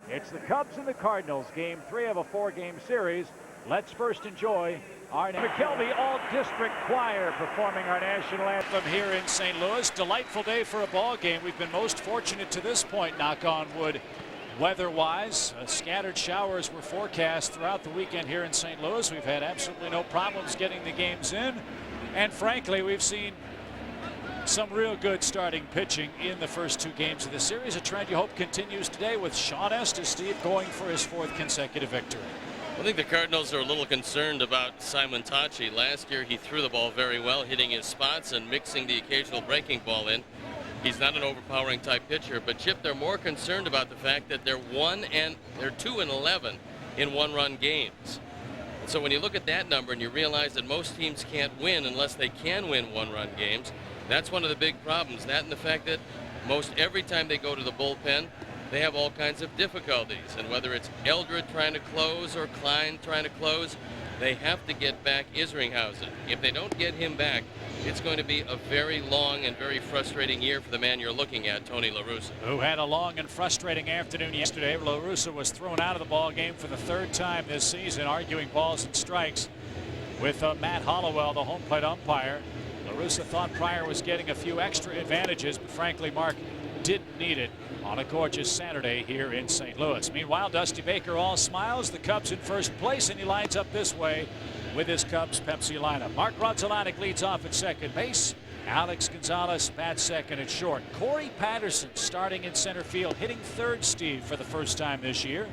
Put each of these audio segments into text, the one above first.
It's the Cubs and the Cardinals, game 3 of a 4-game series. Let's first enjoy our McKelvey All-District Choir performing our national anthem here in St. Louis. Delightful day for a ball game. We've been most fortunate to this point, knock on wood, weather-wise. Scattered showers were forecast throughout the weekend here in St. Louis. We've had absolutely no problems getting the games in. And frankly, we've seen some real good starting pitching in the first 2 games of the series. A trend you hope continues today with Sean Estes, Steve, going for his 4th consecutive victory. I think the Cardinals are a little concerned about Simon Tachi. Last year he threw the ball very well, hitting his spots and mixing the occasional breaking ball in. He's not an overpowering type pitcher, but Chip, they're more concerned about the fact that they're 2-11 in one-run games. So when you look at that number and you realize that most teams can't win unless they can win one-run games, that's one of the big problems. That and the fact that most every time they go to the bullpen, they have all kinds of difficulties. And whether it's Eldred trying to close or Klein trying to close, they have to get back Isringhausen. If they don't get him back, it's going to be a very long and very frustrating year for the man you're looking at, Tony La Russa. Who had a long and frustrating afternoon yesterday. La Russa was thrown out of the ball game for the 3rd time this season, arguing balls and strikes with Matt Hollowell, the home plate umpire. La Russa thought Pryor was getting a few extra advantages, but frankly, Mark didn't need it on a gorgeous Saturday here in St. Louis. Meanwhile, Dusty Baker all smiles. The Cubs in first place, and he lines up this way with his Cubs Pepsi lineup. Mark Grudzielanek leads off at second base. Alex Gonzalez bats second at short. Corey Patterson starting in center field, hitting third, Steve, for the first time this year.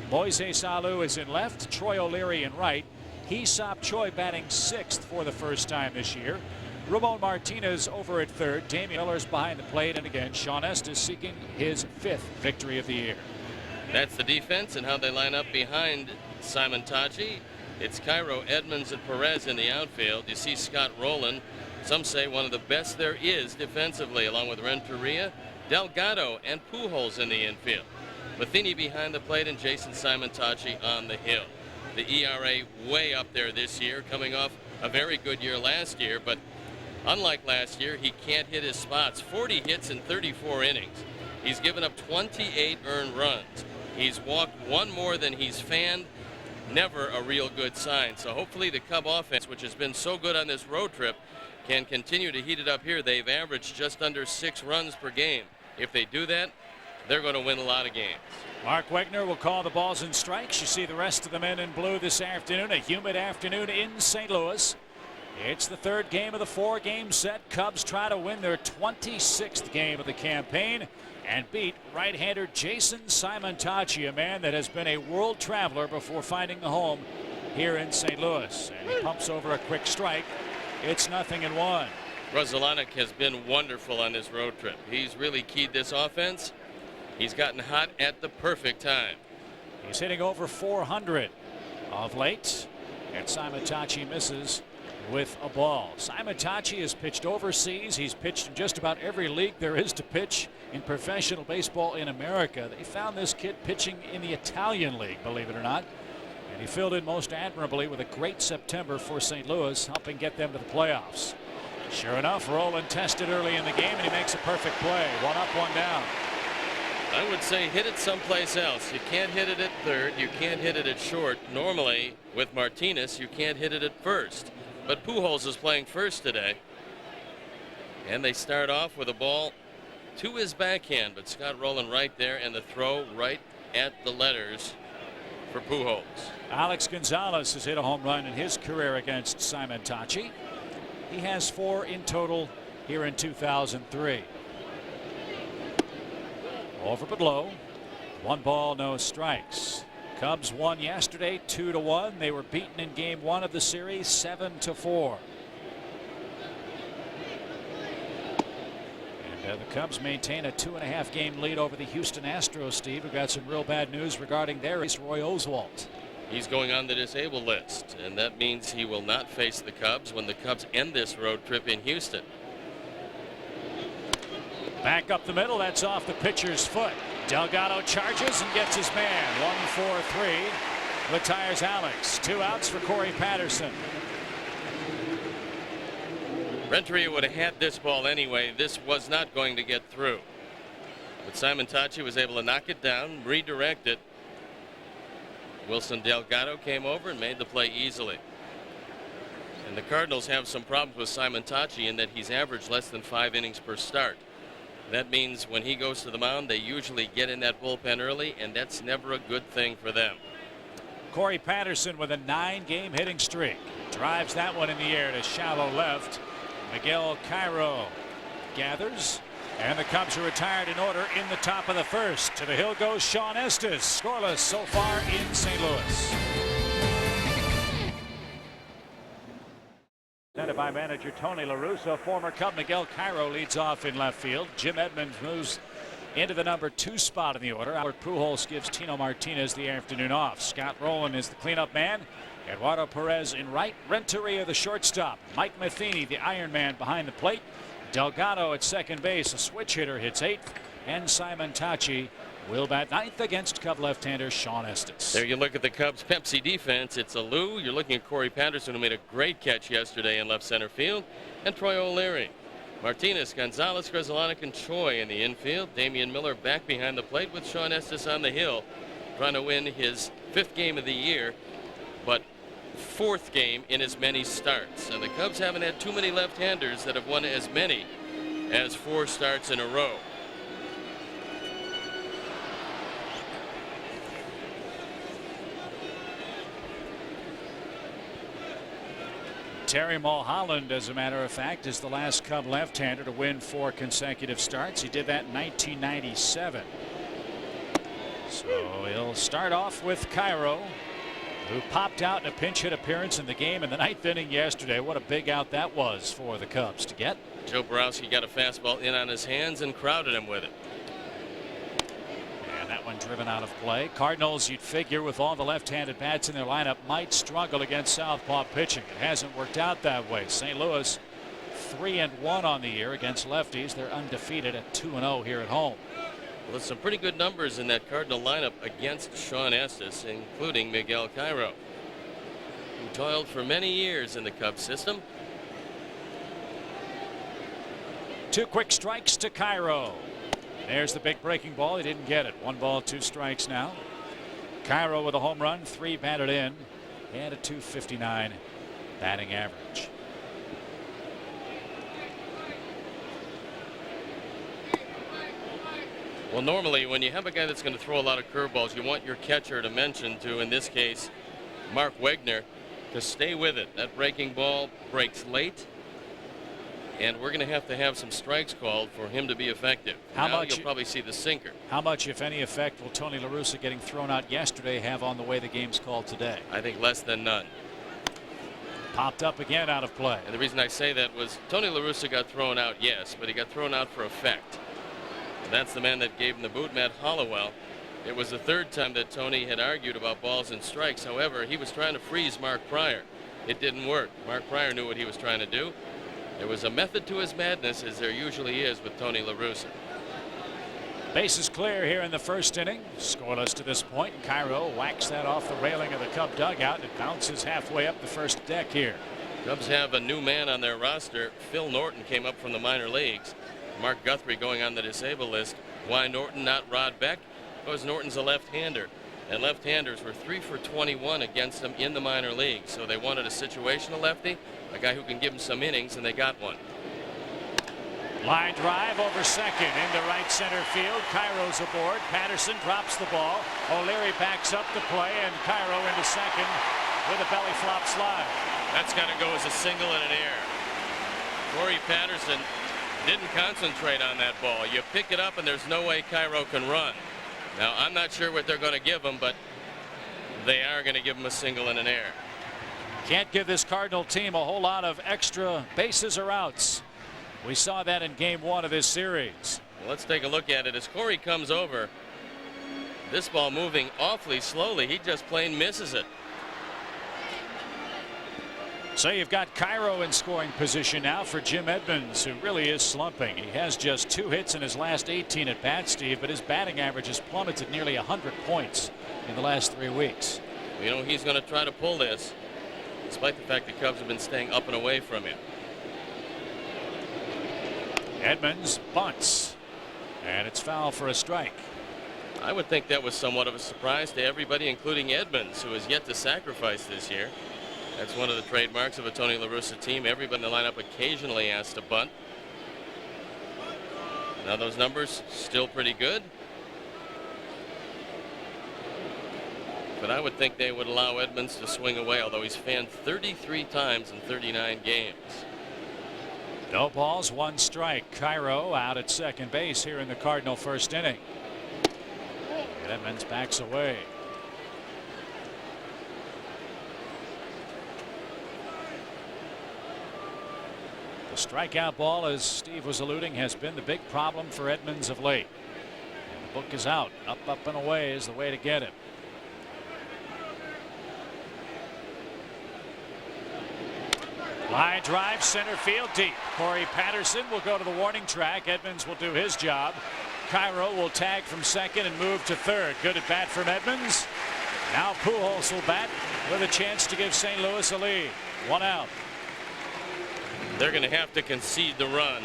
Moise Salou is in left. Troy O'Leary in right. Hee-Sop Choi batting 6th for the first time this year. Ramon Martinez over at third. Damian Miller's behind the plate, and again, Sean Estes seeking his 5th victory of the year. That's the defense and how they line up behind Simon Tachi. It's Cairo, Edmonds, and Perez in the outfield. You see Scott Rowland, some say one of the best there is defensively, along with Renteria, Delgado, and Pujols in the infield. Matheny behind the plate and Jason Simon Tachi on the hill. The ERA way up there this year, coming off a very good year last year, but unlike last year, he can't hit his spots. 40 hits in 34 innings. He's given up 28 earned runs. He's walked 1 more than he's fanned. Never a real good sign. So hopefully the Cub offense, which has been so good on this road trip, can continue to heat it up here. They've averaged just under 6 runs per game. If they do that, they're going to win a lot of games. Mark Wegner will call the balls and strikes. You see the rest of the men in blue this afternoon. A humid afternoon in St. Louis. It's the 3rd game of the 4-game set. Cubs try to win their 26th game of the campaign and beat right-hander Jason Simon Tachi, a man that has been a world traveler before finding a home here in St. Louis. And he pumps over a quick strike. It's 0-1. Grudzielanek has been wonderful on this road trip. He's really keyed this offense. He's gotten hot at the perfect time. He's hitting over 400 of late, and Simon Tachi misses with a ball. Simon Tachi has pitched overseas. He's pitched in just about every league there is to pitch in professional baseball in America. They found this kid pitching in the Italian League, believe it or not. And he filled in most admirably with a great September for St. Louis, helping get them to the playoffs. Sure enough, Rowland tested early in the game, and he makes a perfect play. 1 up, 1 down. I would say hit it someplace else. You can't hit it at third. You can't hit it at short. Normally, with Martinez, you can't hit it at first. But Pujols is playing first today. And they start off with a ball to his backhand, but Scott Rowland right there, and the throw right at the letters for Pujols. Alex Gonzalez has hit a home run in his career against Simon Tachi. He has 4 in total here in 2003. Over but low. 1 ball, no strikes. Cubs won yesterday 2-1. They were beaten in game 1 of the series 7-4. And the Cubs maintain a 2.5 game lead over the Houston Astros, Steve. We've got some real bad news regarding their ace, Roy Oswalt. He's going on the disabled list, and that means he will not face the Cubs when the Cubs end this road trip in Houston. Back up the middle. That's off the pitcher's foot. Delgado charges and gets his man. 1-4-3. Retires Alex. 2 outs for Corey Patterson. Renteria would have had this ball anyway. This was not going to get through. But Simon Tachi was able to knock it down, redirect it. Wilson Delgado came over and made the play easily. And the Cardinals have some problems with Simon Tachi in that he's averaged less than 5 innings per start. That means when he goes to the mound, they usually get in that bullpen early, and that's never a good thing for them. Corey Patterson with a 9-game hitting streak. Drives that one in the air to shallow left. Miguel Cairo gathers. And the Cubs are retired in order in the top of the first. To the hill goes Sean Estes. Scoreless so far in St. Louis. Presented by manager Tony La Russa. Former Cub Miguel Cairo leads off in left field. Jim Edmonds moves into the number 2 spot in the order. Albert Pujols gives Tino Martinez the afternoon off. Scott Rowland is the cleanup man. Eduardo Perez in right. Renteria the shortstop. Mike Matheny the Iron Man behind the plate. Delgado at second base. A switch hitter hits 8th. And Simon Tachi will bat 9th against Cub left-hander Sean Estes. There you look at the Cubs Pepsi defense. It's Alou. You're looking at Corey Patterson, who made a great catch yesterday in left center field, and Troy O'Leary. Martinez, Gonzalez, Grzelcyk, and Choi in the infield. Damian Miller back behind the plate with Sean Estes on the hill, trying to win his 5th game of the year, but 4th game in as many starts. And the Cubs haven't had too many left-handers that have won as many as 4 starts in a row. Terry Mulholland, as a matter of fact, is the last Cub left-hander to win 4 consecutive starts. He did that in 1997. So he'll start off with Cairo, who popped out in a pinch hit appearance in the game in the 9th inning yesterday. What a big out that was for the Cubs to get. Joe Borowski got a fastball in on his hands and crowded him with it. And that one driven out of play. Cardinals, you'd figure, with all the left-handed bats in their lineup, might struggle against southpaw pitching. It hasn't worked out that way. St. Louis 3-1 on the year against lefties. They're undefeated at 2-0 here at home. Well, there's some pretty good numbers in that Cardinal lineup against Sean Estes, including Miguel Cairo, who toiled for many years in the Cubs system. 2 quick strikes to Cairo. There's the big breaking ball. He didn't get it. 1 ball, 2 strikes now. Cairo with a home run, 3 batted in, and a .259 batting average. Well, normally when you have a guy that's going to throw a lot of curveballs, you want your catcher to mention to, in this case, Mark Wegner, to stay with it. That breaking ball breaks late, and we're going to have some strikes called for him to be effective. Now you'll probably see the sinker. How much, if any, effect will Tony La Russa getting thrown out yesterday have on the way the game's called today? I think less than none. Popped up again out of play. And the reason I say that was Tony La Russa got thrown out, yes, but he got thrown out for effect. And that's the man that gave him the boot, Matt Hollowell. It was the 3rd time that Tony had argued about balls and strikes. However, he was trying to freeze Mark Pryor. It didn't work. Mark Pryor knew what he was trying to do. There was a method to his madness, as there usually is with Tony La Russa. Bases clear here in the 1st inning. Scoreless to this point. Cairo whacks that off the railing of the Cub dugout, and it bounces halfway up the first deck here. Cubs have a new man on their roster. Phil Norton came up from the minor leagues. Mark Guthrie going on the disabled list. Why Norton, not Rod Beck? Because Norton's a left-hander, and left-handers were 3 for 21 against him in the minor leagues. So they wanted a situational lefty, a guy who can give him some innings, and they got one. Line drive over second into right center field. Cairo's aboard. Patterson drops the ball. O'Leary backs up the play, and Cairo into second with a belly flop slide. That's got to go as a single in an air. Corey Patterson didn't concentrate on that ball. You pick it up, and there's no way Cairo can run. Now, I'm not sure what they're going to give him, but they are going to give him a single in an air. Can't give this Cardinal team a whole lot of extra bases or outs. We saw that in game 1 of this series. Well, let's take a look at it. As Corey comes over, this ball moving awfully slowly. He just plain misses it. So you've got Cairo in scoring position now for Jim Edmonds, who really is slumping. He has just 2 hits in his last 18 at bat, Steve, but his batting average has plummeted nearly 100 points in the last 3 weeks. You know, he's going to try to pull this, despite the fact the Cubs have been staying up and away from him. Edmonds bunts, And it's foul for a strike. I would think that was somewhat of a surprise to everybody, including Edmonds, who has yet to sacrifice this year. That's one of the trademarks of a Tony La Russa team. Everybody in the lineup occasionally has to bunt. Now those numbers still pretty good. But I would think they would allow Edmonds to swing away, although he's fanned 33 times in 39 games. No balls, one strike. Cairo out at second base here in the Cardinal first inning. And Edmonds backs away. The strikeout ball, as Steve was alluding, has been the big problem for Edmonds of late. And the book is out. Up, up, and away is the way to get him. Line drive, center field deep. Corey Patterson will go to the warning track. Edmonds will do his job. Cairo will tag from second and move to third. Good at bat from Edmonds. Now Pujols will bat with a chance to give St. Louis a lead. One out. They're going to have to concede the run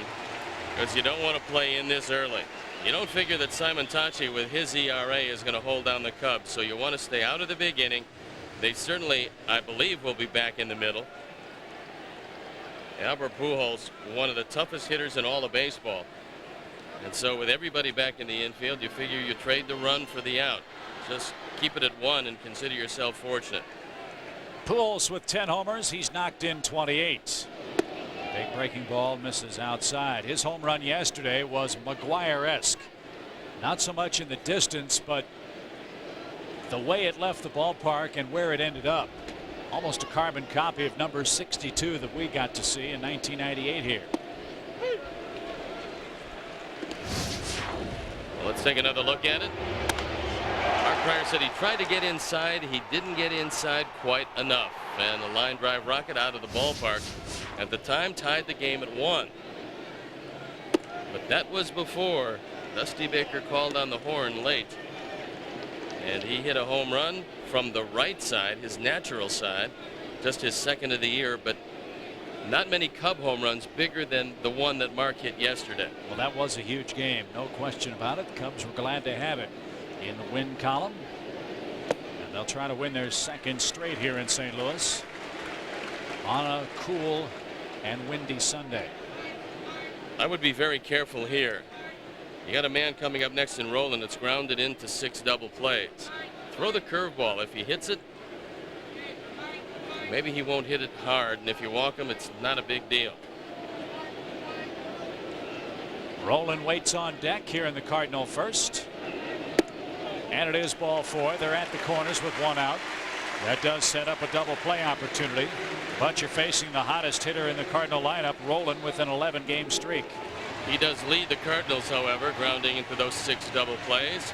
because you don't want to play in this early. You don't figure that Simon Tachi with his ERA is going to hold down the Cubs, so you want to stay out of the big inning. They certainly, I believe, will be back in the middle. Albert Pujols, one of the toughest hitters in all of baseball. And so with everybody back in the infield, you figure you trade the run for the out. Just keep it at one and consider yourself fortunate. Pujols with 10 homers. He's knocked in 28. Big breaking ball misses outside. His home run yesterday was McGuire-esque. Not so much in the distance, but the way it left the ballpark and where it ended up. Almost a carbon copy of number 62 that we got to see in 1998 here. Well, let's take another look at it. Mark Prior said he tried to get inside. He didn't get inside quite enough. And the line drive rocket out of the ballpark at the time tied the game at 1. But that was before Dusty Baker called on the horn late. And he hit a home run from the right side, his natural side, just his second of the year, but not many Cub home runs bigger than the one that Mark hit yesterday. Well, that was a huge game, no question about it. The Cubs were glad to have it in the win column, and they'll try to win their second straight here in St. Louis on a cool and windy Sunday. I would be very careful here. You got a man coming up next in Roland that's grounded into 6 double plays. Throw the curveball. If he hits it, maybe he won't hit it hard, and if you walk him, it's not a big deal. Roland waits on deck here in the Cardinal first. And it is ball 4. They're at the corners with 1 out. That does set up a double play opportunity. But you're facing the hottest hitter in the Cardinal lineup, Roland, with an 11-game streak. He does lead the Cardinals, however, grounding into those 6 double plays.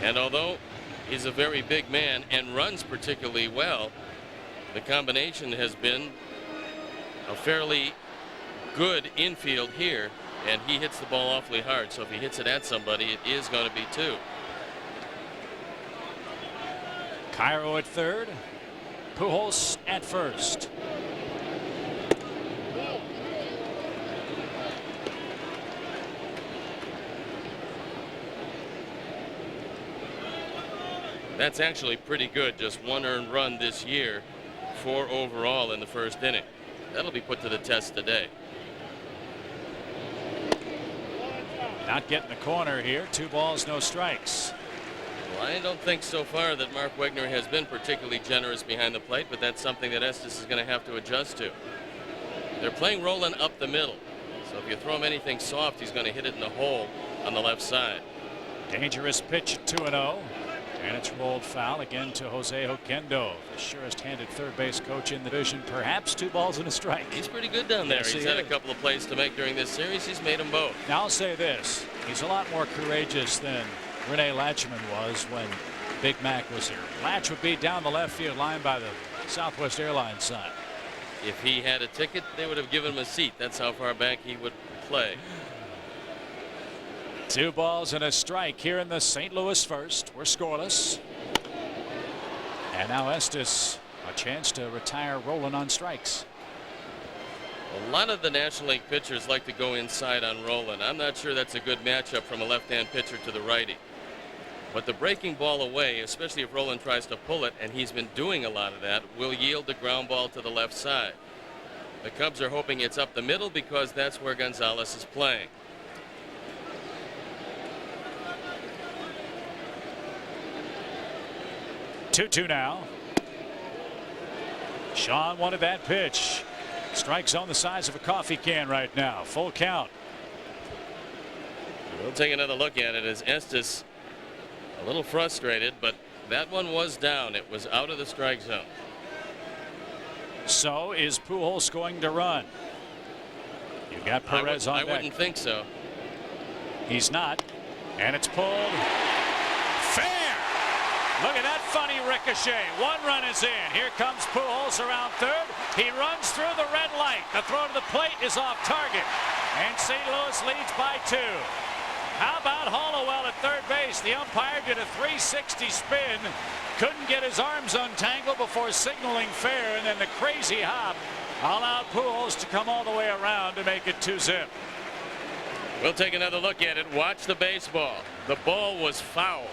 And although he's a very big man and runs particularly well, the combination has been a fairly good infield here, and he hits the ball awfully hard. So if he hits it at somebody, it is going to be 2. Cairo at third. Pujols at first. That's actually pretty good. Just 1 earned run this year, 4 overall in the first inning. That'll be put to the test today. Not getting the corner here. 2 balls, no strikes. Well, I don't think so far that Mark Wegner has been particularly generous behind the plate, but that's something that Estes is going to have to adjust to. They're playing Roland up the middle, so if you throw him anything soft, he's going to hit it in the hole on the left side. Dangerous pitch at 2-0. And it's rolled foul again to Jose Oquendo, the surest-handed third base coach in the division. Perhaps 2 balls and a strike. He's pretty good down there. Yes, he's had a couple of plays to make during this series. He's made them both. Now I'll say this: he's a lot more courageous than Rene Latchman was when Big Mac was here. Latch would be down the left field line by the Southwest Airlines sign. If he had a ticket, they would have given him a seat. That's how far back he would play. 2 balls and a strike here in the St. Louis first. We're scoreless. And now Estes, a chance to retire Roland on strikes. A lot of the National League pitchers like to go inside on Rolen. I'm not sure that's a good matchup from a left-hand pitcher to the righty. But the breaking ball away, especially if Rolen tries to pull it, and he's been doing a lot of that, will yield the ground ball to the left side. The Cubs are hoping it's up the middle because that's where Gonzalez is playing. Two now. Sean wanted that pitch. Strike zone the size of a coffee can right now. Full count. We'll take another look at it as Estes a little frustrated, but that one was down. It was out of the strike zone. So is Pujols going to run? You've got Perez on deck. I wouldn't think so. He's not, and it's pulled. Fair. Look at that funny ricochet. One run is in. Here comes Pujols around third. He runs through the red light. The throw to the plate is off target, and St. Louis leads by 2. How about Hollowell at third base? The umpire did a 360 spin. Couldn't get his arms untangled before signaling fair, and then the crazy hop allowed Pujols to come all the way around to make it 2-zip. We'll take another look at it. Watch the baseball. The ball was foul.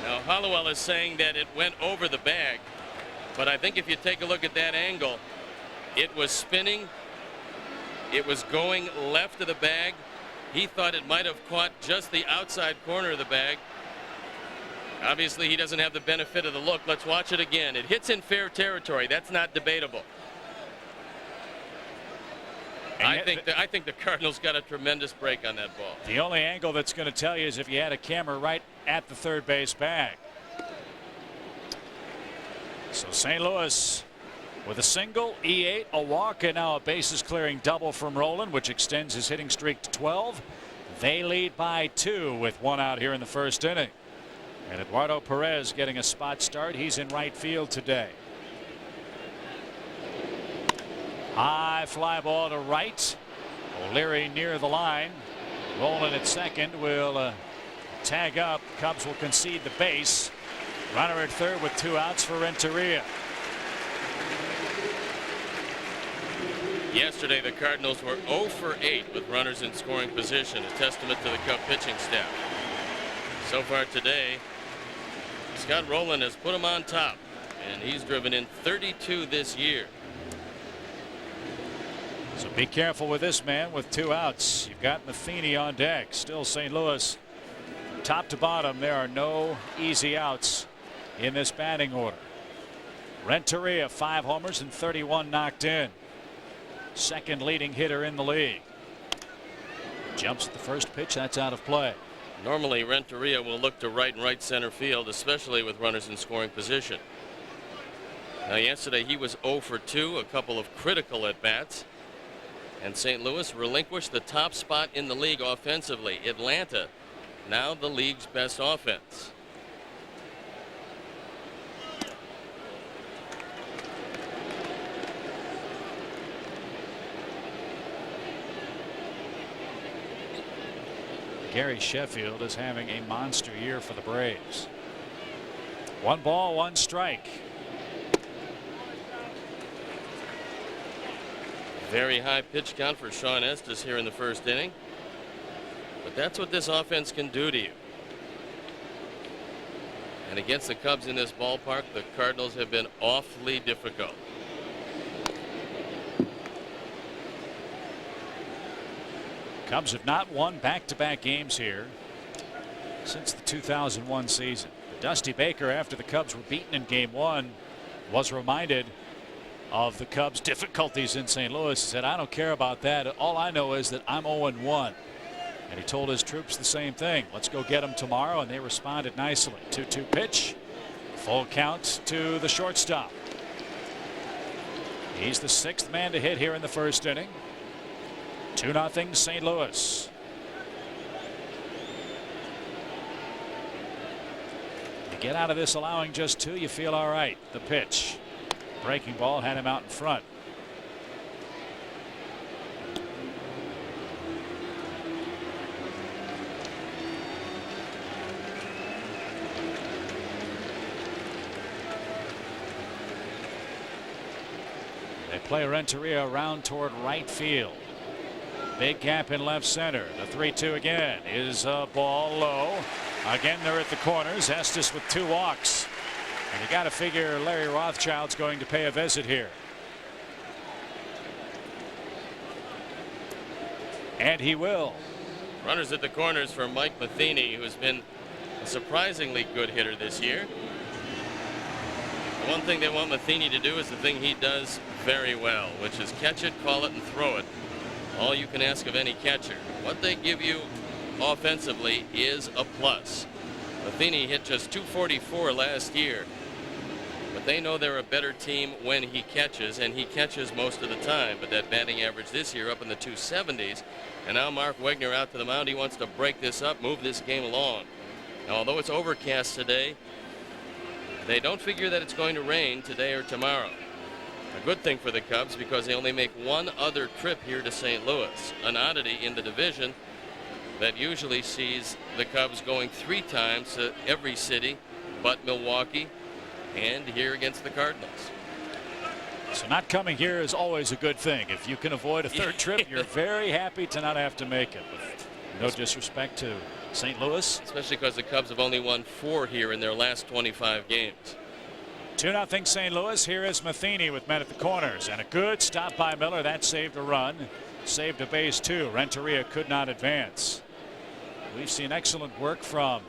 Now Hollowell is saying that it went over the bag, but I think if you take a look at that angle, it was spinning. It was going left of the bag. He thought it might have caught just the outside corner of the bag. Obviously, he doesn't have the benefit of the look. Let's watch it again. It hits in fair territory. That's not debatable. I think the Cardinals got a tremendous break on that ball. The only angle that's going to tell you is if you had a camera right at the third base bag. So St. Louis with a single, E8, a walk, and now a bases clearing double from Rolen, which extends his hitting streak to 12. They lead by 2 with 1 out here in the first inning. And Eduardo Perez getting a spot start. He's in right field today. High fly ball to right. O'Leary near the line. Rolen at second will tag up. Cubs will concede the base. Runner at third with 2 outs for Renteria. Yesterday, the Cardinals were 0 for 8 with runners in scoring position, a testament to the Cub pitching staff. So far today, Scott Rolen has put him on top, and he's driven in 32 this year. So be careful with this man with 2 outs. You've got Matheny on deck. Still St. Louis top to bottom. There are no easy outs in this batting order. Renteria 5 homers and 31 knocked in. Second leading hitter in the league. Jumps at the first pitch. That's out of play. Normally Renteria will look to right center field, especially with runners in scoring position. Now yesterday he was 0 for 2, a couple of critical at bats, and St. Louis relinquished the top spot in the league offensively. Atlanta now the league's best offense. Gary Sheffield is having a monster year for the Braves. 1 ball, 1 strike. Very high pitch count for Sean Estes here in the first inning. But that's what this offense can do to you. And against the Cubs in this ballpark, the Cardinals have been awfully difficult. Cubs have not won back-to-back games here since the 2001 season. Dusty Baker, after the Cubs were beaten in Game 1, was reminded of the Cubs' difficulties in St. Louis. He said, I don't care about that. All I know is that I'm 0-1. And he told his troops the same thing. Let's go get them tomorrow. And they responded nicely. 2-2 pitch. Full count to the shortstop. He's the 6th man to hit here in the first inning. 2-0 St. Louis. You get out of this allowing just 2, you feel all right. The pitch. Breaking ball had him out in front. play Renteria around toward right field. Big gap in left center. The 3-2 again is a ball low. Again, they're at the corners. Estes with 2 walks. And you got to figure Larry Rothschild's going to pay a visit here. And he will. Runners at the corners for Mike Matheny, who's been a surprisingly good hitter this year. The one thing they want Matheny to do is the thing he does very well, which is catch it, call it, and throw it. All you can ask of any catcher. What they give you offensively is a plus. Matheny hit just .244 last year, but they know they're a better team when he catches, and he catches most of the time. But that batting average this year up in the 270s, and now Mark Wegner out to the mound. He wants to break this up, move this game along. Now, although it's overcast today, they don't figure that it's going to rain today or tomorrow. A good thing for the Cubs, because they only make one other trip here to St. Louis, an oddity in the division that usually sees the Cubs going 3 times to every city but Milwaukee and here against the Cardinals. So not coming here is always a good thing. If you can avoid a third trip, you're very happy to not have to make it. With no disrespect to St. Louis. Especially because the Cubs have only won 4 here in their last 25 games. 2-0 St. Louis. Here is Matheny with men at the corners. And a good stop by Miller. That saved a run. Saved a base too. Renteria could not advance. We've seen excellent work from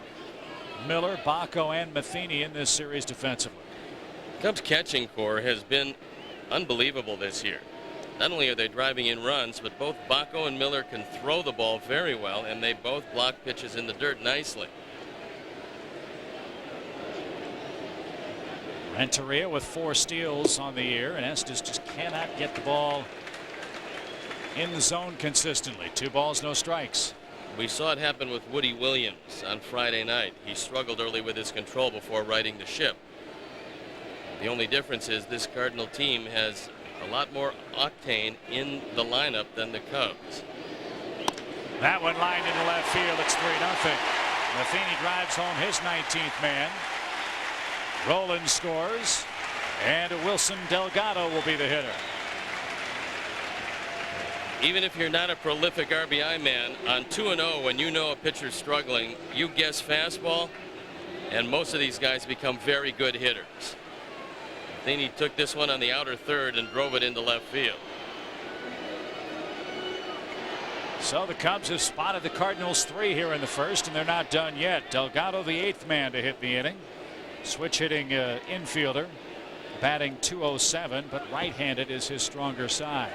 Miller, Bacco, and Matheny in this series defensively. Cubs catching core has been unbelievable this year. Not only are they driving in runs, but both Bacco and Miller can throw the ball very well, and they both block pitches in the dirt nicely. Renteria with 4 steals on the year, and Estes just cannot get the ball in the zone consistently. 2 balls, no strikes. We saw it happen with Woody Williams on Friday night. He struggled early with his control before righting the ship. The only difference is this Cardinal team has a lot more octane in the lineup than the Cubs. That one lined into left field. It's 3-0. Matheny drives home his 19th man. Roland scores, and Wilson Delgado will be the hitter. Even if you're not a prolific RBI man, on 2-0, when you know a pitcher's struggling, you guess fastball, and most of these guys become very good hitters. Then he took this one on the outer third and drove it into left field. So the Cubs have spotted the Cardinals 3 here in the first, and they're not done yet. Delgado, the 8th man to hit the inning. Switch hitting infielder, batting .207, but right-handed is his stronger side.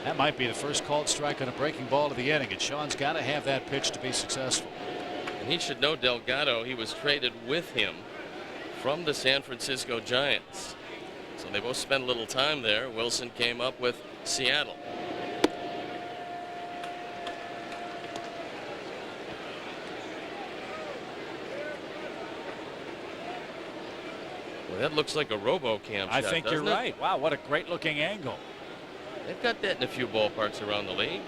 That might be the first called strike on a breaking ball of the inning, and Sean's got to have that pitch to be successful. And he should know Delgado. He was traded with him from the San Francisco Giants. So they both spent a little time there. Wilson came up with Seattle. Well, that looks like a RoboCam shot. I think you're right. Wow, what a great looking angle. They've got that in a few ballparks around the league.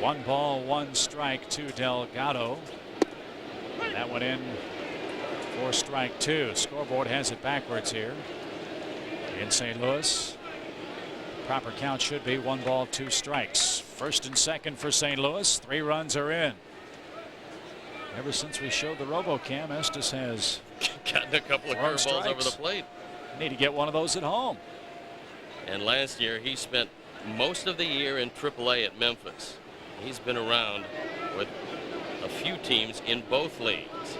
1 ball, 1 strike to Delgado. That one in for strike 2. Scoreboard has it backwards here in St. Louis. Proper count should be 1 ball, 2 strikes. First and second for St. Louis. 3 runs are in. Ever since we showed the RoboCam, Estes has gotten a couple of curveballs over the plate. Need to get one of those at home. And last year he spent most of the year in AAA at Memphis. He's been around with a few teams in both leagues.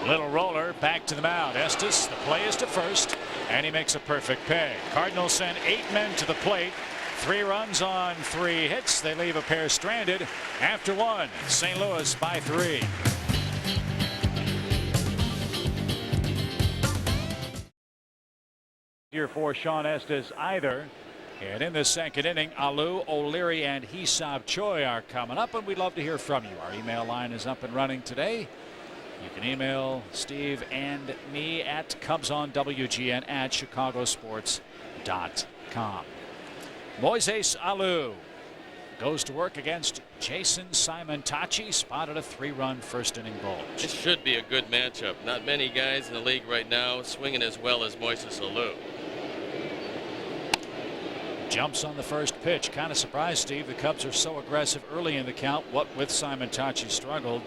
Little roller back to the mound. Estes, the play is to first, and he makes a perfect pay. Cardinals send 8 men to the plate. 3 runs on 3 hits. They leave a pair stranded after 1. St. Louis by 3. Here for Sean Estes either. And in the second inning, Alou, O'Leary, and Hisab Choi are coming up, and we'd love to hear from you. Our email line is up and running today. You can email Steve and me at CubsOnWGN@chicagosports.com. Moises Alou goes to work against Jason Simon-Tachi, spotted a 3-run first inning bulge. This should be a good matchup. Not many guys in the league right now swinging as well as Moises Alou. Jumps on the first pitch. Kind of surprised, Steve. The Cubs are so aggressive early in the count. What with Simon-Tachi struggled.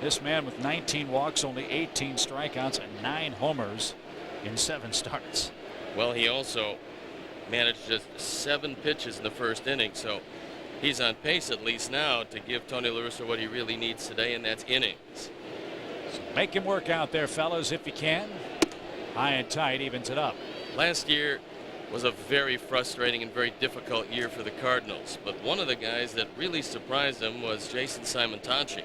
This man with 19 walks, only 18 strikeouts, and 9 homers in 7 starts. Well, he also managed just 7 pitches in the first inning, so he's on pace at least now to give Tony La Russa what he really needs today, and that's innings. So make him work out there, fellas, if you can. High and tight, evens it up. Last year was a very frustrating and very difficult year for the Cardinals, but one of the guys that really surprised them was Jason Simon-Tachi.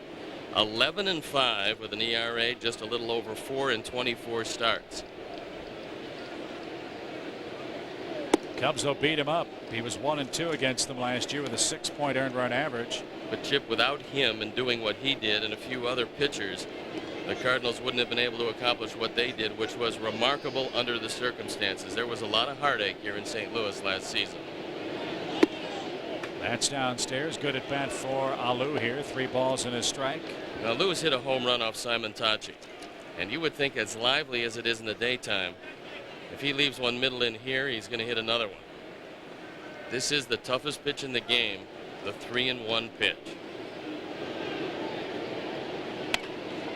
11-5 with an ERA just a little over 4 in 24 starts. Cubs will beat him up. He was 1-2 against them last year with a 6-point earned run average. But Chip, without him and doing what he did and a few other pitchers, the Cardinals wouldn't have been able to accomplish what they did, which was remarkable under the circumstances. There was a lot of heartache here in St. Louis last season. That's downstairs. Good at bat for Alou here. 3 balls and a strike. Now Lewis hit a home run off Simon-Tachi, and you would think, as lively as it is in the daytime, if he leaves one middle in here, he's going to hit another one. This is the toughest pitch in the game, the 3-1 pitch.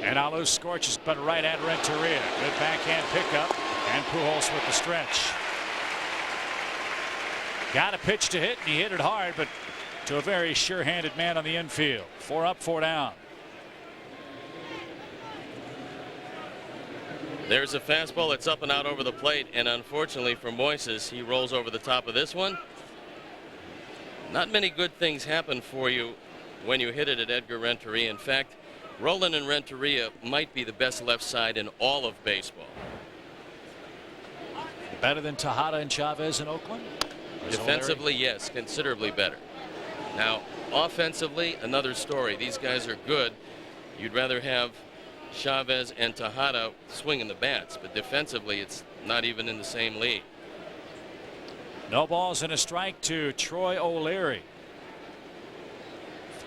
And Alou scorches, but right at Renteria. Good backhand pickup, and Pujols with the stretch. Got a pitch to hit, and he hit it hard, but to a very sure-handed man on the infield. 4 up, 4 down. There's a fastball that's up and out over the plate, and unfortunately for Moises, he rolls over the top of this one. Not many good things happen for you when you hit it at Edgar Renteria. In fact, Roland and Renteria might be the best left side in all of baseball. Better than Tejada and Chavez in Oakland? Defensively, yes, considerably better. Now, offensively, another story. These guys are good. You'd rather have Chavez and Tejada swinging the bats, but defensively, it's not even in the same league. No balls and a strike to Troy O'Leary.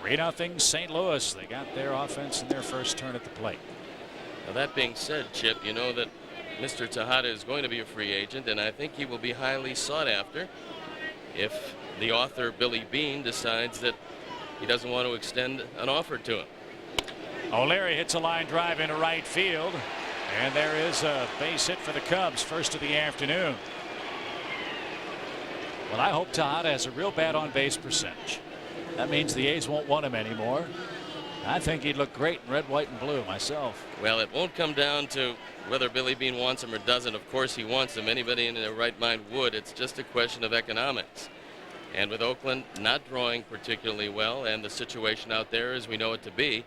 3-0 St. Louis. They got their offense in their first turn at the plate. Now, that being said, Chip, you know that Mr. Tejada is going to be a free agent, and I think he will be highly sought after if the author Billy Beane decides that he doesn't want to extend an offer to him. O'Leary hits a line drive into right field, and there is a base hit for the Cubs, first of the afternoon. Well, I hope Tejada has a real bad on-base percentage. That means the A's won't want him anymore. I think he'd look great in red, white, and blue myself. Well, it won't come down to whether Billy Beane wants him or doesn't. Of course he wants him. Anybody in their right mind would. It's just a question of economics. And with Oakland not drawing particularly well, and the situation out there as we know it to be,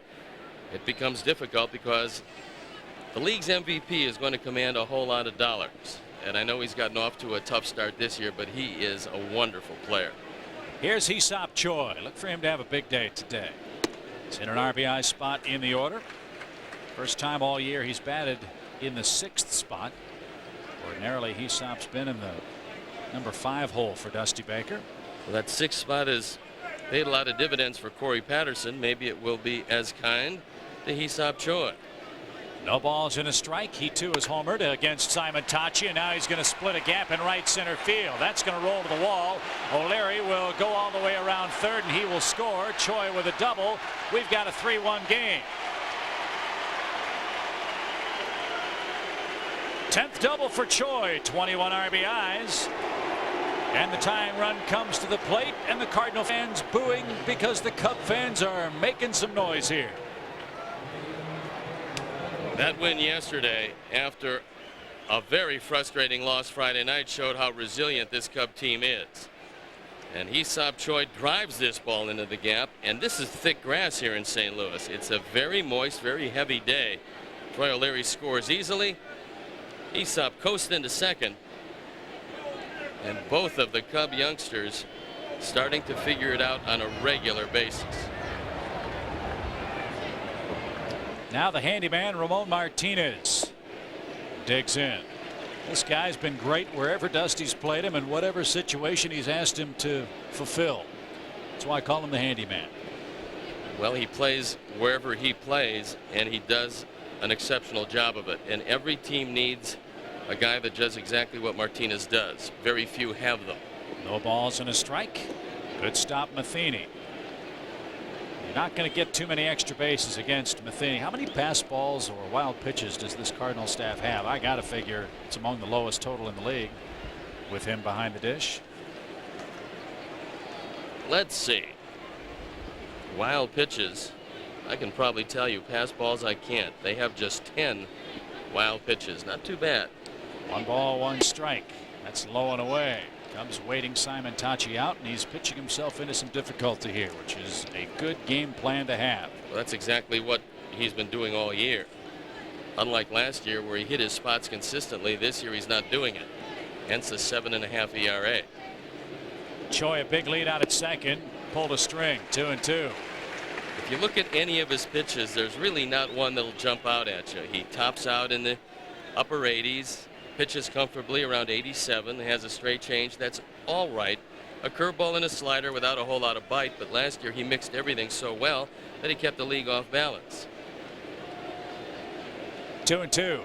it becomes difficult because the league's MVP is going to command a whole lot of dollars. And I know he's gotten off to a tough start this year, but he is a wonderful player. Here's Hee-Seop Choi. Look for him to have a big day today. He's in an RBI spot in the order. First time all year he's batted in the 6th spot. Ordinarily, Hee-Seop's been in the number 5 hole for Dusty Baker. Well, that 6th spot has paid a lot of dividends for Corey Patterson. Maybe it will be as kind to Hee-Seop Choi. No balls and a strike. He too is homered against Simon-Tachi, and now he's going to split a gap in right center field. That's going to roll to the wall. O'Leary will go all the way around third, and he will score. Choi with a double. We've got a 3-1 game. 10th double for Choi. 21 RBIs. And the tying run comes to the plate, and the Cardinal fans booing because the Cub fans are making some noise here. That win yesterday, after a very frustrating loss Friday night, showed how resilient this Cub team is. And Hee-Seop Choi drives this ball into the gap, and this is thick grass here in St. Louis. It's a very moist, very heavy day. Troy O'Leary scores easily. Hee-Seop coasts into second. And both of the Cub youngsters starting to figure it out on a regular basis. Now the handyman, Ramon Martinez, digs in. This guy's been great wherever Dusty's played him and whatever situation he's asked him to fulfill. That's why I call him the handyman. Well, he plays wherever he plays, and he does an exceptional job of it. And every team needs a guy that does exactly what Martinez does. Very few have them. No balls and a strike. Good stop, Matheny. You're not going to get too many extra bases against Matheny. How many pass balls or wild pitches does this Cardinal staff have? I got to figure it's among the lowest total in the league with him behind the dish. Let's see. Wild pitches. I can probably tell you. Pass balls I can't. They have just 10 wild pitches. Not too bad. 1 ball, 1 strike. That's low and away. Cubs waiting Simon Tachi out, and he's pitching himself into some difficulty here, which is a good game plan to have. Well, that's exactly what he's been doing all year. Unlike last year where he hit his spots consistently, this year he's not doing it. Hence the 7.5 ERA. Choi a big lead out at second. Pulled a string. 2-2. If you look at any of his pitches, there's really not one that'll jump out at you. He tops out in the upper 80s. Pitches comfortably around 87, has a straight change. That's all right. A curveball and a slider without a whole lot of bite, but last year he mixed everything so well that he kept the league off balance. 2-2.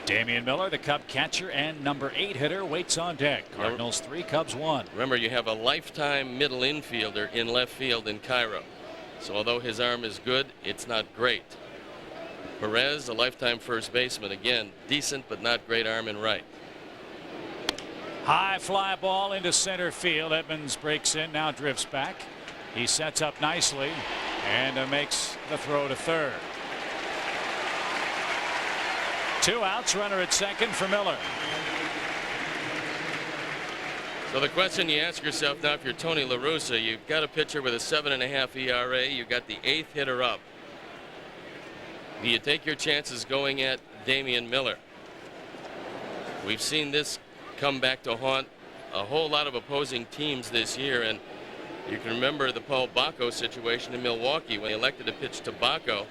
Damian Miller, the Cub catcher and number 8 hitter, waits on deck. Cardinals 3, Cubs 1. Remember, you have a lifetime middle infielder in left field in Cairo. So although his arm is good, it's not great. Perez, a lifetime first baseman, again decent but not great arm in right. High fly ball into center field. Edmonds breaks in, now drifts back. He sets up nicely and makes the throw to third. 2 outs, runner at second for Miller. So the question you ask yourself now, if you're Tony La Russa, you've got a pitcher with a 7.5 ERA. You've got the 8th hitter up. Do you take your chances going at Damian Miller? We've seen this come back to haunt a whole lot of opposing teams this year, and you can remember the Paul Bacco situation in Milwaukee when he elected to pitch to Bacco,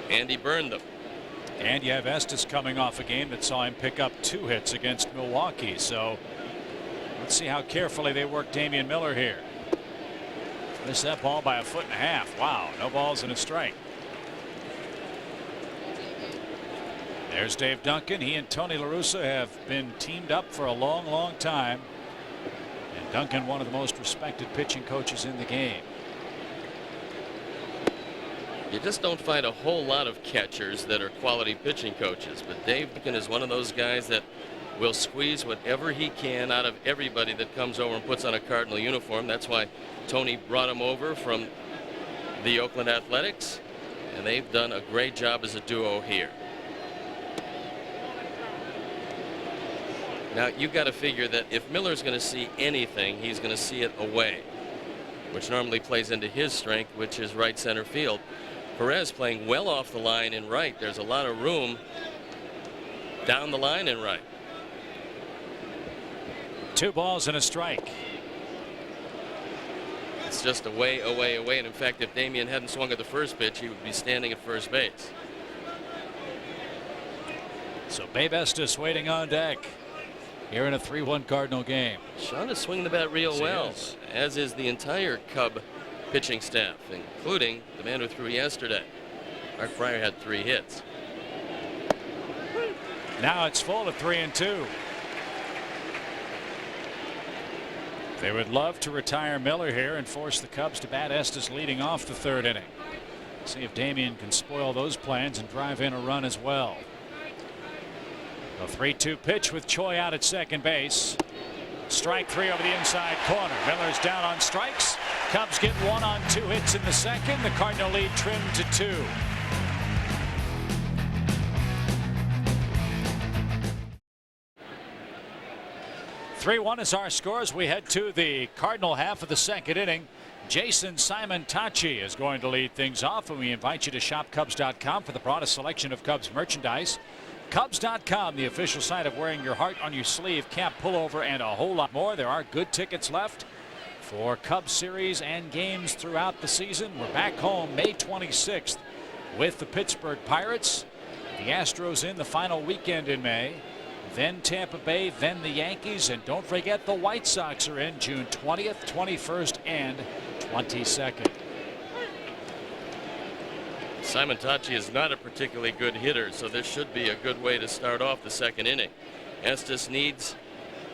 and he burned them. And you have Estes coming off a game that saw him pick up 2 hits against Milwaukee. So let's see how carefully they work Damian Miller here. Missed that ball by 1.5 feet. Wow, no balls and a strike. There's Dave Duncan. He and Tony La Russa have been teamed up for a long time. And Duncan, one of the most respected pitching coaches in the game. You just don't find a whole lot of catchers that are quality pitching coaches, but Dave Duncan is one of those guys that will squeeze whatever he can out of everybody that comes over and puts on a Cardinal uniform. That's why Tony brought him over from the Oakland Athletics, and they've done a great job as a duo here. Now you've got to figure that if Miller's going to see anything, he's going to see it away, which normally plays into his strength, which is right center field. Perez playing well off the line in right. There's a lot of room down the line in right. 2 balls and a strike. It's just away. And in fact, if Damian hadn't swung at the first pitch, he would be standing at first base. So Babe Estes waiting on deck here in a 3-1 Cardinal game. Sean is swinging the bat real well, as is the entire Cub pitching staff, including the man who threw yesterday. Mark Fryer had 3 hits. Now it's full of 3-2. They would love to retire Miller here and force the Cubs to bat Estes leading off the 3rd inning. See if Damian can spoil those plans and drive in a run as well. A 3-2 pitch with Choi out at second base. Strike 3 over the inside corner. Miller's down on strikes. Cubs get 1 on 2 hits in the second. The Cardinal lead trimmed to 2. (3-1) is our score as we head to the Cardinal half of the second inning. Jason Simon Tachi is going to lead things off, and we invite you to shop Cubs.com for the broadest selection of Cubs merchandise. Cubs.com, the official site of wearing your heart on your sleeve, cap, pullover, and a whole lot more. There are good tickets left for Cubs series and games throughout the season. We're back home May 26th with the Pittsburgh Pirates. The Astros in the final weekend in May. Then Tampa Bay, then the Yankees, and don't forget the White Sox are in June 20th, 21st, and 22nd. Simon Tachi is not a particularly good hitter, so this should be a good way to start off the second inning. Estes needs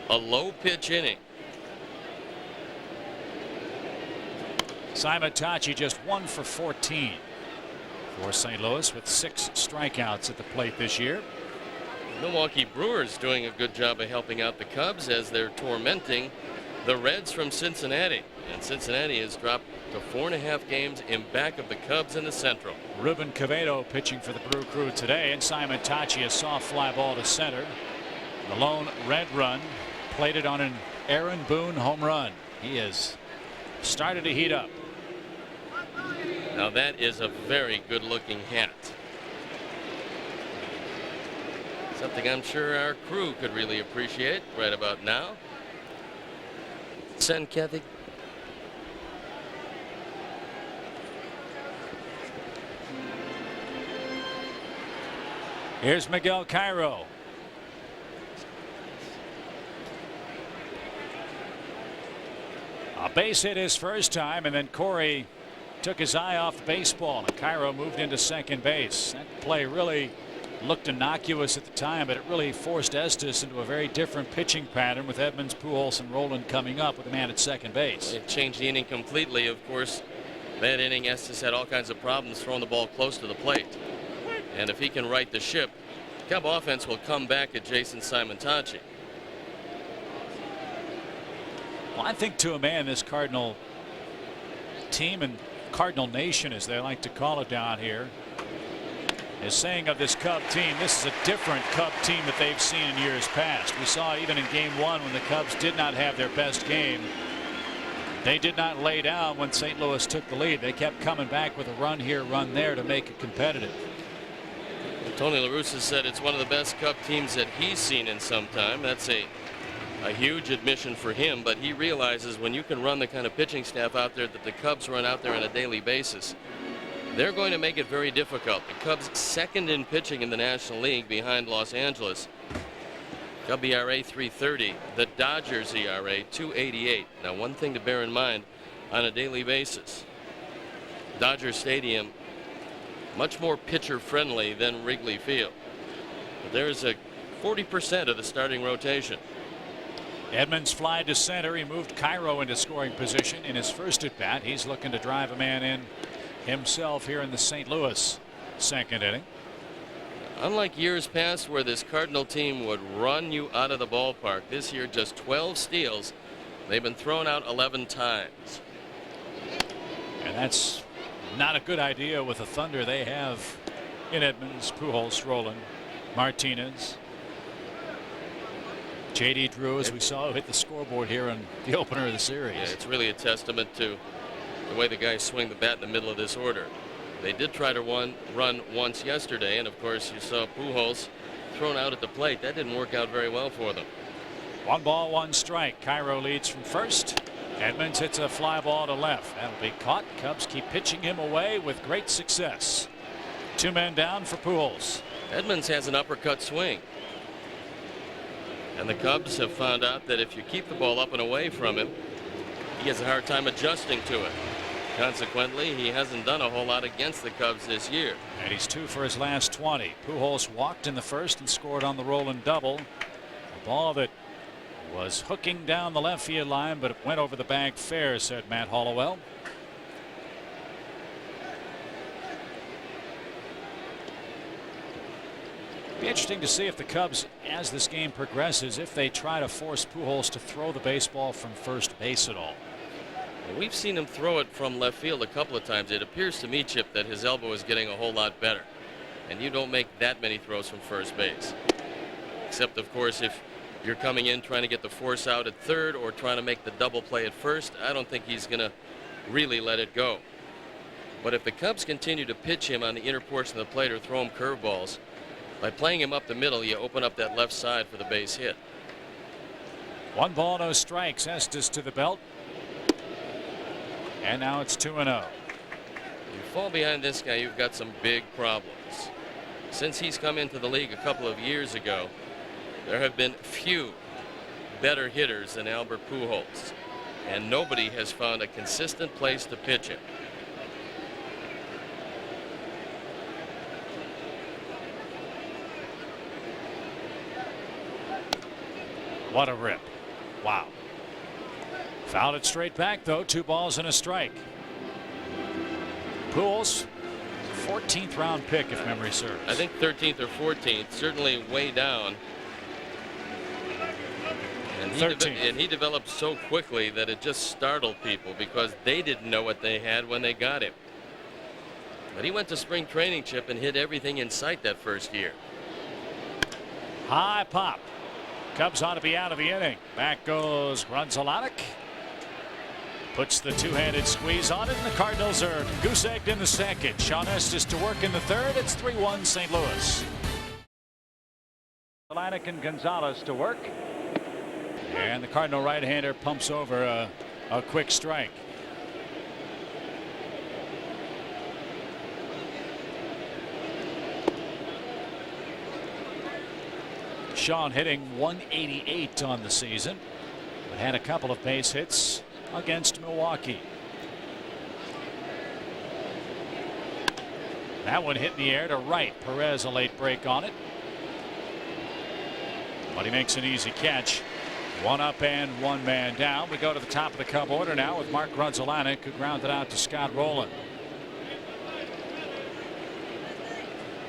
a low pitch inning. Simon Tachi just 1 for 14 for St. Louis with 6 strikeouts at the plate this year. Milwaukee Brewers doing a good job of helping out the Cubs as they're tormenting the Reds from Cincinnati. And Cincinnati has dropped to 4.5 games in back of the Cubs in the Central. Ruben Quevedo pitching for the Brew Crew today, and Simon Tachi a soft fly ball to center. The lone Red run plated on an Aaron Boone home run. He has started to heat up. Now that is a very good looking hat. Something I'm sure our crew could really appreciate right about now. Send Kathy. Here's Miguel Cairo. A base hit his first time, and then Corey took his eye off the baseball, and Cairo moved into second base. That play really looked innocuous at the time, but it really forced Estes into a very different pitching pattern with Edmonds, Pujols, and Roland coming up with a man at second base. It changed the inning completely. Of course, that inning Estes had all kinds of problems throwing the ball close to the plate. And if he can right the ship, Cub offense will come back at Jason Simon Tachi. Well, I think to a man, this Cardinal team and Cardinal Nation, as they like to call it down here, is saying of this Cub team, this is a different Cub team that they've seen in years past. We saw even in game 1 when the Cubs did not have their best game. They did not lay down when St. Louis took the lead. They kept coming back with a run here, run there to make it competitive. Tony La Russa said it's one of the best Cub teams that he's seen in some time. That's a huge admission for him, but he realizes when you can run the kind of pitching staff out there that the Cubs run out there on a daily basis, they're going to make it very difficult. The Cubs second in pitching in the National League behind Los Angeles. Cub ERA 3.30. The Dodgers ERA 2.88. Now, one thing to bear in mind on a daily basis, Dodger Stadium much more pitcher friendly than Wrigley Field. But there's a 40% of the starting rotation. Edmonds fly to center. He moved Cairo into scoring position in his first at bat. He's looking to drive a man in himself here in the St. Louis second inning. Unlike years past where this Cardinal team would run you out of the ballpark, this year just 12 steals. They've been thrown out 11 times. And that's not a good idea with the thunder they have in Edmonds, Pujols, Roland, Martinez. J.D. Drew, as we saw, hit the scoreboard here on the opener of the series. Yeah, it's really a testament to the way the guys swing the bat in the middle of this order. They did try to run once yesterday, and of course you saw Pujols thrown out at the plate. That didn't work out very well for them. 1 ball, 1 strike. Cairo leads from first. Edmonds hits a fly ball to left. That'll be caught. Cubs keep pitching him away with great success. 2 men down for Pujols. Edmonds has an uppercut swing. And the Cubs have found out that if you keep the ball up and away from him, he has a hard time adjusting to it. Consequently, he hasn't done a whole lot against the Cubs this year. And he's 2 for his last 20. Pujols walked in the first and scored on the Roland double. A ball that was hooking down the left field line, but it went over the bag fair, said Matt Hollowell. Be interesting to see if the Cubs, as this game progresses, if they try to force Pujols to throw the baseball from first base at all. We've seen him throw it from left field a couple of times. It appears to me, Chip, that his elbow is getting a whole lot better. And you don't make that many throws from first base. Except, of course, if you're coming in trying to get the force out at third or trying to make the double play at first, I don't think he's going to really let it go. But if the Cubs continue to pitch him on the inner portion of the plate or throw him curveballs, by playing him up the middle, you open up that left side for the base hit. 1 ball, no strikes. Estes to the belt. And now it's 2-0. You fall behind this guy, you've got some big problems. Since he's come into the league a couple of years ago, there have been few better hitters than Albert Pujols, and nobody has found a consistent place to pitch him. What a rip. Wow. Fouled it straight back, though. 2 balls and a strike. Pujols, 14th round pick, if memory serves. I think 13th or 14th, certainly way down. And he developed so quickly that it just startled people because they didn't know what they had when they got him. But he went to spring training, Chip, and hit everything in sight that first year. High pop. Cubs ought to be out of the inning. Back goes Grunzalanek. Puts the two-handed squeeze on it, and the Cardinals are goose-egged in the second. Sean Estes to work in the third. It's 3-1 St. Louis. Grunzalanek and Gonzalez to work. And the Cardinal right-hander pumps over a quick strike. Sean hitting .188 on the season, but had a couple of base hits against Milwaukee. That one hit in the air to right. Perez a late break on it, but he makes an easy catch. 1 up and 1 man down. We go to the top of the Cub order now with Mark Grunzalanek, who grounded out to Scott Rowland.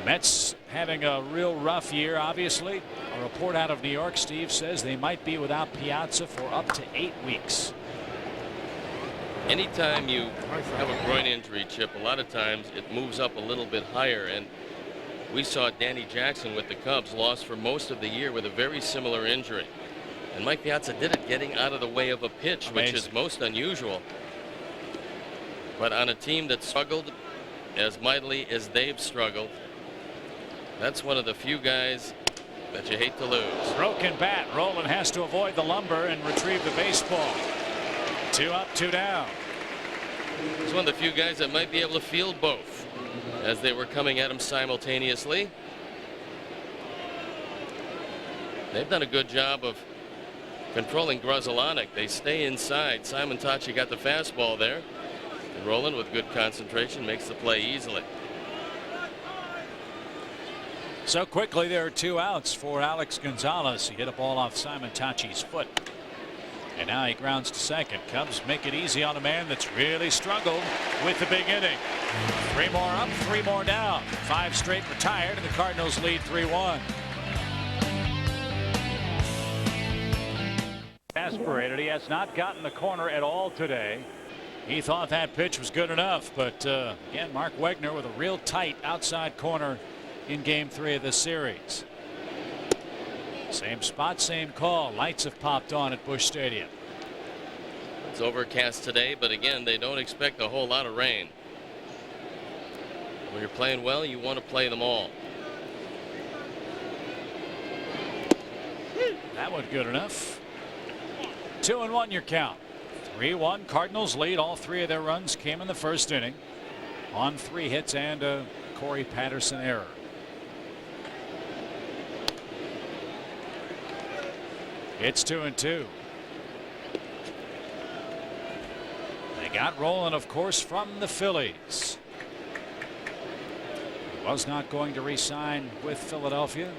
Mets having a real rough year, obviously. A report out of New York, Steve, says they might be without Piazza for up to 8 weeks. Anytime you have a groin injury, Chip, a lot of times it moves up a little bit higher. And we saw Danny Jackson with the Cubs lost for most of the year with a very similar injury. And Mike Piazza did it getting out of the way of a pitch, which is most unusual. But on a team that struggled as mightily as they've struggled, that's one of the few guys that you hate to lose. Broken bat. Rowland has to avoid the lumber and retrieve the baseball. 2 up, 2 down. He's one of the few guys that might be able to field both as they were coming at him simultaneously. They've done a good job of controlling Grunzalanek. They stay inside. Simon Tachi got the fastball there. And Rowland, with good concentration, makes the play easily. So quickly there are 2 outs for Alex Gonzalez. He hit a ball off Simon Tachi's foot. And now he grounds to second. Cubs make it easy on a man that's really struggled with the big inning. 3 more up, 3 more down. 5 straight retired, and the Cardinals lead 3-1. Aspirated. He has not gotten the corner at all today. He thought that pitch was good enough, but again, Mark Wegner with a real tight outside corner in game 3 of this series. Same spot, same call. Lights have popped on at Busch Stadium. It's overcast today, but again, they don't expect a whole lot of rain. When you're playing well, you want to play them all. That one good enough. 2-1 your count. 3-1 Cardinals lead. All 3 of their runs came in the first inning on 3 hits and a Corey Patterson error. It's 2-2. They got Rowland, of course, from the Phillies. He was not going to re-sign with Philadelphia.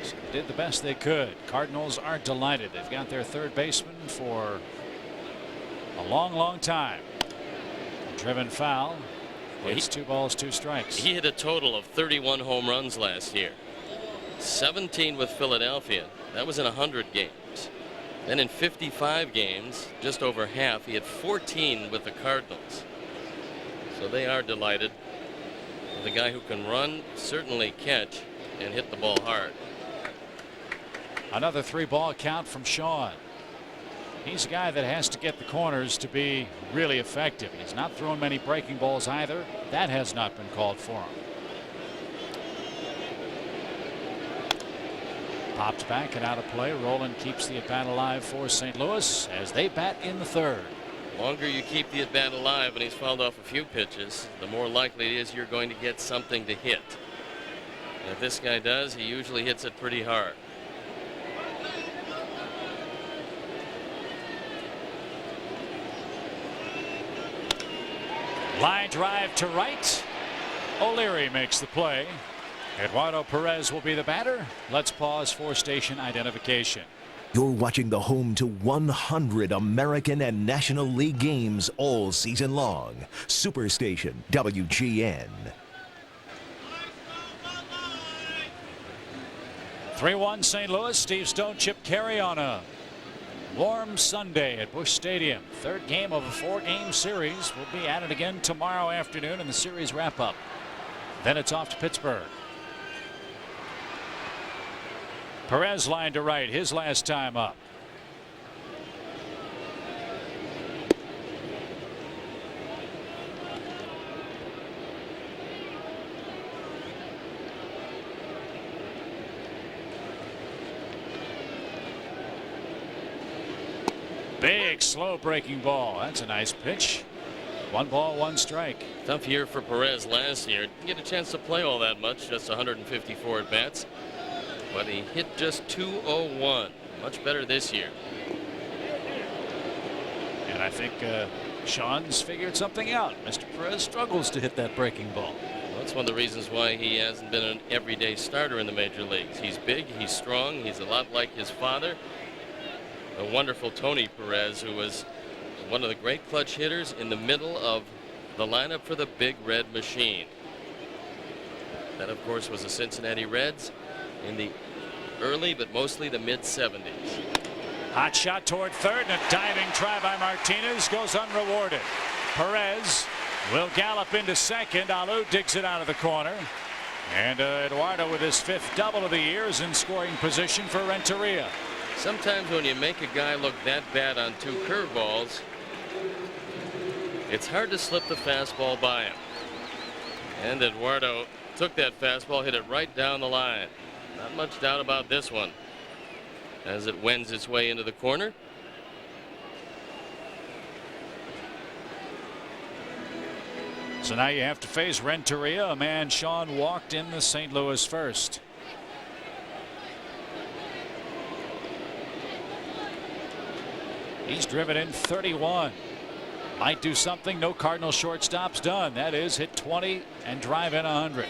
So they did the best they could. Cardinals are delighted. They've got their third baseman for a long time. Driven foul. It's 2 balls, 2 strikes. He hit a total of 31 home runs last year. 17 with Philadelphia. That was in 100 games. Then in 55 games, just over half, he had 14 with the Cardinals. So they are delighted with a guy who can run, certainly catch, and hit the ball hard. Another 3-ball count from Sean. He's a guy that has to get the corners to be really effective. He's not thrown many breaking balls either. That has not been called for him. Popped back and out of play. Rowland keeps the at bat alive for St. Louis as they bat in the third. The longer you keep the at-bat alive, and he's fouled off a few pitches, the more likely it is you're going to get something to hit. And if this guy does, he usually hits it pretty hard. Line drive to right. O'Leary makes the play. Eduardo Perez will be the batter. Let's pause for station identification. You're watching the home to 100 American and National League games all season long. Superstation WGN. 3-1 St. Louis. Steve Stone, Chip Carey on a warm Sunday at Busch Stadium. Third game of a 4-game series. Will be at it again tomorrow afternoon in the series wrap-up. Then it's off to Pittsburgh. Perez line to right, his last time up. Big slow breaking ball. That's a nice pitch. 1 ball, 1 strike. Tough year for Perez last year. Didn't get a chance to play all that much, just 154 at bats. But he hit just .201. Much better this year. And I think Sean's figured something out. Mr. Perez struggles to hit that breaking ball. Well, that's one of the reasons why he hasn't been an everyday starter in the major leagues. He's big, he's strong, he's a lot like his father. The wonderful Tony Perez, who was one of the great clutch hitters in the middle of the lineup for the Big Red Machine. That, of course, was the Cincinnati Reds in the early but mostly the mid-70s. Hot shot toward third, and a diving try by Martinez goes unrewarded. Perez will gallop into second. Alou digs it out of the corner. And Eduardo, with his 5th double of the year, is in scoring position for Renteria. Sometimes when you make a guy look that bad on 2 curveballs, it's hard to slip the fastball by him. And Eduardo took that fastball, hit it right down the line. Not much doubt about this one as it wends its way into the corner. So now you have to face Renteria, a man Sean walked in the St. Louis first. He's driven in 31. Might do something. No Cardinal shortstops done. That is hit 20 and drive in 100.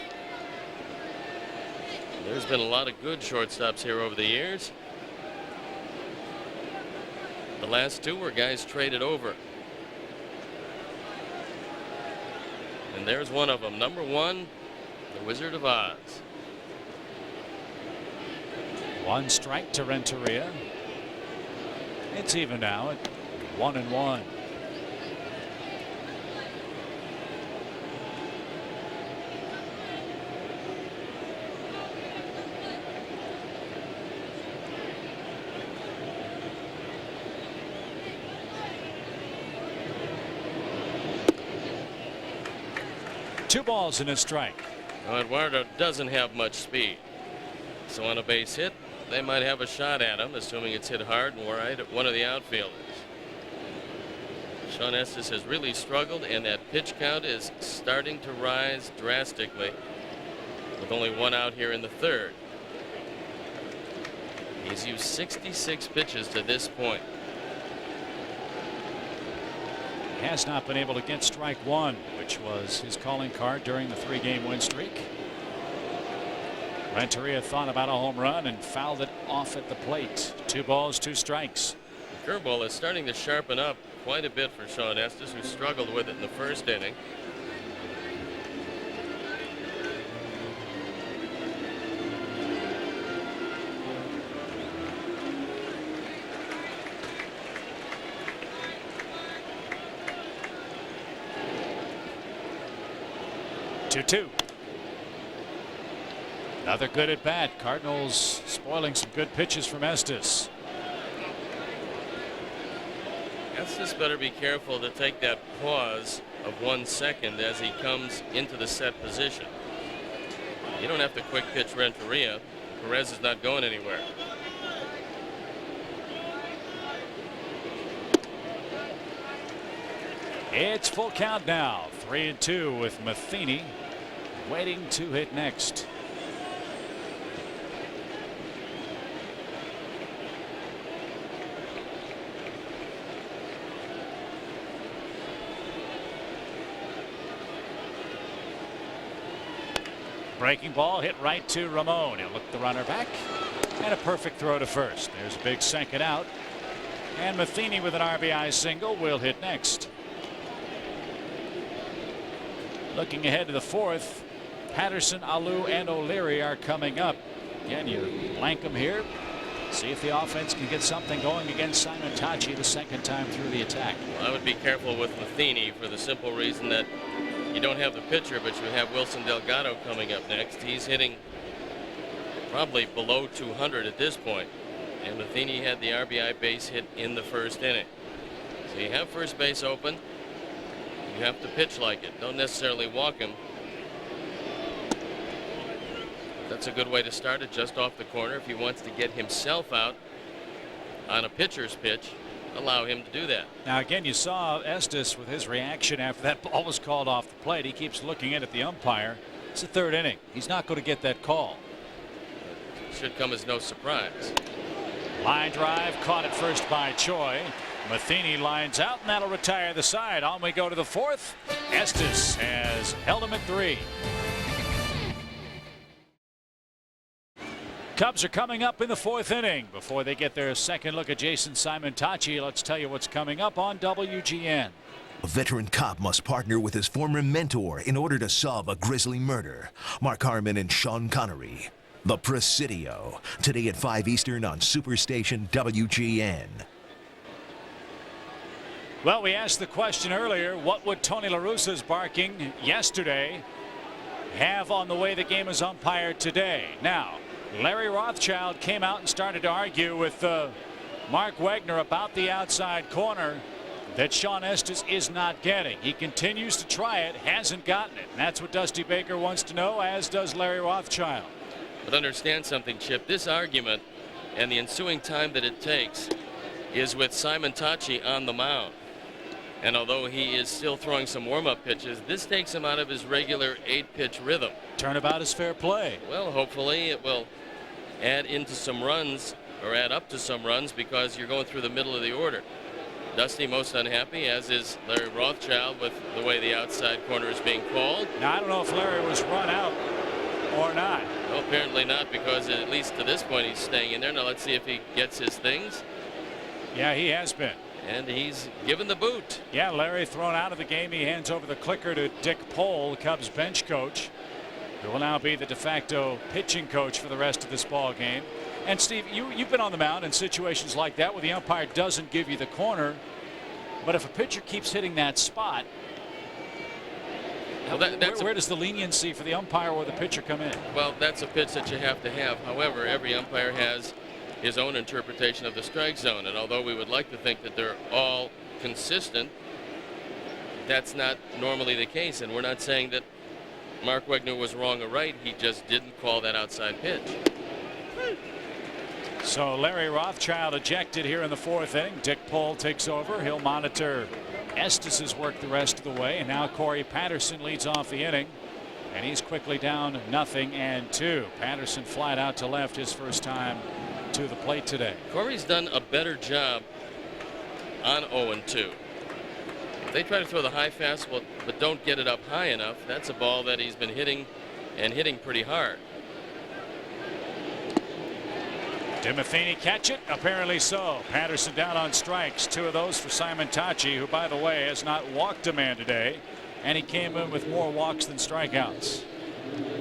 There's been a lot of good shortstops here over the years. The last 2 were guys traded over. And there's one of them. Number 1, the Wizard of Oz. 1 strike to Renteria. It's even now at 1-1. Two balls and a strike. Now, Eduardo doesn't have much speed. So on a base hit, they might have a shot at him, assuming it's hit hard and right at one of the outfielders. Sean Estes has really struggled, and that pitch count is starting to rise drastically with only 1 out here in the 3rd. He's used 66 pitches to this point. Has not been able to get strike 1, which was his calling card during the 3-game win streak. Renteria thought about a home run and fouled it off at the plate. 2 balls, 2 strikes. The curveball is starting to sharpen up quite a bit for Sean Estes, who struggled with it in the 1st inning. Two. Another good at bat. Cardinals spoiling some good pitches from Estes. Estes better be careful to take that pause of 1 second as he comes into the set position. You don't have to quick pitch Renteria. Perez is not going anywhere. It's full count now. 3-2 with Matheny waiting to hit next. Breaking ball hit right to Ramon. He'll look the runner back, and a perfect throw to first. There's a big second out, and Matheny with an RBI single will hit next. Looking ahead to the fourth, Patterson, Alou, and O'Leary are coming up. Again, you blank them here. See if the offense can get something going against Simon Tachi the second time through the attack. Well, I would be careful with Matheny for the simple reason that you don't have the pitcher, but you have Wilson Delgado coming up next. He's hitting probably below 200 at this point. And Matheny had the RBI base hit in the first inning. So you have first base open. You have to pitch like it. Don't necessarily walk him. That's a good way to start it, just off the corner. If he wants to get himself out on a pitcher's pitch, allow him to do that. Now again, you saw Estes with his reaction after that ball was called off the plate. He keeps looking in at the umpire. It's the third inning. He's not going to get that call. It should come as no surprise. Line drive caught at first by Choi. Matheny lines out, and that'll retire the side. On we go to the fourth. Estes has held him at 3. Cubs are coming up in the fourth inning. Before they get their second look at Jason Simon Tachi, let's tell you what's coming up on WGN. A veteran cop must partner with his former mentor in order to solve a grisly murder. Mark Harmon and Sean Connery. The Presidio. Today at 5 Eastern on Superstation WGN. Well, we asked the question earlier, what would Tony La Russa's barking yesterday have on the way the game is umpired today? Now, Larry Rothschild came out and started to argue with Mark Wegner about the outside corner that Sean Estes is not getting. He continues to try it, hasn't gotten it. And that's what Dusty Baker wants to know, as does Larry Rothschild. But understand something, Chip. This argument and the ensuing time that it takes is with Simon Tachi on the mound. And although he is still throwing some warm-up pitches, this takes him out of his regular 8-pitch rhythm. Turnabout is fair play. Well, hopefully it will add into some runs, or add up to some runs, because you're going through the middle of the order. Dusty most unhappy, as is Larry Rothschild, with the way the outside corner is being called. Now, I don't know if Larry was run out or not. Well, apparently not, because at least to this point he's staying in there. Now let's see if he gets his things. Yeah, he has been. And he's given the boot. Yeah, Larry thrown out of the game. He hands over the clicker to Dick Pohl, Cubs bench coach, who will now be the de facto pitching coach for the rest of this ball game. And Steve, you've been on the mound in situations like that where the umpire doesn't give you the corner, but if a pitcher keeps hitting that spot, well, where does the leniency for the umpire or the pitcher come in? Well, that's a pitch that you have to have. However, every umpire has his own interpretation of the strike zone, and although we would like to think that they're all consistent, that's not normally the case. And we're not saying that Mark Wegner was wrong or right. He just didn't call that outside pitch. So Larry Rothschild ejected here in the fourth inning. Dick Pohl takes over. He'll monitor Estes's work the rest of the way. And now Corey Patterson leads off the inning. And he's quickly down 0-2. Patterson flied out to left his first time to the plate today. Corey's done a better job on 0-2. They try to throw the high fastball but don't get it up high enough. That's a ball that he's been hitting, and hitting pretty hard. Did Matheny catch it? Apparently so. Patterson down on strikes. 2 of those for Simon Tachi, who, by the way, has not walked a man today, and he came in with more walks than strikeouts.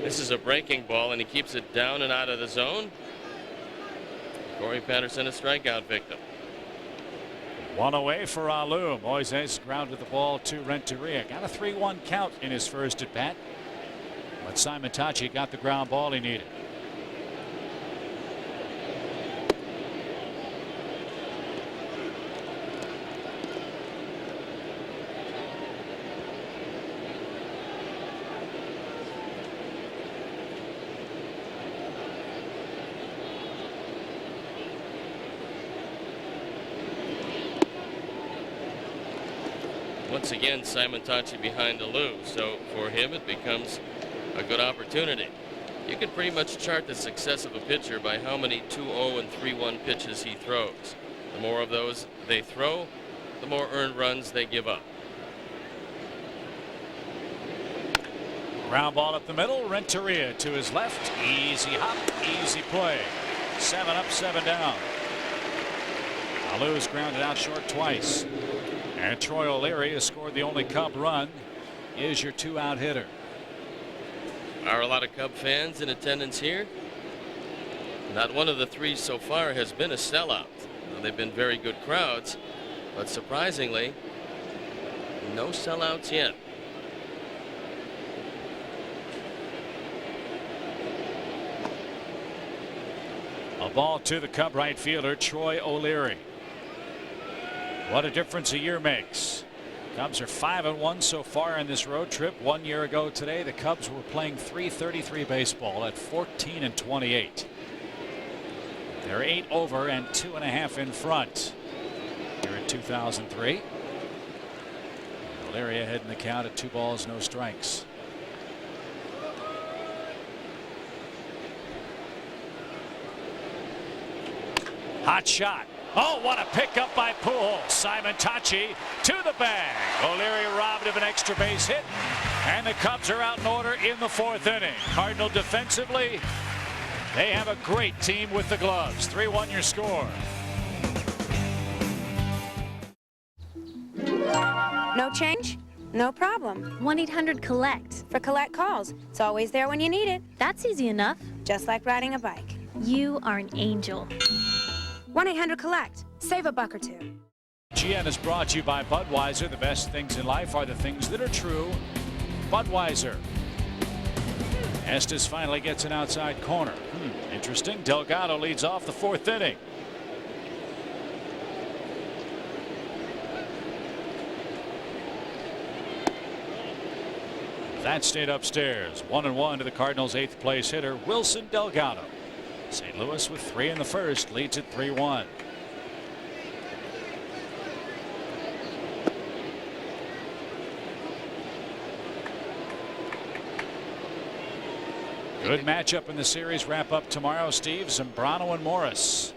This is a breaking ball, and he keeps it down and out of the zone. Corey Patterson, a strikeout victim. 1 away for Alou. Moises grounded the ball to Renteria. Got a 3-1 count in his first at bat, but Simon Tachi got the ground ball he needed. once again, Simon Tachi behind Alou. So for him, it becomes a good opportunity. You can pretty much chart the success of a pitcher by how many 2-0 and 3-1 pitches he throws. The more of those they throw, the more earned runs they give up. Ground ball up the middle. Renteria to his left. Easy hop, easy play. 7 up, 7 down. Alou's grounded out short twice. And Troy O'Leary has scored the only Cub run. Is your 2-out hitter. Are a lot of Cub fans in attendance here? Not one of the three so far has been a sellout. Now, they've been very good crowds, but surprisingly, no sellouts yet. A ball to the Cub right fielder, Troy O'Leary. What a difference a year makes. Cubs are 5-1 so far in this road trip. 1 year ago today, the Cubs were playing .333 baseball at 14-28. They're 8 over and 2.5 in front here in 2003. O'Leary ahead in the count at 2 balls, no strikes. Hot shot. Oh, what a pickup by Pujols. Simon Tachi to the bag. O'Leary robbed of an extra base hit. And the Cubs are out in order in the 4th inning. Cardinal defensively, they have a great team with the gloves. 3-1 your score. No change? No problem. 1-800-COLLECT. For collect calls. It's always there when you need it. That's easy enough. Just like riding a bike. You are an angel. 1-800-COLLECT. Save a buck or two. GN is brought to you by Budweiser. The best things in life are the things that are true. Budweiser. Estes finally gets an outside corner. Interesting. Delgado leads off the 4th inning. That stayed upstairs. 1-1 to the Cardinals' 8th place hitter, Wilson Delgado. St. Louis with 3 in the 1st leads at 3-1. Good matchup in the series. Wrap up tomorrow, Steve. Zambrano and Morris.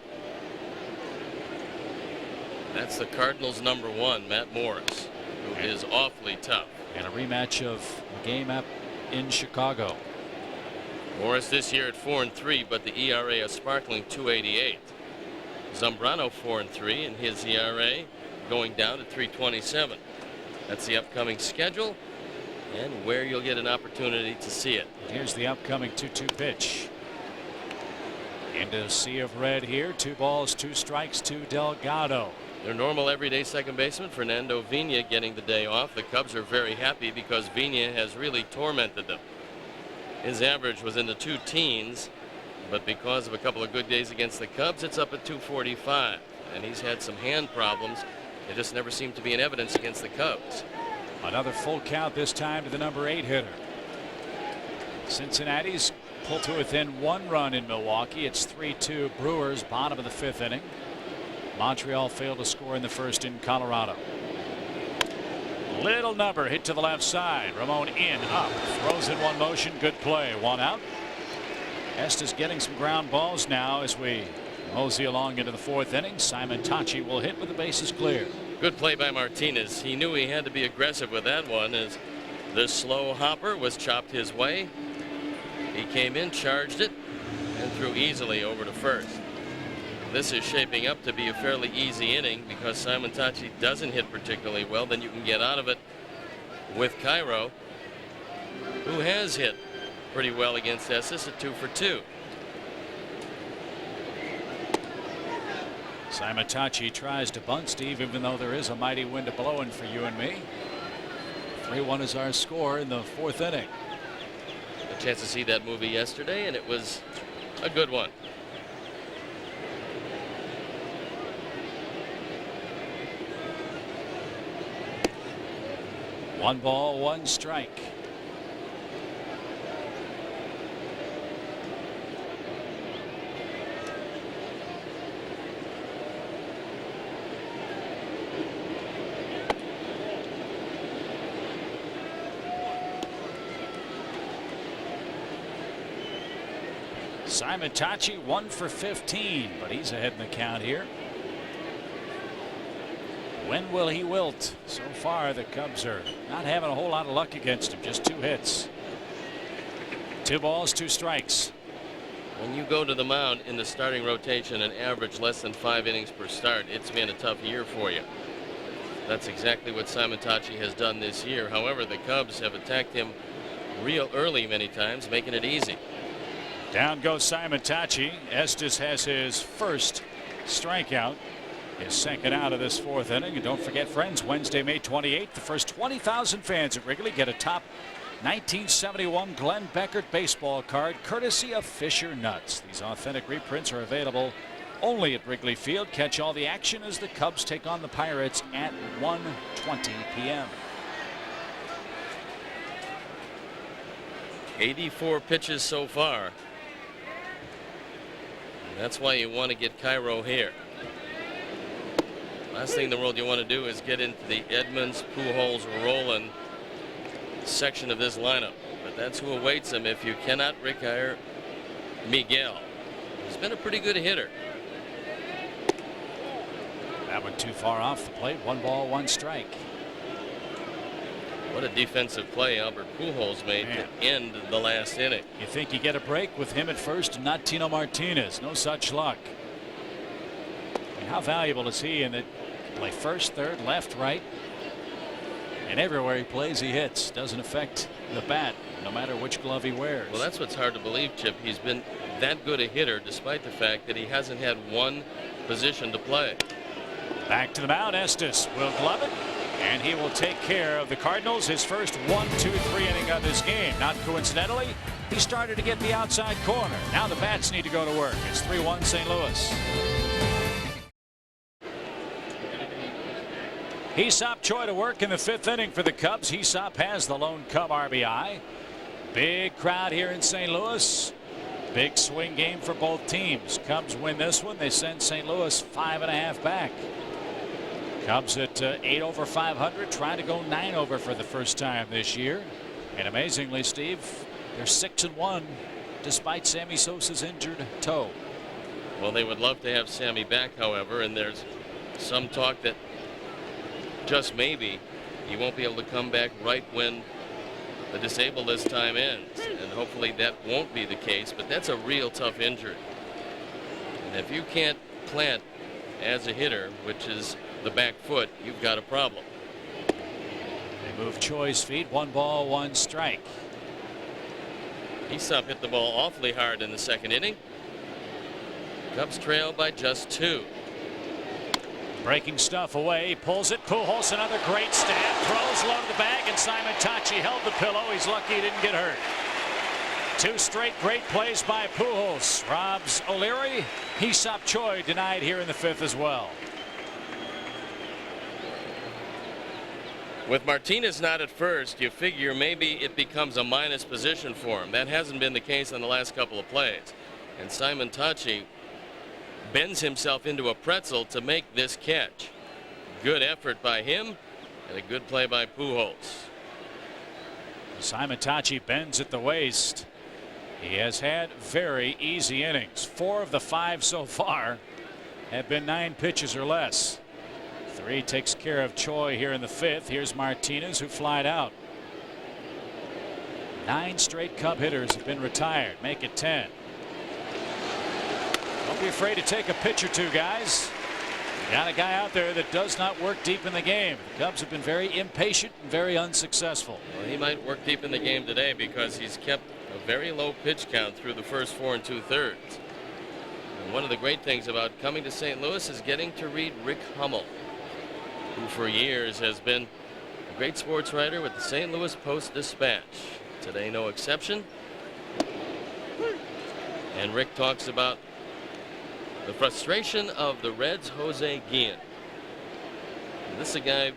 That's the Cardinals' #1, Matt Morris, who is awfully tough. And a rematch of a game up in Chicago. Morris this year at 4-3, but the ERA a sparkling 2.88. Zambrano 4-3, and his ERA going down to 3.27. That's the upcoming schedule and where you'll get an opportunity to see it. Here's the upcoming 2-2 pitch. Into a sea of red here. 2 balls, 2 strikes to Delgado. Their normal everyday second baseman, Fernando Vina, getting the day off. The Cubs are very happy because Vina has really tormented them. His average was in the 2 teens, but because of a couple of good days against the Cubs, it's up at 245. And he's had some hand problems. They just never seem to be in evidence against the Cubs. Another full count, this time to the #8 hitter. Cincinnati's pulled to within 1 run in Milwaukee. It's 3-2 Brewers, bottom of the 5th inning. Montreal failed to score in the 1st in Colorado. Little number hit to the left side. Ramon in, up, throws in one motion. Good play. 1 out. Estes getting some ground balls now as we mosey along into the 4th inning. Simon Tachi will hit with the bases clear. Good play by Martinez. He knew he had to be aggressive with that one as the slow hopper was chopped his way. He came in, charged it, and threw easily over to 1st. This is shaping up to be a fairly easy inning because Simon Tachi doesn't hit particularly well. Then you can get out of it with Cairo, who has hit pretty well against Estes at 2 for 2. Simon Tachi tries to bunt, Steve, even though there is a mighty wind blowing for you and me. 3-1 is our score in the 4th inning. A chance to see that movie yesterday, and it was a good one. One ball, 1 strike. Simon Tachi 1 for 15, but he's ahead in the count here. When will he wilt? So far, the Cubs are not having a whole lot of luck against him. Just 2 hits. 2 balls, 2 strikes. When you go to the mound in the starting rotation and average less than 5 innings per start, it's been a tough year for you. That's exactly what Simon Tachi has done this year. However, the Cubs have attacked him real early many times, making it easy. Down goes Simon Tachi. Estes has his first strikeout. His second out of this 4th inning. And don't forget, friends, Wednesday, May 28th, the first 20,000 fans at Wrigley get a top 1971 Glenn Beckert baseball card courtesy of Fisher Nuts. These authentic reprints are available only at Wrigley Field. Catch all the action as the Cubs take on the Pirates at 1:20 p.m. 84 pitches so far. And that's why you want to get Cairo here. Last thing in the world you want to do is get into the Edmonds, Pujols, Rolen section of this lineup. But that's who awaits him if you cannot retire Miguel. He's been a pretty good hitter. That one too far off the plate. 1 ball, 1 strike. What a defensive play Albert Pujols made to end the last inning. You think you get a break with him at first and not Tino Martinez. No such luck. I mean, how valuable is he in that? Play first, third, left, right, and everywhere he plays he hits. Doesn't affect the bat no matter which glove he wears. Well, that's what's hard to believe, Chip. He's been that good a hitter despite the fact that he hasn't had one position to play. Back to the mound. Estes will glove it, and he will take care of the Cardinals. His first 1, 2, 3 inning of this game. Not coincidentally, he started to get the outside corner. Now the bats need to go to work. It's 3-1 St. Louis. Aesop Choi to work in the 5th inning for the Cubs. Aesop has the lone Cub RBI. Big crowd here in St. Louis. Big swing game for both teams. Cubs win this one. They send St. Louis 5.5 back. Cubs at 8 over 500, trying to go 9 over for the first time this year. And amazingly, Steve, they're 6-1 despite Sammy Sosa's injured toe. Well, they would love to have Sammy back, however, and there's some talk that just maybe he won't be able to come back right when the disabled list time ends, and hopefully that won't be the case. But that's a real tough injury, and if you can't plant as a hitter, which is the back foot, you've got a problem. They move Choi's feet. 1 ball, 1 strike. Aesop hit the ball awfully hard in the 2nd inning. Cubs trail by just 2. Breaking stuff away, pulls it. Pujols, another great stab, throws low to the bag, and Simon Tachi held the pillow. He's lucky he didn't get hurt. 2 straight great plays by Pujols. Robs O'Leary. Aesop Choi denied here in the 5th as well. With Martinez not at first, you figure maybe it becomes a minus position for him. That hasn't been the case in the last couple of plays. And Simon Tachi bends himself into a pretzel to make this catch. Good effort by him and a good play by Pujols. Simon Tachi bends at the waist. He has had very easy innings. 4 of the 5 so far have been 9 pitches or less. 3 takes care of Choi here in the 5th. Here's Martinez, who flied out. 9 straight Cub hitters have been retired. Make it 10. Don't be afraid to take a pitch or 2, guys. You got a guy out there that does not work deep in the game. The Cubs have been very impatient and very unsuccessful. Well, he might work deep in the game today because he's kept a very low pitch count through the first 4 2/3. And one of the great things about coming to St. Louis is getting to read Rick Hummel, who for years has been a great sports writer with the St. Louis Post-Dispatch. Today no exception. And Rick talks about the frustration of the Reds' Jose Guillen. And this is a guy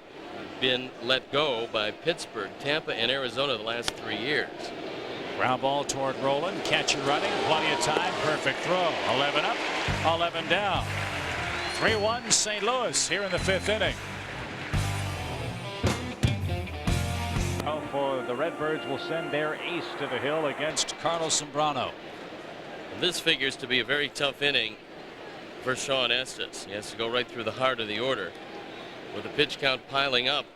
been let go by Pittsburgh, Tampa, and Arizona the last 3 years. Ground ball toward Rolen. Catcher running. Plenty of time. Perfect throw. 11 up, 11 down. 3-1 St. Louis here in the 5th inning. For the Redbirds will send their ace to the hill against Carlos Zambrano. This figures to be a very tough inning for Sean Estes. He has to go right through the heart of the order with the pitch count piling up,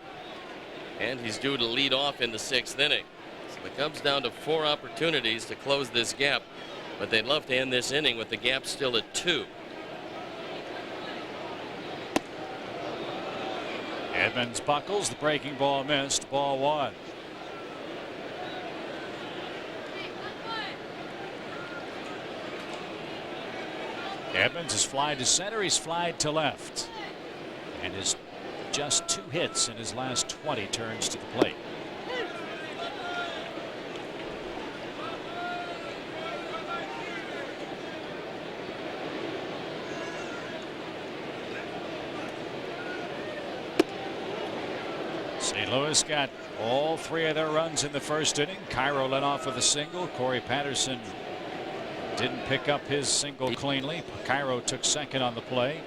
and he's due to lead off in the 6th inning. So the Cubs down to 4 opportunities to close this gap, but they'd love to end this inning with the gap still at 2. Edmonds buckles, the breaking ball missed, ball 1. Edmonds is flied to center, he's flied to left, and is just 2 hits in his last 20 turns to the plate. St. Louis got all 3 of their runs in the first inning. Cairo led off with a single. Corey Patterson didn't pick up his single cleanly. Cairo took second on the play.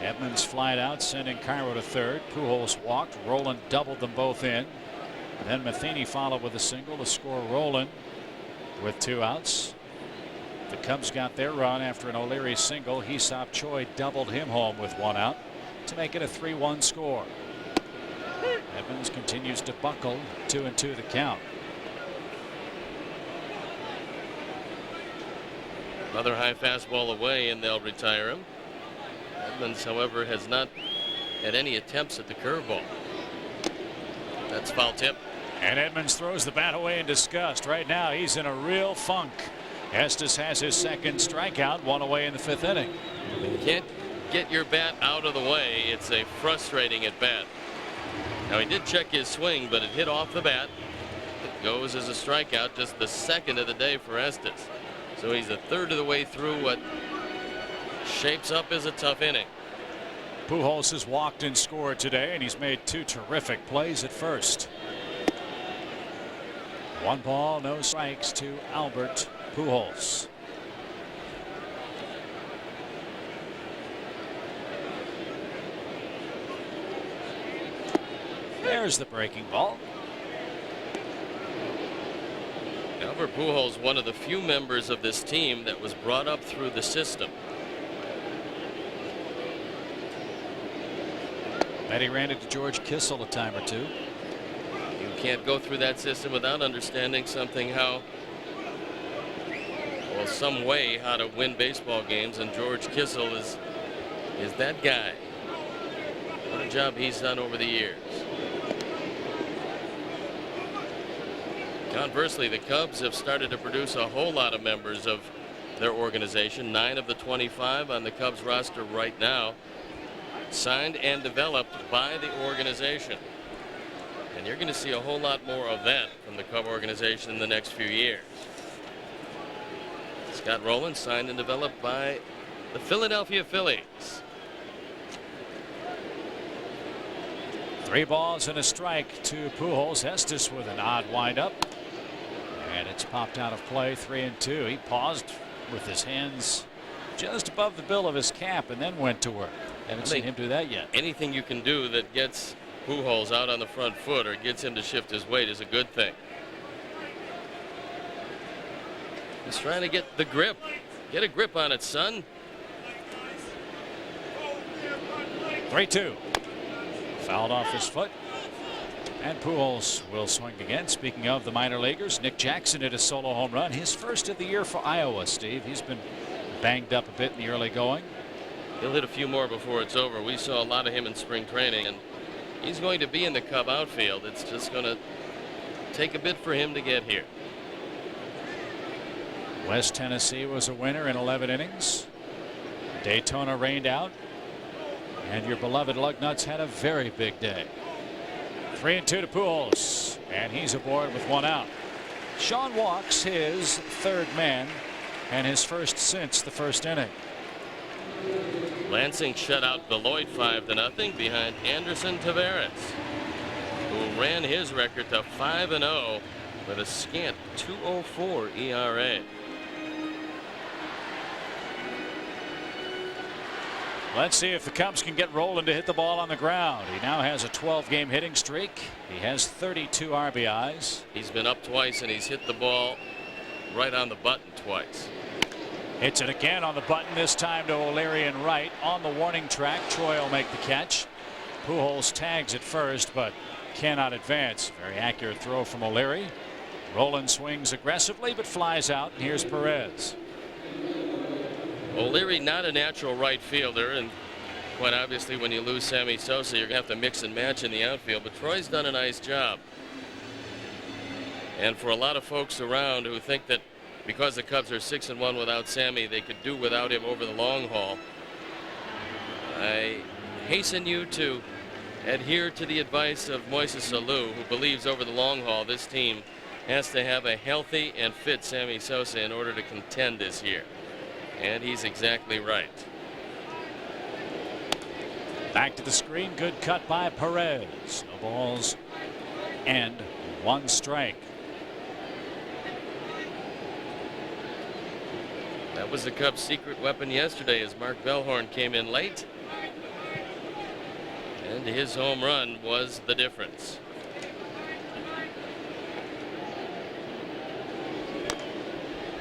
Edmonds flied out, sending Cairo to third. Pujols walked. Roland doubled them both in. Then Matheny followed with a single to score Roland with 2 outs. The Cubs got their run after an O'Leary single. Hee-Seop Choi doubled him home with 1 out to make it a 3-1 score. Edmonds continues to buckle. 2-2 the count. Another high fastball away, and they'll retire him. Edmonds, however, has not had any attempts at the curveball. That's foul tip. And Edmonds throws the bat away in disgust. Right now he's in a real funk. Estes has his 2nd strikeout, 1 away in the 5th inning. When you can't get your bat out of the way, it's a frustrating at bat. Now, he did check his swing, but it hit off the bat. It goes as a strikeout, just the 2nd of the day for Estes. So he's a 1/3 of the way through what shapes up as a tough inning. Pujols has walked and scored today, and he's made 2 terrific plays at first. 1 ball, no strikes to Albert Pujols. There's the breaking ball. Albert Pujols, one of the few members of this team that was brought up through the system. Bet he ran into George Kissel a time or 2. You can't go through that system without understanding something how, well, some way how to win baseball games, and George Kissel is that guy. What a job he's done over the years. Conversely, the Cubs have started to produce a whole lot of members of their organization. 9 of the 25 on the Cubs roster right now signed and developed by the organization. And you're going to see a whole lot more of that from the Cub organization in the next few years. Scott Rolen signed and developed by the Philadelphia Phillies. 3 balls and a strike to Pujols. Estes with an odd windup. And it's popped out of play. 3-2. He paused with his hands just above the bill of his cap and then went to work. Haven't seen him do that yet. Anything you can do that gets Pujols out on the front foot or gets him to shift his weight is a good thing. He's trying to get the grip. Get a grip on it, son. 3-2. Fouled off his foot. And Pujols will swing again. Speaking of the minor leaguers, Nick Jackson hit a solo home run. His first of the year for Iowa, Steve. He's been banged up a bit in the early going. He'll hit a few more before it's over. We saw a lot of him in spring training, and he's going to be in the Cub outfield. It's just going to take a bit for him to get here. West Tennessee was a winner in 11 innings. Daytona rained out. And your beloved Lugnuts had a very big day. 3-2 to Pujols, and he's aboard with 1 out. Sean walks his 3rd man and his first since the first inning. Lansing shut out Beloit 5-0 behind Anderson Taveras, who ran his record to 5-0 with a scant 2.04 ERA. Let's see if the Cubs can get Roland to hit the ball on the ground. He now has a 12-game hitting streak. He has 32 RBIs. He's been up twice, and he's hit the ball right on the button twice. Hits it again on the button, this time to O'Leary and right on the warning track. Troy will make the catch. Pujols tags at first, but cannot advance. Very accurate throw from O'Leary. Roland swings aggressively, but flies out. And here's Perez. O'Leary not a natural right fielder, and quite obviously when you lose Sammy Sosa, you're going to have to mix and match in the outfield, but Troy's done a nice job. And for a lot of folks around who think that because the Cubs are 6-1 without Sammy, they could do without him over the long haul, I hasten you to adhere to the advice of Moises Alou, who believes over the long haul this team has to have a healthy and fit Sammy Sosa in order to contend this year. And he's exactly right. Back to the screen. Good cut by Perez. No balls and 1 strike. That was the Cubs' secret weapon yesterday as Mark Bellhorn came in late. And his home run was the difference.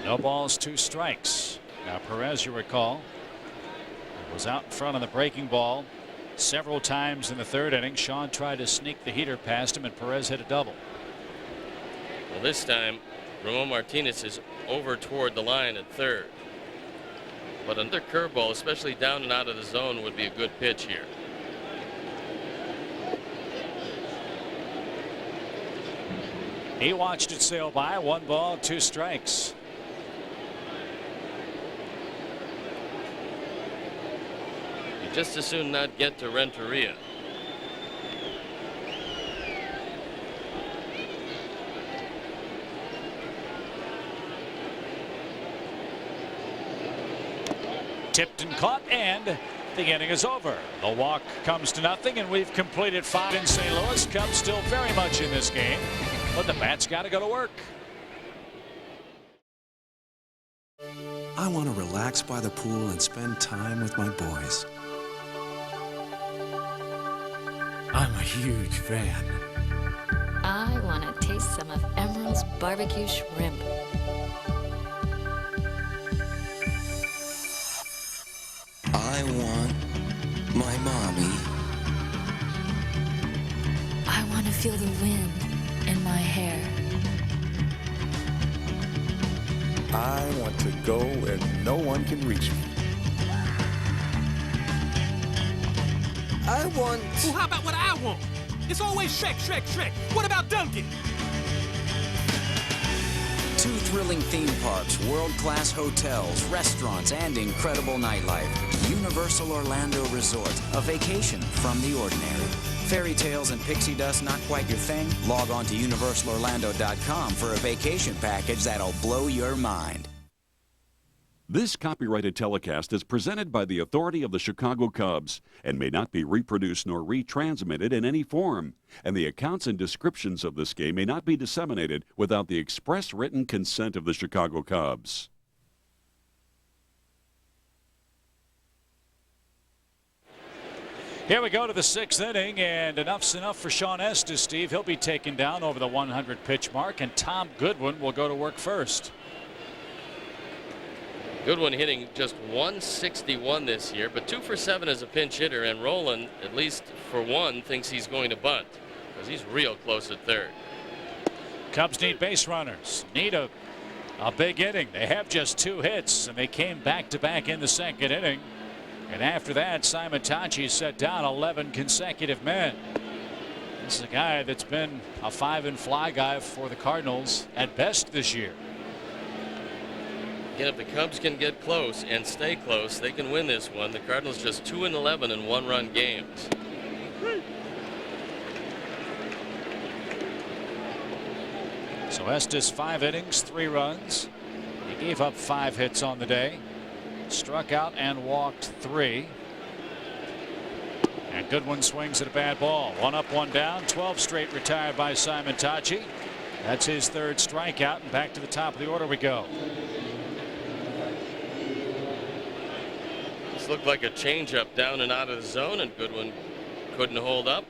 No balls, 2 strikes. Now Perez, you recall, was out in front of the breaking ball several times in the 3rd inning. Sean tried to sneak the heater past him, and Perez hit a double. Well, this time Ramon Martinez is over toward the line at 3rd. But another curveball, especially down and out of the zone, would be a good pitch here. He watched it sail by. 1 ball, 2 strikes. You just as soon not get to Renteria. Tipped and caught, and the inning is over. The walk comes to nothing, and we've completed 5 in St. Louis. Cubs still very much in this game, but the bat's got to go to work. I want to relax by the pool and spend time with my boys. I'm a huge fan. I want to taste some of Emerald's barbecue shrimp. I want my mommy. I want to feel the wind in my hair. I want to go where no one can reach me. I want... Well, how about what I want? It's always Shrek, Shrek, Shrek. What about Duncan? 2 thrilling theme parks, world-class hotels, restaurants, and incredible nightlife. Universal Orlando Resort, a vacation from the ordinary. Fairy tales and pixie dust not quite your thing? Log on to universalorlando.com for a vacation package that'll blow your mind. This copyrighted telecast is presented by the authority of the Chicago Cubs and may not be reproduced nor retransmitted in any form. And the accounts and descriptions of this game may not be disseminated without the express written consent of the Chicago Cubs. Here we go to the 6th inning, and enough's enough for Sean Estes, Steve. He'll be taken down over the 100 pitch mark, and Tom Goodwin will go to work first. Goodwin hitting just 161 this year, but 2 for 7 as a pinch hitter, and Roland, at least for one, thinks he's going to bunt because he's real close at 3rd. Cubs need base runners, need a big inning. They have just 2 hits, and they came back-to-back in the 2nd inning. And after that, Simon Tachi set down 11 consecutive men. This is a guy that's been a 5-and-fly guy for the Cardinals at best this year. Again, if the Cubs can get close and stay close, they can win this one. The Cardinals just 2-11 in 1-run games. So Estes 5 innings, 3 runs. He gave up 5 hits on the day. Struck out and walked 3. And Goodwin swings at a bad ball. 1 up, 1 down. 12 straight retired by Simon Tachi. That's his 3rd strikeout, and back to the top of the order we go. This looked like a changeup down and out of the zone, and Goodwin couldn't hold up.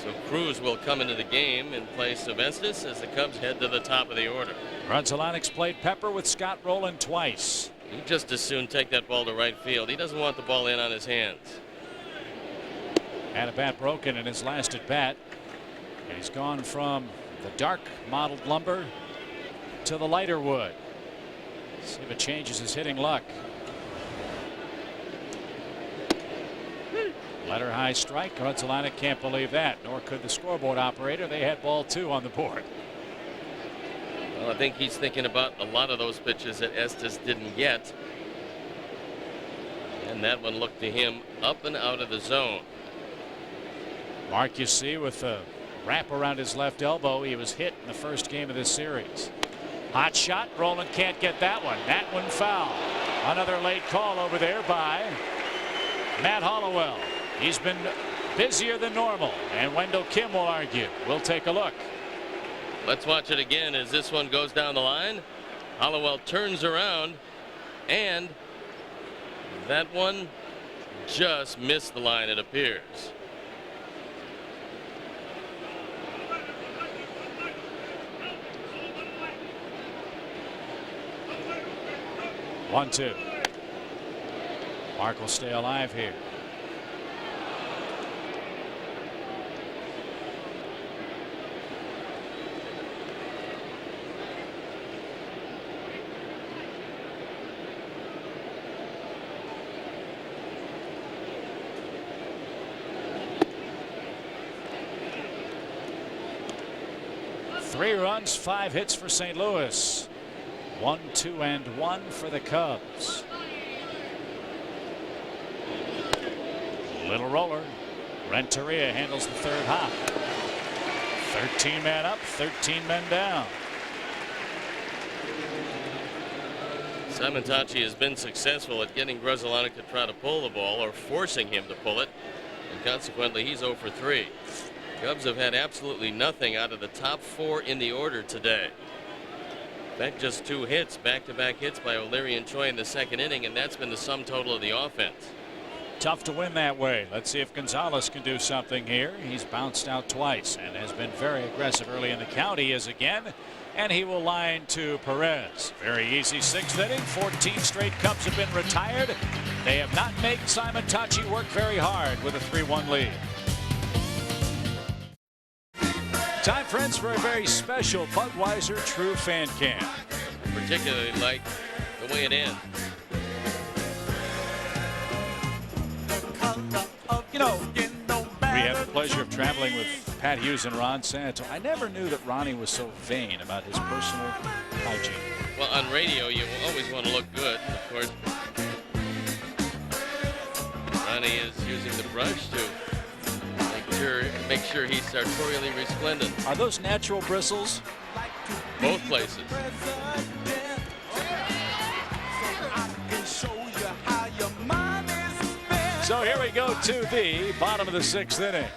So Cruz will come into the game in place of Estes as the Cubs head to the top of the order. Rudzelanics played Pepper with Scott Rowland twice. He'd just as soon take that ball to right field. He doesn't want the ball in on his hands. Had a bat broken in his last at bat. And he's gone from the dark mottled lumber to the lighter wood. See if it changes his hitting luck. Letter high strike. Rudzelanic can't believe that, nor could the scoreboard operator. They had ball 2 on the board. Well, I think he's thinking about a lot of those pitches that Estes didn't get. And that one looked to him up and out of the zone. Mark, you see, with a wrap around his left elbow, he was hit in the first game of this series. Hot shot. Rowland can't get that one. That one foul. Another late call over there by Matt Hollowell. He's been busier than normal, and Wendell Kim will argue. We'll take a look. Let's watch it again as this one goes down the line. Hollowell turns around, and that one just missed the line, it appears. One, two. Mark will stay alive here. Three runs, 5 hits for St. Louis. 1, 2, and 1 for the Cubs. Little roller. Renteria handles the third hop. 13 men up, 13 men down. Simon Tachi has been successful at getting Grzelcyk to try to pull the ball or forcing him to pull it, and consequently he's 0 for 3. Cubs have had absolutely nothing out of the top 4 in the order today. In fact, just 2 hits, back-to-back hits by O'Leary and Choi in the second inning, and that's been the sum total of the offense. Tough to win that way. Let's see if Gonzalez can do something here. He's bounced out twice and has been very aggressive early in the count. He is again, and he will line to Perez. Very easy 6th inning. 14 straight Cubs have been retired. They have not made Simon Tachi work very hard with a 3-1 lead. Time, friends, for a very special Budweiser True Fan Cam. I particularly like the way it ends. You know, we have the pleasure of traveling with Pat Hughes and Ron Santo. I never knew that Ronnie was so vain about his personal hygiene. Well, on radio, you always want to look good. Of course, Ronnie is using the brush to make sure he's sartorially resplendent. Are those natural bristles? Both places. So here we go to the bottom of the 6th inning.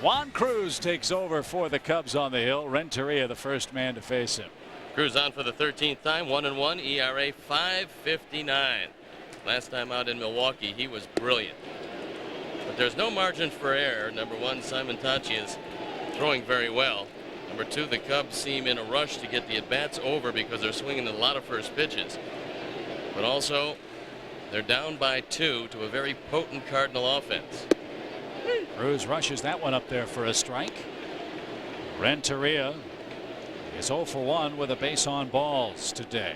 Juan Cruz takes over for the Cubs on the hill. Renteria the first man to face him. Cruz on for the 13th time, 1-1, ERA 5.59. Last time out in Milwaukee, he was brilliant. But there's no margin for error. Number 1, Simon Tachi is throwing very well. Number 2, the Cubs seem in a rush to get the at-bats over because they're swinging a lot of first pitches. But also, they're down by 2 to a very potent Cardinal offense. Cruz rushes that one up there for a strike. Renteria is 0 for 1 with a base on balls today.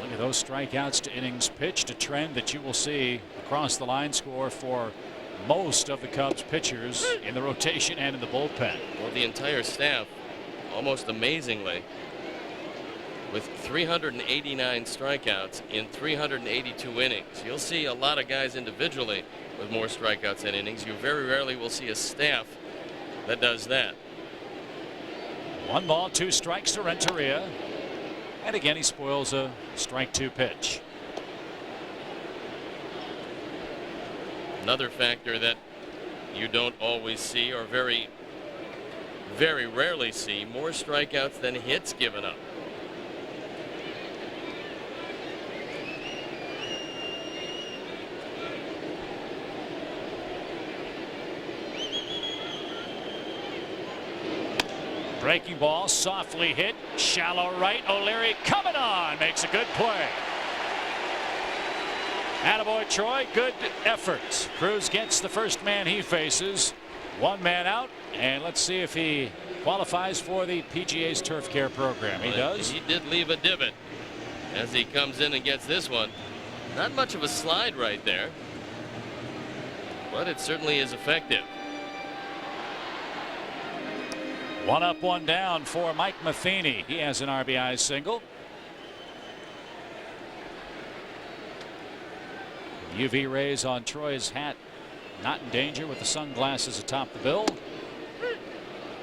Look at those strikeouts to innings pitched, a trend that you will see across the line score for most of the Cubs pitchers in the rotation and in the bullpen. Well, the entire staff, almost amazingly, with 389 strikeouts in 382 innings. You'll see a lot of guys individually with more strikeouts than innings. You very rarely will see a staff that does that. 1 ball, 2 strikes to Renteria. And again, he spoils a strike 2 pitch. Another factor that you don't always see, or very, very rarely see, more strikeouts than hits given up. Breaking ball, softly hit, shallow right. O'Leary coming on, makes a good play. Attaboy Troy, good effort. Cruz gets the first man he faces. One man out, and let's see if he qualifies for the PGA's Turf Care program. He does. He did leave a divot as he comes in and gets this one. Not much of a slide right there, but it certainly is effective. One up, one down for Mike Matheny. He has an RBI single. UV rays on Troy's hat, not in danger with the sunglasses atop the bill.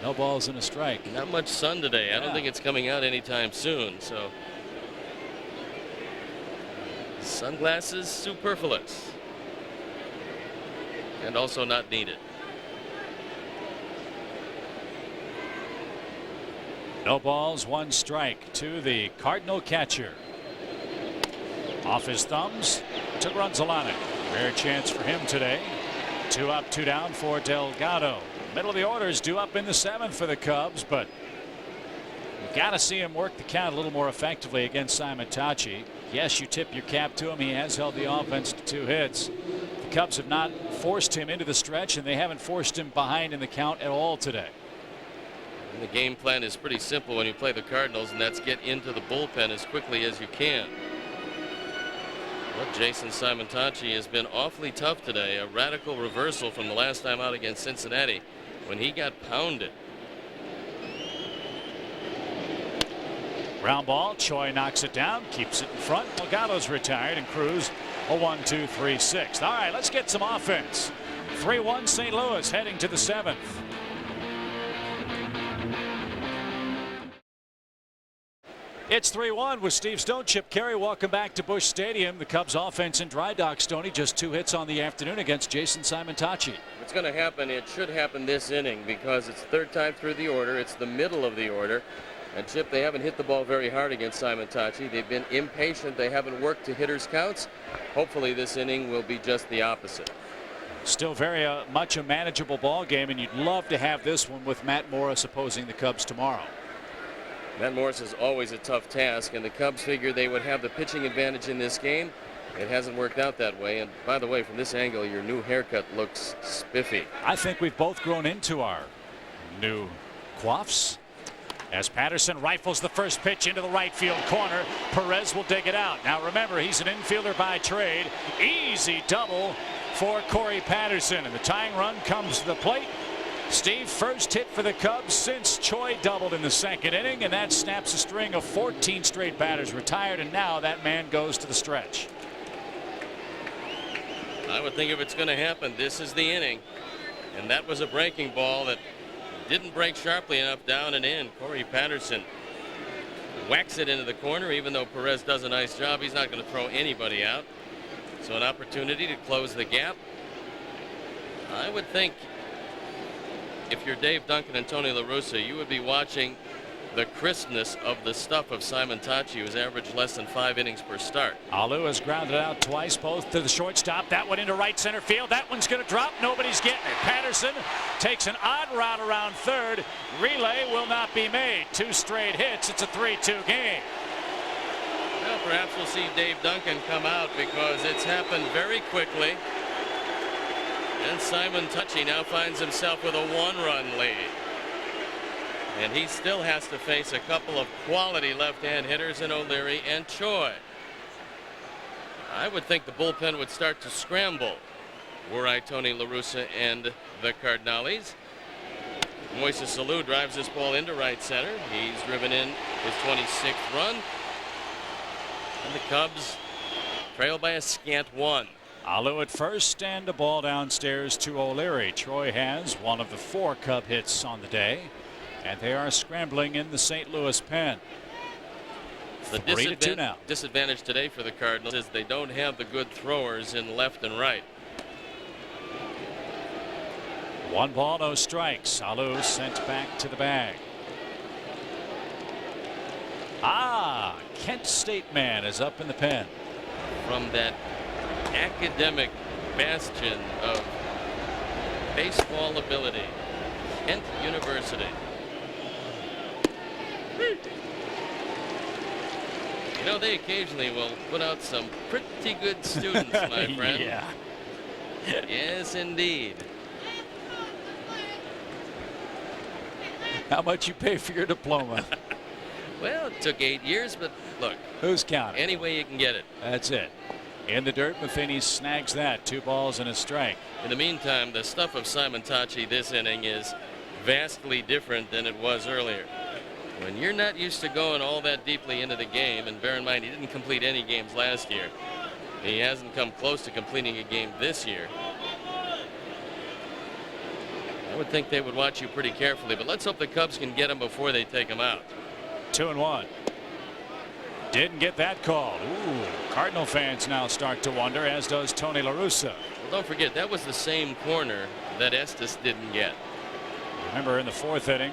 No balls and a strike. Not much sun today. I don't think it's coming out anytime soon. So sunglasses superfluous and also not needed. No balls, one strike to the Cardinal catcher. Off his thumbs to Grunzolani. Rare chance for him today. 2 up, 2 down for Delgado. Middle of the order is due up in the 7th for the Cubs, but you've got to see him work the count a little more effectively against Simon Tachi. Yes, you tip your cap to him. He has held the offense to 2 hits. The Cubs have not forced him into the stretch, and they haven't forced him behind in the count at all today. And the game plan is pretty simple when you play the Cardinals, and that's get into the bullpen as quickly as you can. But Jason Simontachi has been awfully tough today. A radical reversal from the last time out against Cincinnati when he got pounded. Ground ball. Choi knocks it down, keeps it in front. Delgado's retired, and Cruz a 1-2-3-6. All right, let's get some offense. 3-1 St. Louis heading to the 7th. It's 3-1 with Steve Stone. Chip Carey, welcome back to Busch Stadium. The Cubs offense in dry dock, Stoney. Just 2 hits on the afternoon against Jason Simontachi. It's going to happen. It should happen this inning because it's 3rd time through the order. It's the middle of the order. And Chip, they haven't hit the ball very hard against Simontachi. They've been impatient. They haven't worked to hitters' counts. Hopefully this inning will be just the opposite. Still very much a manageable ball game, and you'd love to have this one with Matt Morris opposing the Cubs tomorrow. Matt Morris is always a tough task, and the Cubs figured they would have the pitching advantage in this game. It hasn't worked out that way. And by the way, from this angle, your new haircut looks spiffy. I think we've both grown into our new coiffes. As Patterson rifles the first pitch into the right field corner, Perez will dig it out. Now remember, he's an infielder by trade. Easy double for Corey Patterson, and the tying run comes to the plate. Steve, first hit for the Cubs since Choi doubled in the 2nd inning, and that snaps a string of 14 straight batters retired, and now that man goes to the stretch. I would think if it's going to happen, this is the inning. And that was a breaking ball that didn't break sharply enough down and in. Corey Patterson whacks it into the corner. Even though Perez does a nice job, he's not going to throw anybody out. So an opportunity to close the gap. I would think if you're Dave Duncan and Tony La Russa, you would be watching the crispness of the stuff of Simontachi, who's averaged less than 5 innings per start. Alu has grounded out twice, both to the shortstop. That one into right center field. That one's going to drop. Nobody's getting it. Patterson takes an odd route around 3rd. Relay will not be made. 2 straight hits. It's a 3-2 game. Well, perhaps we'll see Dave Duncan come out because it's happened very quickly. And Simontachi now finds himself with a 1-run lead. And he still has to face a couple of quality left-hand hitters in O'Leary and Choi. I would think the bullpen would start to scramble were I Tony La Russa and the Cardinals. Moises Alou drives this ball into right center. He's driven in his 26th run. And the Cubs trail by a scant 1. Alu at first, and a ball downstairs to O'Leary. Troy has one of the 4 Cub hits on the day, and they are scrambling in the St. Louis pen. The disadvantage today for the Cardinals is they don't have the good throwers in left and right. 1 ball, no strikes. Alu sent back to the bag. Kent State man is up in the pen. From that academic bastion of baseball ability, Kent University. You know, they occasionally will put out some pretty good students, my friend. Yeah. Yes, indeed. How much you pay for your diploma? Well, it took 8 years, but look. Who's counting? Any way you can get it. That's it. In the dirt, Matheny snags that. 2 balls and a strike. In the meantime, the stuff of Simon Tachi this inning is vastly different than it was earlier. When you're not used to going all that deeply into the game, and bear in mind he didn't complete any games last year. He hasn't come close to completing a game this year. I would think they would watch you pretty carefully, but let's hope the Cubs can get him before they take him out. 2-1. Didn't get that called. Ooh, Cardinal fans now start to wonder, as does Tony La Russa. Well, don't forget, that was the same corner that Estes didn't get. Remember, in the 4th inning,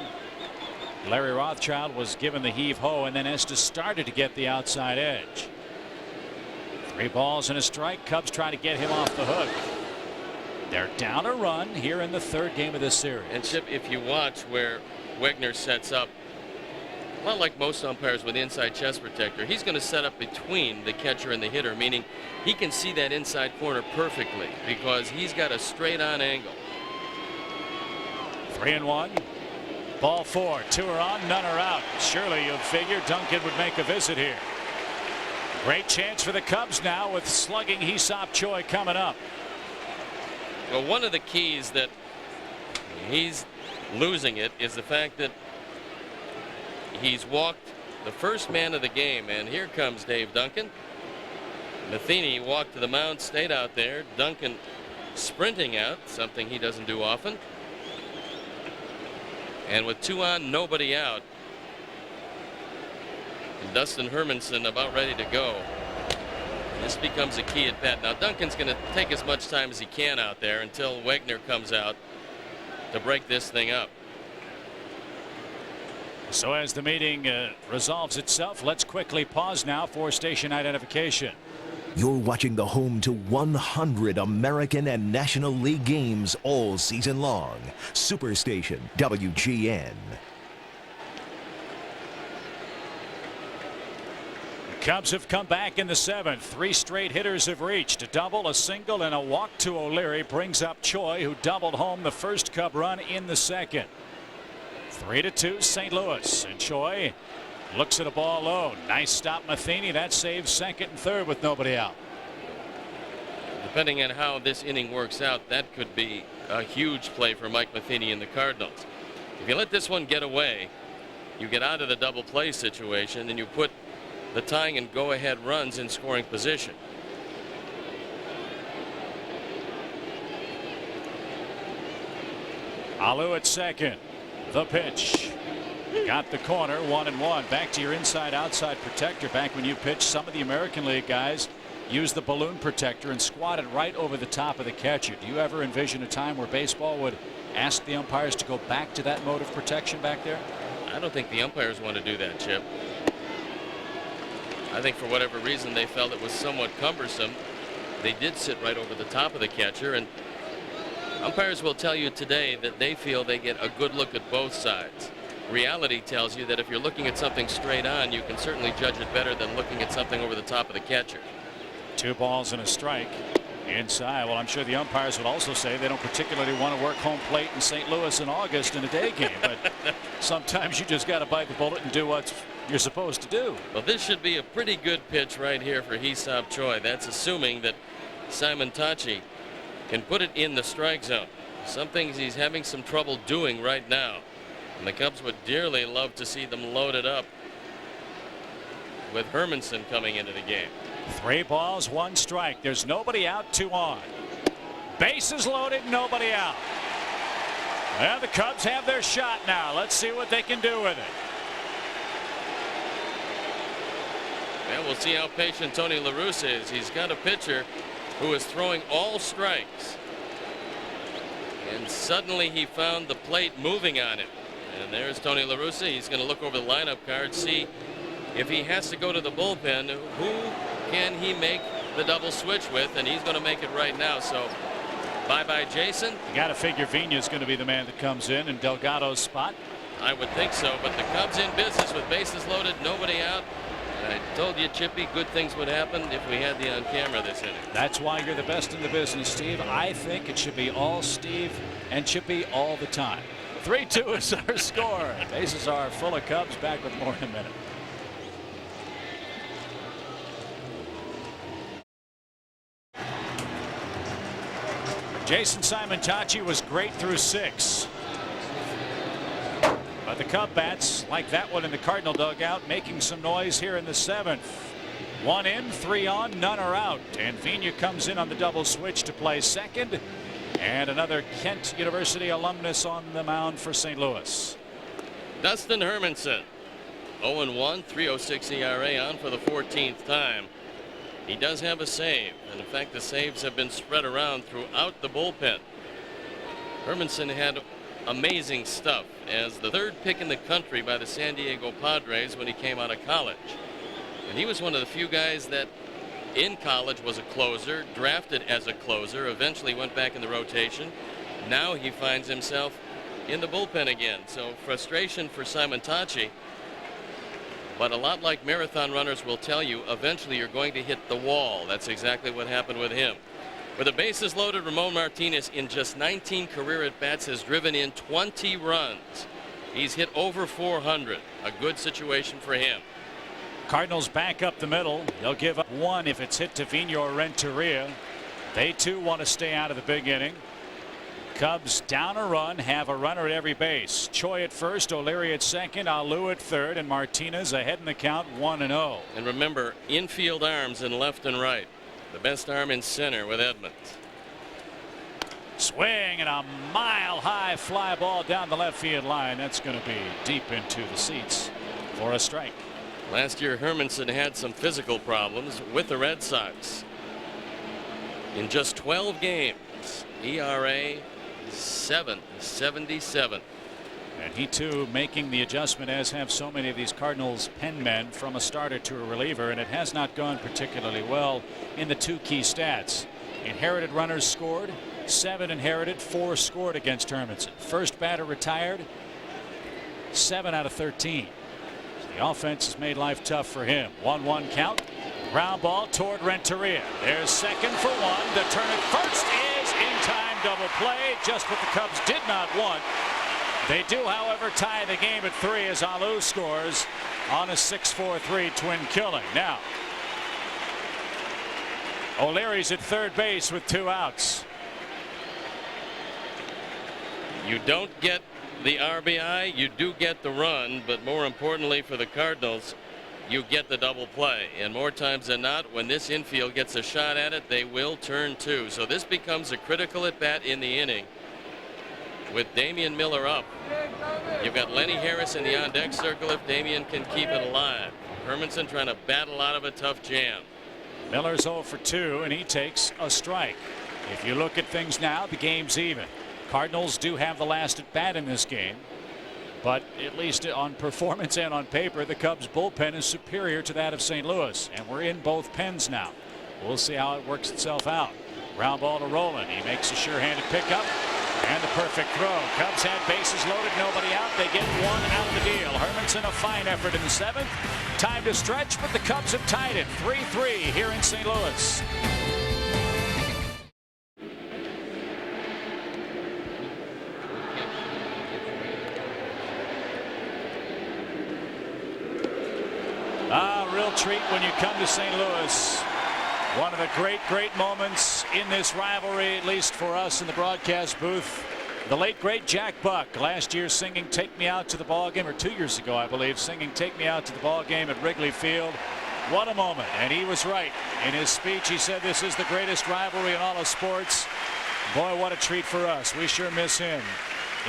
Larry Rothschild was given the heave-ho, and then Estes started to get the outside edge. 3 balls and a strike. Cubs trying to get him off the hook. They're down a run here in the 3rd game of this series. And Chip, if you watch where Wegner sets up, a lot like most umpires with inside chest protector, he's going to set up between the catcher and the hitter, meaning he can see that inside corner perfectly because he's got a straight-on angle. 3-1. Ball 4. 2 are on, none are out. Surely you'd figure Duncan would make a visit here. Great chance for the Cubs now with slugging Hee-Seop Choi coming up. Well, one of the keys that he's losing it is the fact that he's walked the first man of the game, and here comes Dave Duncan. Matheny walked to the mound, stayed out there. Duncan sprinting out, something he doesn't do often. And with 2 on, nobody out, and Dustin Hermanson about ready to go. This becomes a key at bat. Now Duncan's going to take as much time as he can out there until Wegner comes out to break this thing up. So as the meeting resolves itself, let's quickly pause now for station identification. You're watching the home to 100 American and National League games all season long. Superstation WGN. Cubs have come back in the 7th. 3 straight hitters have reached. A double, a single, and a walk to O'Leary brings up Choi, who doubled home the first Cub run in the 2nd. 3-2 St. Louis, and Choi looks at a ball low. Nice stop, Matheny. That saves 2nd and 3rd with nobody out. Depending on how this inning works out, that could be a huge play for Mike Matheny and the Cardinals. If you let this one get away, you get out of the double play situation and you put the tying and go-ahead runs in scoring position. Alou at 2nd. The pitch. Got the corner. 1-1. Back to your inside-outside protector. Back when you pitched, some of the American League guys used the balloon protector and squatted right over the top of the catcher. Do you ever envision a time where baseball would ask the umpires to go back to that mode of protection back there? I don't think the umpires want to do that, Chip. I think for whatever reason they felt it was somewhat cumbersome. They did sit right over the top of the catcher, and umpires will tell you today that they feel they get a good look at both sides. Reality tells you that if you're looking at something straight on, you can certainly judge it better than looking at something over the top of the catcher. 2 balls and a strike inside. Well, I'm sure the umpires would also say they don't particularly want to work home plate in St. Louis in August in a day game, but sometimes you just got to bite the bullet and do what you're supposed to do. Well, this should be a pretty good pitch right here for Hee-Seop Choi. That's assuming that Simon Tachi can put it in the strike zone. Something he's having some trouble doing right now. And the Cubs would dearly love to see them loaded up with Hermanson coming into the game. 3 balls, 1 strike. There's nobody out, 2 on. Bases loaded, nobody out. Well, the Cubs have their shot now. Let's see what they can do with it. Well, we'll see how patient Tony La Russa is. He's got a pitcher who is throwing all strikes. And suddenly he found the plate moving on him. And there's Tony La Russa. He's going to look over the lineup card, see if he has to go to the bullpen, who can he make the double switch with, and he's going to make it right now. So bye-bye Jason. You got to figure Vigna's going to be the man that comes in Delgado's spot. I would think so, but the Cubs in business with bases loaded, nobody out. I told you, Chippy, good things would happen if we had the on camera this inning. That's why you're the best in the business, Steve. I think it should be all Steve and Chippy all the time. 3-2 is our score. Bases are full of Cubs. Back with more in a minute. Jason Simon-Tachi was great through 6. But the Cub bats, like that one in the Cardinal dugout, making some noise here in the 7th. 1 in, 3 on, none are out. And Vina comes in on the double switch to play second. And another Kent University alumnus on the mound for St. Louis. Dustin Hermanson, 0-1, 3.06 ERA, on for the 14th time. He does have a save, and in fact the saves have been spread around throughout the bullpen. Hermanson had amazing stuff as the 3rd pick in the country by the San Diego Padres when he came out of college. And he was one of the few guys that in college was a closer, drafted as a closer, eventually went back in the rotation. Now he finds himself in the bullpen again. So frustration for Simon-Tachi. But a lot like marathon runners will tell you, eventually you're going to hit the wall. That's exactly what happened with him. With the bases loaded, Ramon Martinez in just 19 career at-bats has driven in 20 runs. He's hit over 400. A good situation for him. Cardinals back up the middle. They'll give up 1 if it's hit to Vina or Renteria. They too want to stay out of the big inning. Cubs down a run, have a runner at every base. Choi at first, O'Leary at second, Alou at third, and Martinez ahead in the count 1-0. And remember, infield arms in left and right. The best arm in center with Edmonds. Swing and a mile-high fly ball down the left field line. That's going to be deep into the seats for a strike. Last year, Hermanson had some physical problems with the Red Sox. In just 12 games, ERA 7.77. And he too making the adjustment, as have so many of these Cardinals penmen, from a starter to a reliever, and it has not gone particularly well in the 2 key stats. Inherited runners scored, 7 inherited, 4 scored against Hermanson. First batter retired, 7 out of 13. So the offense has made life tough for him. 1-1 count. Ground ball toward Renteria. There's second for 1. The turn at first is in time, double play, just what the Cubs did not want. They do, however, tie the game at 3 as Alou scores on a 6-4-3 twin killing. Now, O'Leary's at third base with 2 outs. You don't get the RBI, you do get the run, but more importantly for the Cardinals, you get the double play. And more times than not, when this infield gets a shot at it, they will turn 2. So this becomes a critical at bat in the inning. With Damian Miller up, you've got Lenny Harris in the on-deck circle if Damian can keep it alive. Hermanson trying to battle out of a tough jam. Miller's 0 for 2, and he takes a strike. If you look at things now, the game's even. Cardinals do have the last at bat in this game, but at least on performance and on paper, the Cubs bullpen is superior to that of St. Louis, and we're in both pens now. We'll see how it works itself out. Ground ball to Roland. He makes a sure-handed pickup. And the perfect throw. Cubs had bases loaded, nobody out. They get 1 out of the deal. Hermanson a fine effort in the 7th. Time to stretch, but the Cubs have tied it 3-3 here in St. Louis. Real treat when you come to St. Louis. One of the great moments in this rivalry, at least for us in the broadcast booth. The late, great Jack Buck, last year singing Take Me Out to the Ball Game, or 2 years ago, I believe, singing Take Me Out to the Ball Game at Wrigley Field. What a moment. And he was right. In his speech, he said this is the greatest rivalry in all of sports. Boy, what a treat for us. We sure miss him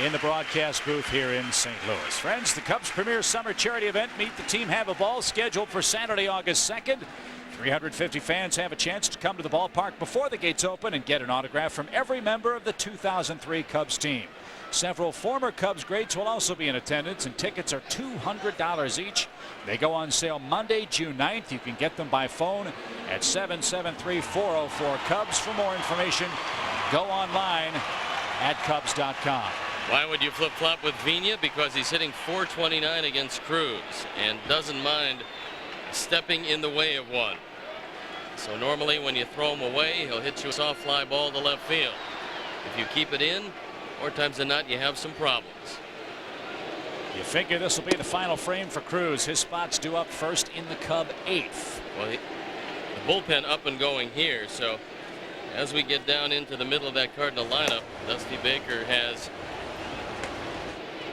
in the broadcast booth here in St. Louis. Friends, the Cubs' premier summer charity event, Meet the Team Have a Ball, scheduled for Saturday, August 2nd. 350 fans have a chance to come to the ballpark before the gates open and get an autograph from every member of the 2003 Cubs team. Several former Cubs greats will also be in attendance, and tickets are $200 each. They go on sale Monday, June 9th. You can get them by phone at 773-404-CUBS. For more information, go online at Cubs.com. Why would you flip-flop with Vina? Because he's hitting .429 against Cruz and doesn't mind stepping in the way of one. So normally when you throw him away, he'll hit you a soft fly ball to left field. If you keep it in, more times than not, you have some problems. You figure this will be the final frame for Cruz. His spot's due up first in the Cub 8th. Well, the bullpen up and going here, so as we get down into the middle of that Cardinal lineup, Dusty Baker has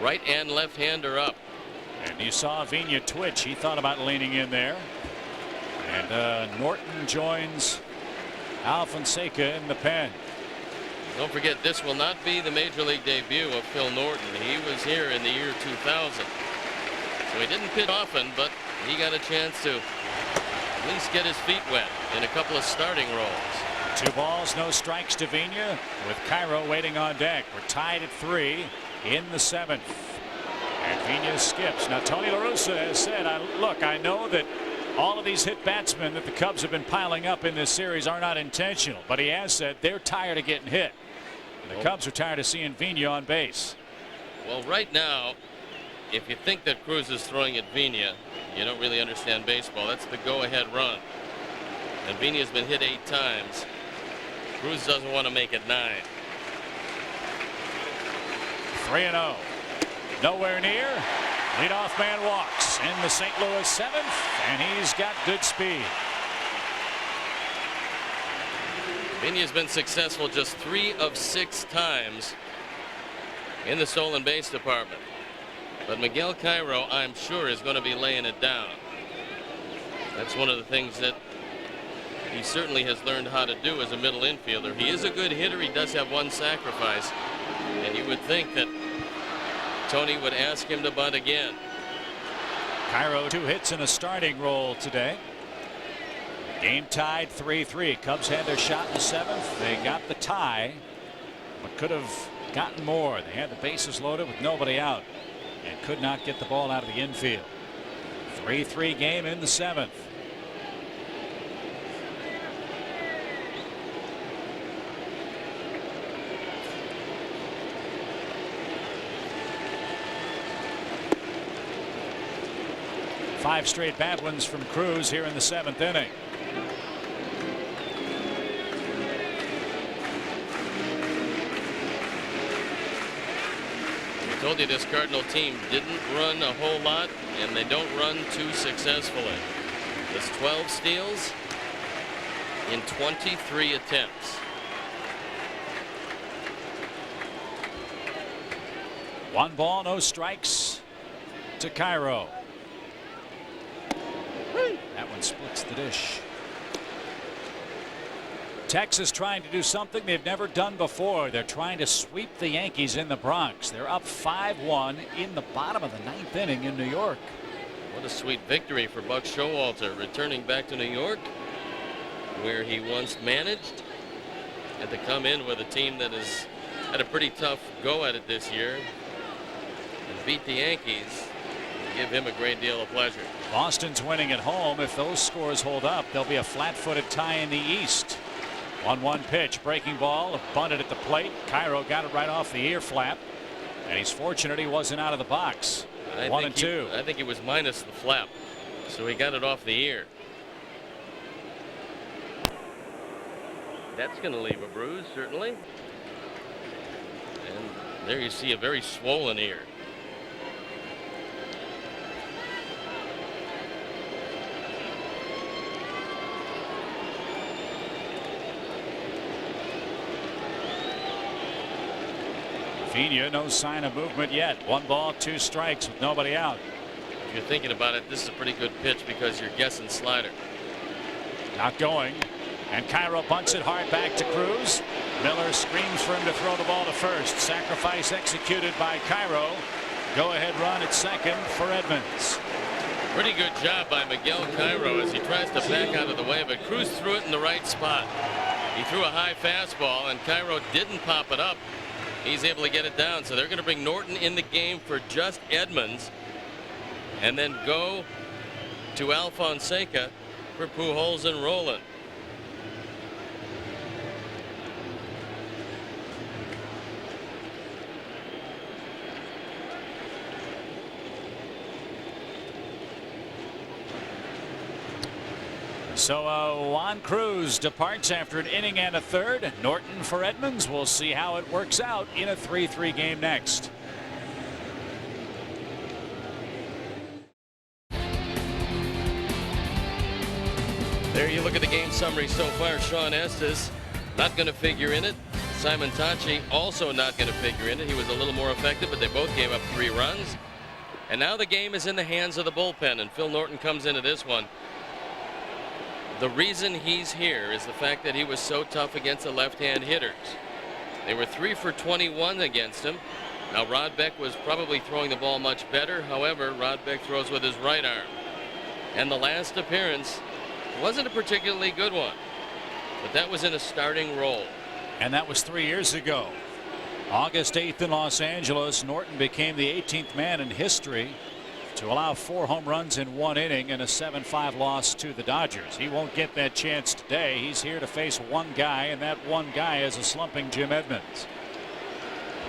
right and left hander up. And you saw Vina twitch. He thought about leaning in there. And Norton joins Alfonseca in the pen. Don't forget, this will not be the major league debut of Phil Norton. He was here in the year 2000. So he didn't pitch often, but he got a chance to at least get his feet wet in a couple of starting roles. 2 balls, no strikes to Vina with Cairo waiting on deck. We're tied at 3 in the 7th. And Vina skips. Now Tony La Russa has said, look, I know that all of these hit batsmen that the Cubs have been piling up in this series are not intentional, but he has said they're tired of getting hit. And the Cubs are tired of seeing Vina on base. Well, right now, if you think that Cruz is throwing at Vina, you don't really understand baseball. That's the go-ahead run. And Vina's been hit 8 times. Cruz doesn't want to make it 9. 3-0. Nowhere near. Leadoff man walks in the St. Louis 7th, and he's got good speed. Vina's been successful just 3 of 6 times in the stolen base department. But Miguel Cairo, I'm sure, is going to be laying it down. That's one of the things that he certainly has learned how to do as a middle infielder. He is a good hitter. He does have one sacrifice, and you would think that Tony would ask him to bunt again. Cairo 2 hits in a starting role today. Game tied 3-3. Cubs had their shot in the 7th. They got the tie, but could have gotten more. They had the bases loaded with nobody out and could not get the ball out of the infield. 3-3 game in the 7th. Five straight bad ones from Cruz here in the 7th inning. I told you this Cardinal team didn't run a whole lot, and they don't run too successfully. There's 12 steals in 23 attempts. One ball, no strikes to Cairo. That one splits the dish. Texas trying to do something they've never done before. They're trying to sweep the Yankees in the Bronx. They're up 5-1 in the bottom of the 9th inning in New York. What a sweet victory for Buck Showalter, returning back to New York, where he once managed, and to come in with a team that has had a pretty tough go at it this year and beat the Yankees. Give him a great deal of pleasure. Boston's winning at home. If those scores hold up, there'll be a flat-footed tie in the East. 1-1 pitch, breaking ball, bunted at the plate. Cairo got it right off the ear flap, and he's fortunate he wasn't out of the box. 1-2. I think he was minus the flap, so he got it off the ear. That's going to leave a bruise, certainly. And there you see a very swollen ear. Vina, no sign of movement yet. 1 ball, 2 strikes with nobody out. If you're thinking about it, this is a pretty good pitch because you're guessing slider. Not going. And Cairo bunts it hard back to Cruz. Miller screams for him to throw the ball to first. Sacrifice executed by Cairo. Go ahead run at second for Edmonds. Pretty good job by Miguel Cairo as he tries to back out of the way, but Cruz threw it in the right spot. He threw a high fastball and Cairo didn't pop it up. He's able to get it down, so they're going to bring Norton in the game for just Edmonds and then go to Alfonseca for Pujols and Roland. So Juan Cruz departs after an inning and a third. Norton for Edmonds. We'll see how it works out in a 3-3 game next. There you look at the game summary so far. Sean Estes not going to figure in it. Simon Tachi also not going to figure in it. He was a little more effective, but they both gave up 3 runs. And now the game is in the hands of the bullpen, and Phil Norton comes into this one. The reason he's here is the fact that he was so tough against the left-hand hitters. They were 3 for 21 against him. Now Rod Beck was probably throwing the ball much better. However, Rod Beck throws with his right arm. And the last appearance wasn't a particularly good one, but that was in a starting role. And that was 3 years ago. August 8th in Los Angeles, Norton became the 18th man in history to allow 4 home runs in 1 inning in a 7-5 loss to the Dodgers. He won't get that chance today. He's here to face one guy, and that one guy is a slumping Jim Edmonds.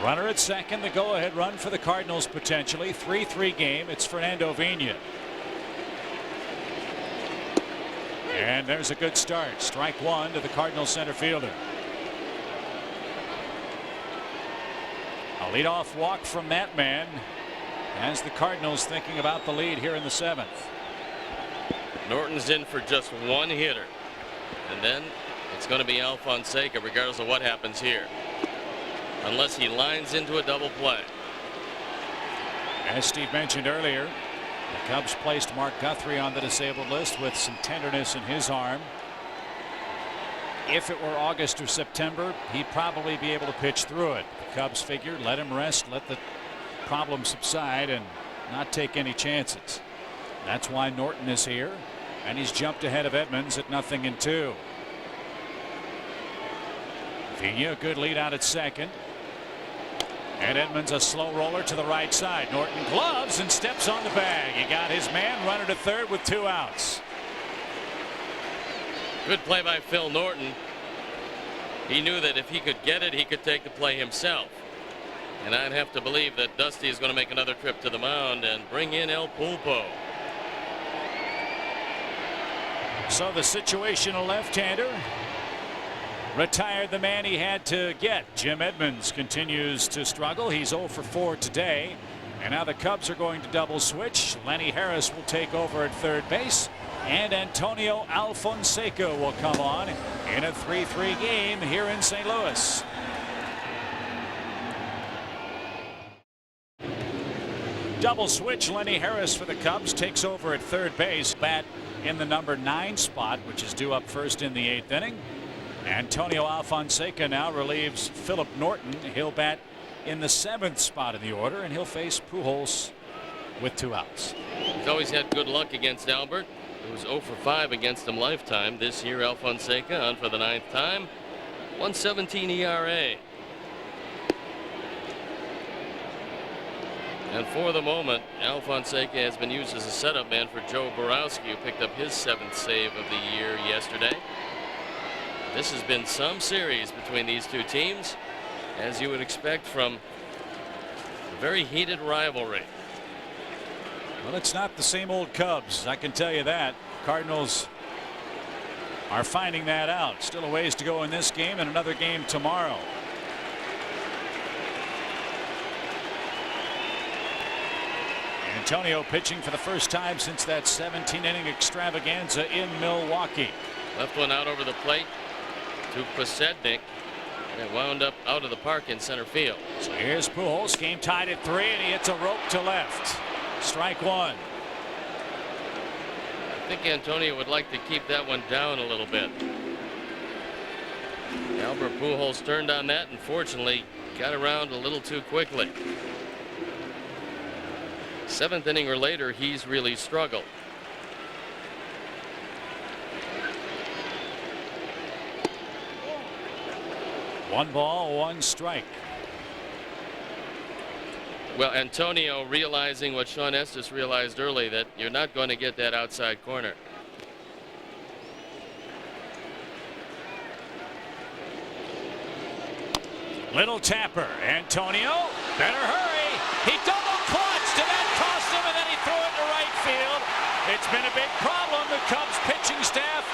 Runner at second, the go-ahead run for the Cardinals potentially. 3-3 game. It's Fernando Vina. And there's a good start. Strike 1 to the Cardinals center fielder. A leadoff walk from that man as the Cardinals thinking about the lead here in the 7th. Norton's in for just 1 hitter, and then it's going to be Al Fonseca regardless of what happens here, unless he lines into a double play. As Steve mentioned earlier, the Cubs placed Mark Guthrie on the disabled list with some tenderness in his arm. If it were August or September, he'd probably be able to pitch through it. The Cubs figured let him rest, let the problem subside, and not take any chances. That's why Norton is here, and he's jumped ahead of Edmonds at 0-2. Vina, a good lead out at second. And Edmonds a slow roller to the right side. Norton gloves and steps on the bag. He got his man, runner to third with 2 outs. Good play by Phil Norton. He knew that if he could get it, he could take the play himself. And I'd have to believe that Dusty is going to make another trip to the mound and bring in El Pulpo. So the situational left-hander retired the man he had to get. Jim Edmonds continues to struggle. He's 0 for 4 today. And now the Cubs are going to double switch. Lenny Harris will take over at third base. And Antonio Alfonseca will come on in a 3-3 game here in St. Louis. Double switch. Lenny Harris for the Cubs takes over at third base. Bat in the number 9 spot, which is due up first in the 8th inning. Antonio Alfonseca now relieves Philip Norton. He'll bat in the 7th spot in the order, and he'll face Pujols with 2 outs. He's always had good luck against Albert. It was 0 for 5 against him lifetime. This year, Alfonseca on for the 9th time. 1.17 ERA. And for the moment, Alfonseca has been used as a setup man for Joe Borowski, who picked up his 7th save of the year yesterday. This has been some series between these two teams, as you would expect from a very heated rivalry. Well, it's not the same old Cubs, I can tell you that. Cardinals are finding that out. Still a ways to go in this game, and another game tomorrow. Antonio pitching for the first time since that 17-inning extravaganza in Milwaukee. Left one out over the plate to Posednik. It wound up out of the park in center field. So here's Pujols, game tied at 3, and he hits a rope to left. Strike 1. I think Antonio would like to keep that one down a little bit. Albert Pujols turned on that and fortunately got around a little too quickly. 7th inning or later, he's really struggled. One ball, 1 strike. Well, Antonio realizing what Sean Estes realized early, that you're not going to get that outside corner. Little tapper. Antonio, better hurry. He double clutched, and that cost him, and then he threw it to right field. It's It's been a big problem. The Cubs pitching staff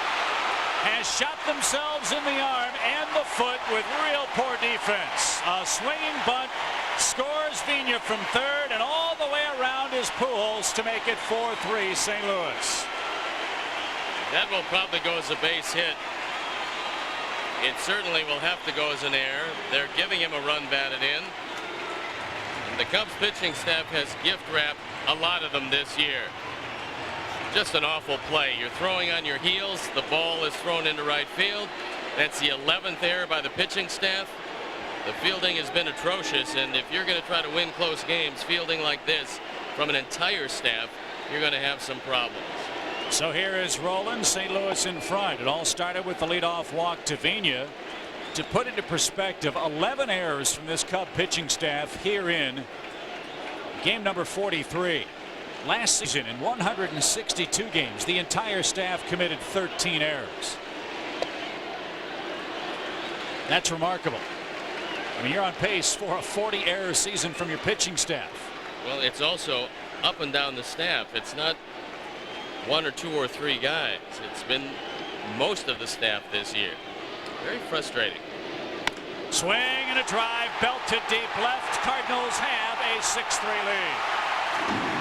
has shot themselves in the arm and the foot with real poor defense. A swinging bunt scores Vina from third, and all the way around is Pujols to make it 4-3 St. Louis. That will probably go as a base hit. It certainly will have to go as an error. They're giving him a run batted in. And the Cubs pitching staff has gift wrapped a lot of them this year. Just an awful play. You're throwing on your heels. The ball is thrown into right field. That's the 11th error by the pitching staff. The fielding has been atrocious, and if you're going to try to win close games, fielding like this from an entire staff, you're going to have some problems. So here is Rolen, St. Louis in front. It all started with the leadoff walk to Vina. To put into perspective, 11 errors from this Cub pitching staff here in game number 43. Last season in 162 games, the entire staff committed 13 errors. That's remarkable. I mean, you're on pace for a 40 error season from your pitching staff. Well, it's also up and down the staff. It's not one or two or three guys. It's been most of the staff this year. Very frustrating. Swing and a drive belted deep left. Cardinals have a 6-3 lead.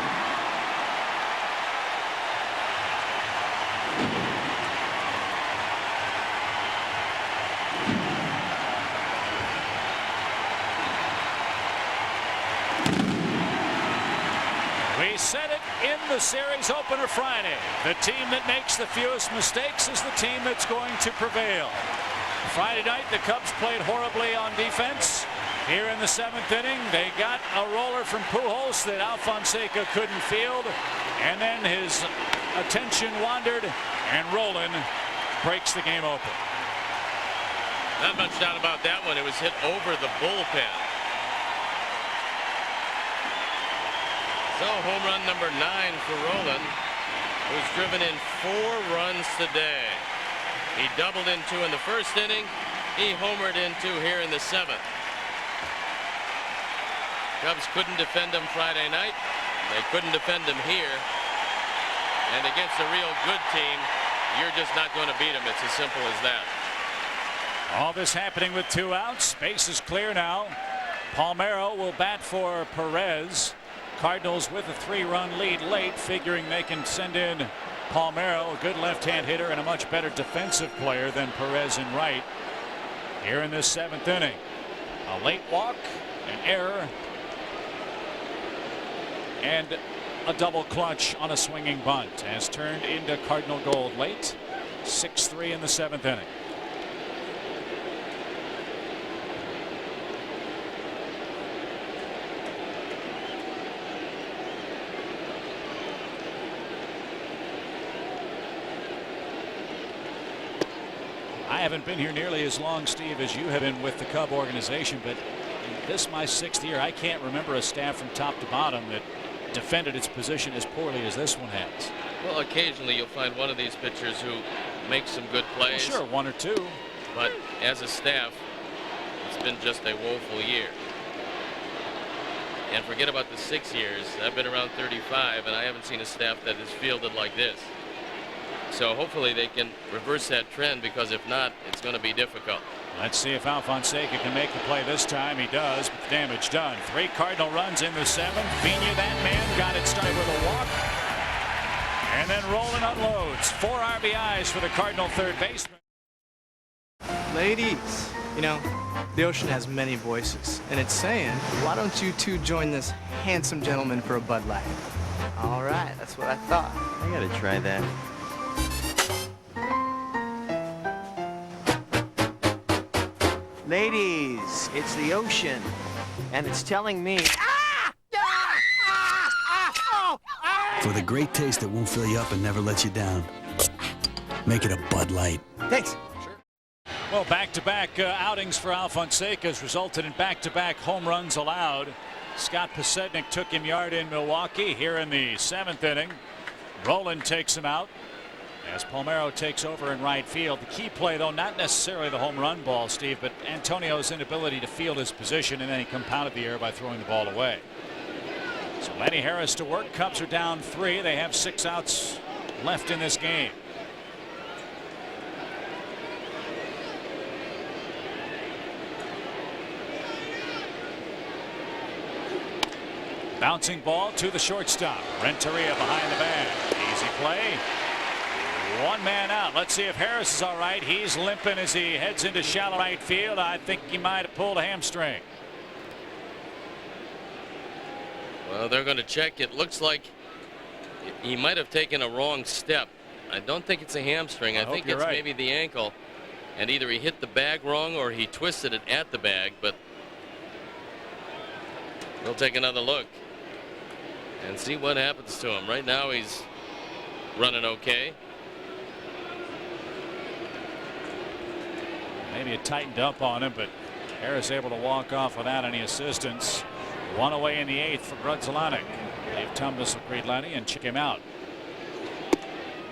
We said it in the series opener Friday. The team that makes the fewest mistakes is the team that's going to prevail. Friday night, the Cubs played horribly on defense. Here in the 7th inning, they got a roller from Pujols that Alfonseca couldn't field. And then his attention wandered, and Rolen breaks the game open. Not much doubt about that one. It was hit over the bullpen. So home run number 9 for Rolen, who's driven in 4 runs today. He doubled in 2 in the first inning. He homered in 2 here in the 7th. Cubs couldn't defend him Friday night. They couldn't defend him here. And against a real good team, you're just not going to beat him. It's as simple as that. All this happening with 2 outs. Base is clear now. Palmeiro will bat for Perez. Cardinals with a 3-run lead late, figuring they can send in Palmeiro, a good left-hand hitter and a much better defensive player than Perez in right. Here in this 7th inning, a late walk, an error, and a double clutch on a swinging bunt has turned into Cardinal gold late. 6-3 in the 7th inning. I haven't been here nearly as long, Steve, as you have been with the Cub organization, but in this my 6th year, I can't remember a staff from top to bottom that defended its position as poorly as this one has. Well, occasionally you'll find one of these pitchers who makes some good plays. Sure, 1 or 2. But as a staff, it's been just a woeful year. And forget about the 6 years. I've been around 35, and I haven't seen a staff that is fielded like this. So hopefully they can reverse that trend, because if not, it's going to be difficult. Let's see if Alfonseca can make the play this time. He does, but damage done. 3 Cardinal runs in the 7th. Vina, that man, got it started with a walk. And then Rolen unloads. 4 RBIs for the Cardinal third baseman. Ladies, you know, the ocean has many voices, and it's saying, why don't you two join this handsome gentleman for a Bud Light? All right, that's what I thought. I gotta try that. Ladies, it's the ocean, and it's telling me. For the great taste that won't fill you up and never lets you down, make it a Bud Light. Thanks. Well, back-to-back outings for Alfonseca has resulted in back-to-back home runs allowed. Scott Posednik took him yard in Milwaukee. Here in the 7th inning, Rolen takes him out as Palmeiro takes over in right field. The key play, though, not necessarily the home run ball, Steve, but Antonio's inability to field his position, and then he compounded the error by throwing the ball away. So Lenny Harris to work. Cubs are down 3. They have 6 outs left in this game. Bouncing ball to the shortstop. Renteria behind the bag. Easy play. One man out. Let's see if Harris is all right. He's limping as he heads into shallow right field. I think he might have pulled a hamstring. Well, they're going to check. It looks like he might have taken a wrong step. I don't think it's a hamstring. I think it's maybe the ankle. And either he hit the bag wrong or he twisted it at the bag. But we'll take another look and see what happens to him. Right now he's running okay. Maybe it tightened up on him, but Harris able to walk off without any assistance. One away in the 8th for Grudzielanek. Dave Tumbas will greet Lenny and check him out.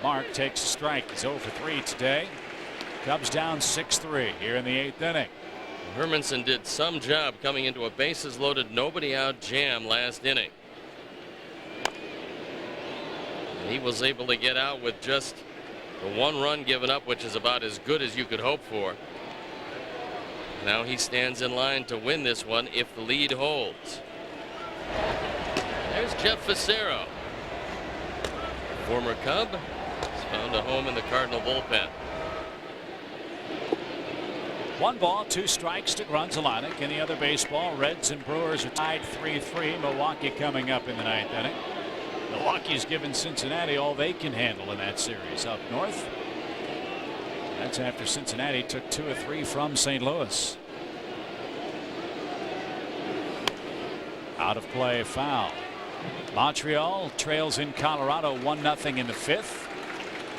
Mark takes a strike. He's 0 for 3 today. Cubs down 6-3 here in the 8th inning. Hermanson did some job coming into a bases loaded, nobody out jam last inning. And he was able to get out with just the 1 run given up, which is about as good as you could hope for. Now he stands in line to win this one if the lead holds. There's Jeff Facero. Former Cub. He's found a home in the Cardinal bullpen. 1 ball, 2 strikes to Grudzielanek. In the other baseball, Reds and Brewers are tied 3-3. Milwaukee coming up in the 9th inning. Milwaukee's given Cincinnati all they can handle in that series up north. That's after Cincinnati took 2 of 3 from St. Louis. Out of play, foul. Montreal trails in Colorado 1-0 in the 5th.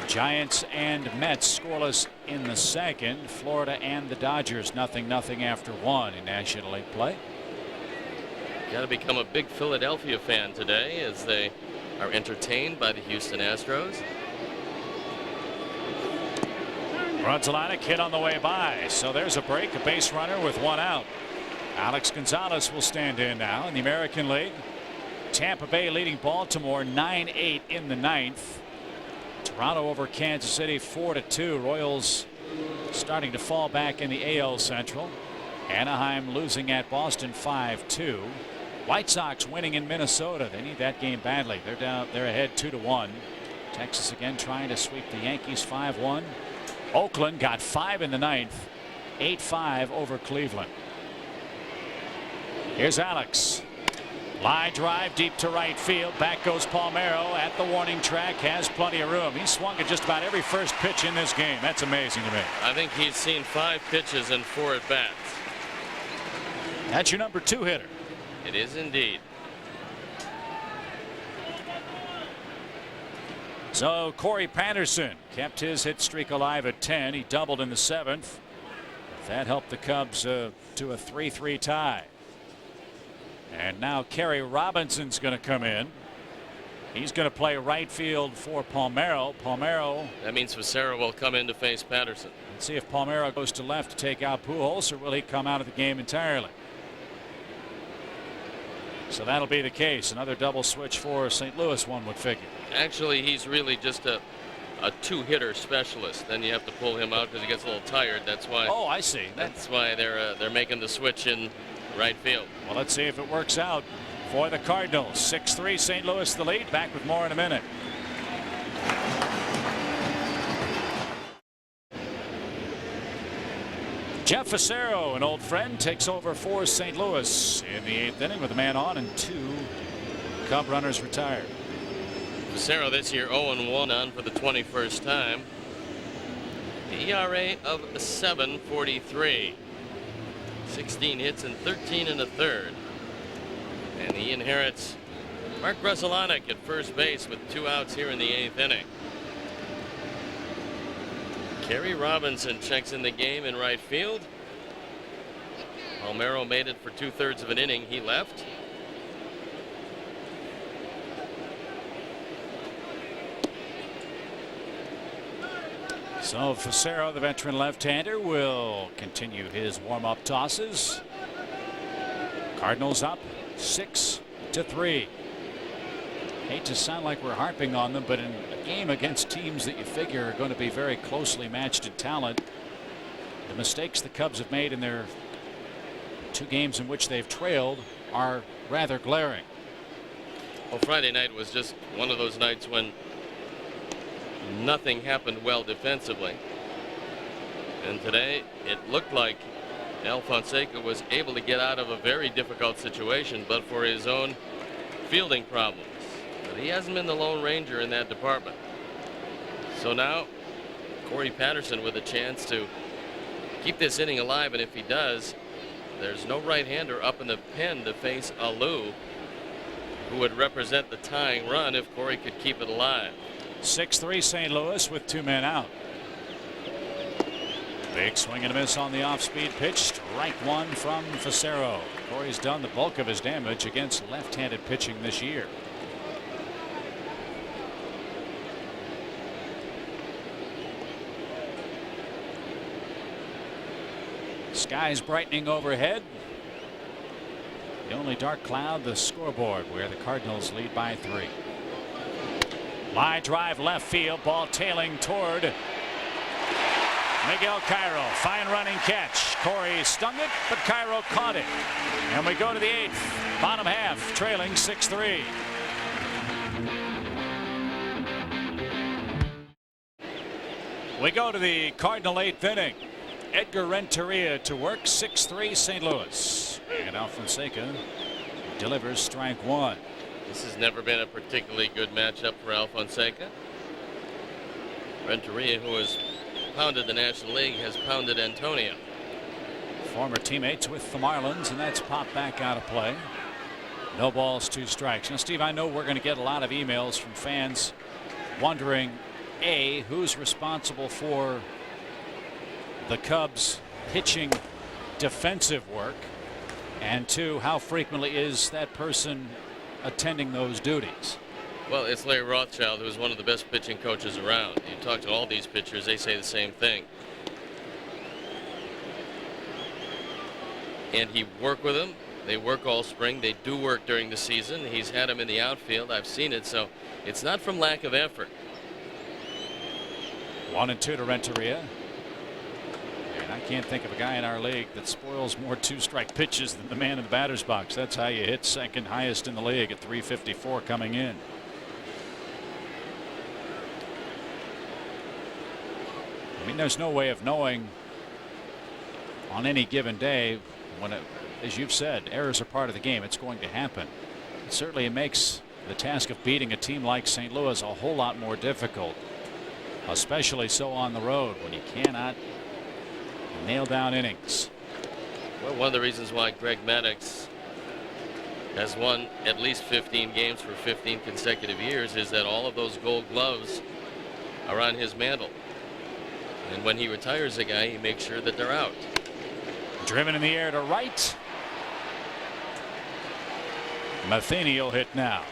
Giants and Mets scoreless in the 2nd. Florida and the Dodgers 0-0 after 1 in National League play. Got to become a big Philadelphia fan today as they are entertained by the Houston Astros. Grudzielanek hit on the way by, so there's a break, a base runner with 1 out. Alex Gonzalez will stand in now in the American League. Tampa Bay leading Baltimore 9-8 in the 9th. Toronto over Kansas City 4-2. Royals starting to fall back in the AL Central. Anaheim losing at Boston 5-2. White Sox winning in Minnesota. They need that game badly. They're ahead 2-1. Texas again trying to sweep the Yankees 5-1. Oakland got 5 in the 9th. 8-5 over Cleveland. Here's Alex. Line drive deep to right field. Back goes Palmeiro at the warning track. Has plenty of room. He swung at just about every first pitch in this game. That's amazing to me. I think he's seen 5 pitches and 4 at bats. That's your number 2 hitter. It is indeed. So Corey Patterson kept his hit streak alive at 10. He doubled in the 7th. That helped the Cubs to a 3-3 tie. And now Kerry Robinson's going to come in. He's going to play right field for Palmeiro. That means Facero will come in to face Patterson. Let's see if Palmeiro goes to left to take out Pujols, or will he come out of the game entirely? So that'll be the case. Another double switch for St. Louis, one would figure. Actually, he's really just a 2-hitter specialist. Then you have to pull him out because he gets a little tired. That's why. Oh, I see. That's why they're making the switch in right field. Well, let's see if it works out for the Cardinals. 6-3 St. Louis the lead. Back with more in a minute. Jeff Facero, an old friend, takes over for St. Louis in the 8th inning with a man on and 2 Cub runners retired. Facero this year 0-1 on for the 21st time. The ERA of 7.43. 16 hits and 13 1/3. And he inherits Mark Grudzielanek at first base with 2 outs here in the 8th inning. Kerry Robinson checks in the game in right field. Palmeiro made it for 2/3 of an inning. He left. So Facero, the veteran left-hander, will continue his warm-up tosses. Cardinals up 6-3. hate to sound like we're harping on them, but in a game against teams that you figure are going to be very closely matched in talent, the mistakes the Cubs have made in their 2 games in which they've trailed are rather glaring. Well, Friday night was just one of those nights when nothing happened well defensively. And today it looked like Alfonseca was able to get out of a very difficult situation, but for his own fielding problems. But he hasn't been the Lone Ranger in that department. So now Corey Patterson with a chance to keep this inning alive, and if he does, there's no right-hander up in the pen to face Alou, who would represent the tying run if Corey could keep it alive. 6-3 St. Louis with 2 men out. Big swing and a miss on the off-speed pitch. Strike 1 from Facero. Corey's done the bulk of his damage against left-handed pitching this year. Skies brightening overhead. The only dark cloud, the scoreboard, where the Cardinals lead by 3. Line drive left field, ball tailing toward Miguel Cairo. Fine running catch. Corey stung it, but Cairo caught it. And we go to the 8th, bottom half, trailing 6-3. We go to the Cardinal 8th inning. Edgar Renteria to work. 6-3 St. Louis. And Alfonseca delivers strike 1. This has never been a particularly good matchup for Alfonseca. Renteria, who has pounded the National League, has pounded Antonio. Former teammates with the Marlins, and that's popped back out of play. No balls, 2 strikes. Now, Steve, I know we're going to get a lot of emails from fans wondering, A, who's responsible for the Cubs pitching defensive work, and 2, how frequently is that person attending those duties? Well, it's Larry Rothschild, who's one of the best pitching coaches around. You talk to all these pitchers, they say the same thing. And he worked with them. They work all spring. They do work during the season. He's had them in the outfield. I've seen it, so it's not from lack of effort. 1-2 to Renteria. And I can't think of a guy in our league that spoils more 2-strike pitches than the man in the batter's box. That's how you hit second highest in the league at 354 coming in. I mean, there's no way of knowing on any given day when, as you've said, errors are part of the game. It's going to happen. It certainly makes the task of beating a team like St. Louis a whole lot more difficult, especially so on the road when you cannot nail down innings. Well, one of the reasons why Greg Maddux has won at least 15 games for 15 consecutive years is that all of those Gold Gloves are on his mantle. And when he retires a guy, he makes sure that they're out. Driven in the air to right. Matheny will hit now.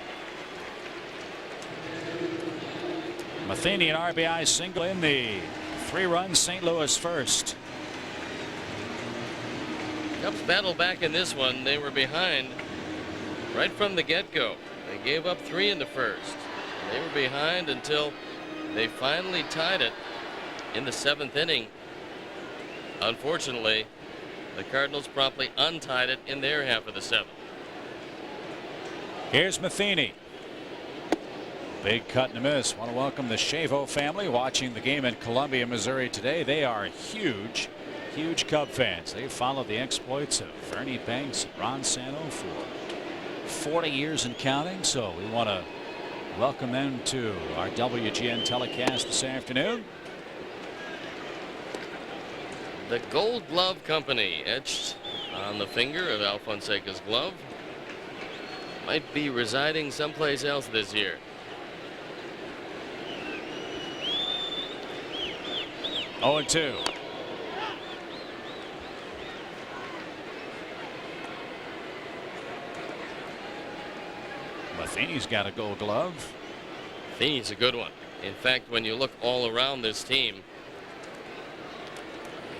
Matheny, an RBI single in the 3-run St. Louis first. Cubs battle back in this one. They were behind right from the get-go. They gave up 3 in the first. They were behind until they finally tied it in the 7th inning. Unfortunately, the Cardinals promptly untied it in their half of the 7th. Here's Matheny. Big cut and a miss. Want to welcome the Chavo family watching the game in Columbia, Missouri today. They are huge Cub fans. They followed the exploits of Ernie Banks and Ron Santo for 40 years and counting. So we want to welcome them to our WGN telecast this afternoon. The Gold Glove Company etched on the finger of Alfonseca's glove might be residing someplace else this year. Oh, 2. Matheny's got a Gold Glove. Matheny's a good one. In fact, when you look all around this team,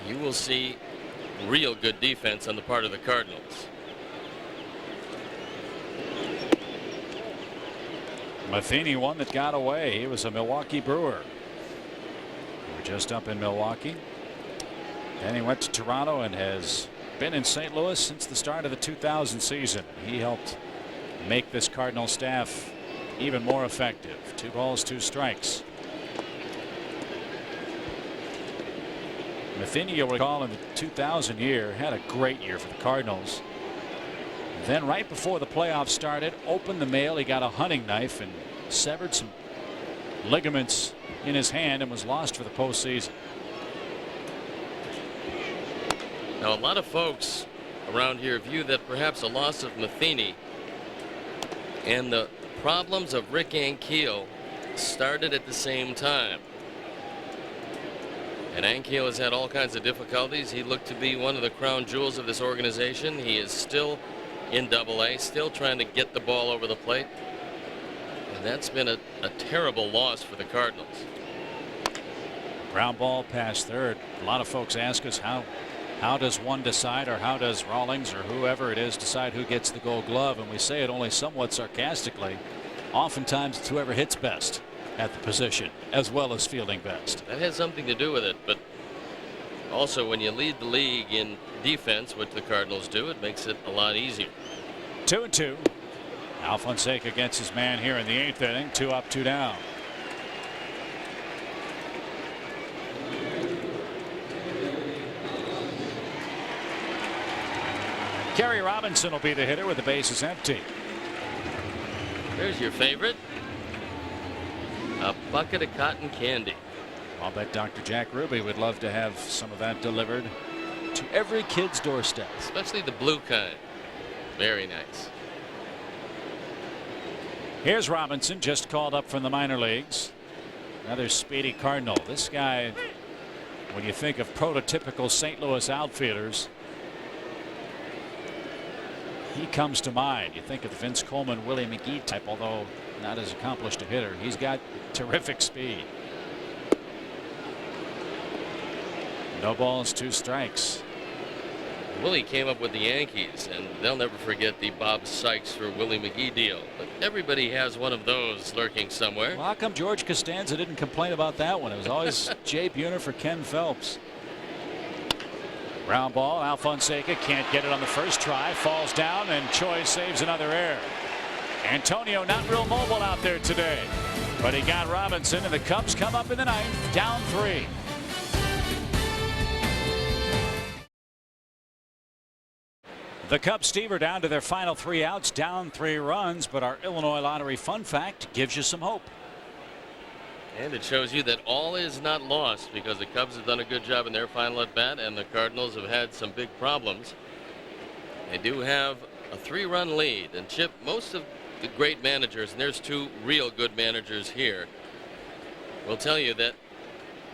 you will see real good defense on the part of the Cardinals. Matheny, one that got away. He was a Milwaukee Brewer. We were just up in Milwaukee. Then he went to Toronto and has been in St. Louis since the start of the 2000 season. He helped make this Cardinal staff even more effective. 2 balls, 2 strikes. Matheny, you'll recall, in the 2000 year had a great year for the Cardinals. Then right before the playoffs started, opened the mail. He got a hunting knife and severed some ligaments in his hand and was lost for the postseason. Now, a lot of folks around here view that perhaps a loss of Matheny and the problems of Rick Ankiel started at the same time. And Ankiel has had all kinds of difficulties. He looked to be one of the crown jewels of this organization. He is still in Double-A, still trying to get the ball over the plate. And that's been a terrible loss for the Cardinals. Ground ball past third. A lot of folks ask us how does one decide, or how does Rawlings or whoever it is decide who gets the Gold Glove? And we say it only somewhat sarcastically. Oftentimes it's whoever hits best at the position as well as fielding best. That has something to do with it, but also when you lead the league in defense, which the Cardinals do, it makes it a lot easier. 2-2. Alfonseca gets his man here in the 8th inning. 2 up, 2 down. Kerry Robinson will be the hitter with the bases empty. There's your favorite. A bucket of cotton candy. I'll bet Dr. Jack Ruby would love to have some of that delivered to every kid's doorstep. Especially the blue kind. Very nice. Here's Robinson, just called up from the minor leagues. Another speedy Cardinal. This guy, when you think of prototypical St. Louis outfielders, he comes to mind. You think of the Vince Coleman, Willie McGee type, although not as accomplished a hitter. He's got terrific speed. No balls, 2 strikes. Willie came up with the Yankees, and they'll never forget the Bob Sykes for Willie McGee deal. But everybody has one of those lurking somewhere. Well, how come George Costanza didn't complain about that one? It was always Jay Buhner for Ken Phelps. Ground ball. Alfonseca can't get it on the first try. Falls down, and Choi saves another error. Antonio not real mobile out there today, but he got Robinson, and the Cubs come up in the 9th, down 3. The Cubs, Steve, are down to their final 3 outs, down 3 runs, but our Illinois Lottery fun fact gives you some hope. And it shows you that all is not lost, because the Cubs have done a good job in their final at bat, and the Cardinals have had some big problems. They do have a 3-run lead, and Chip, most of the great managers, and there's 2 real good managers here, will tell you that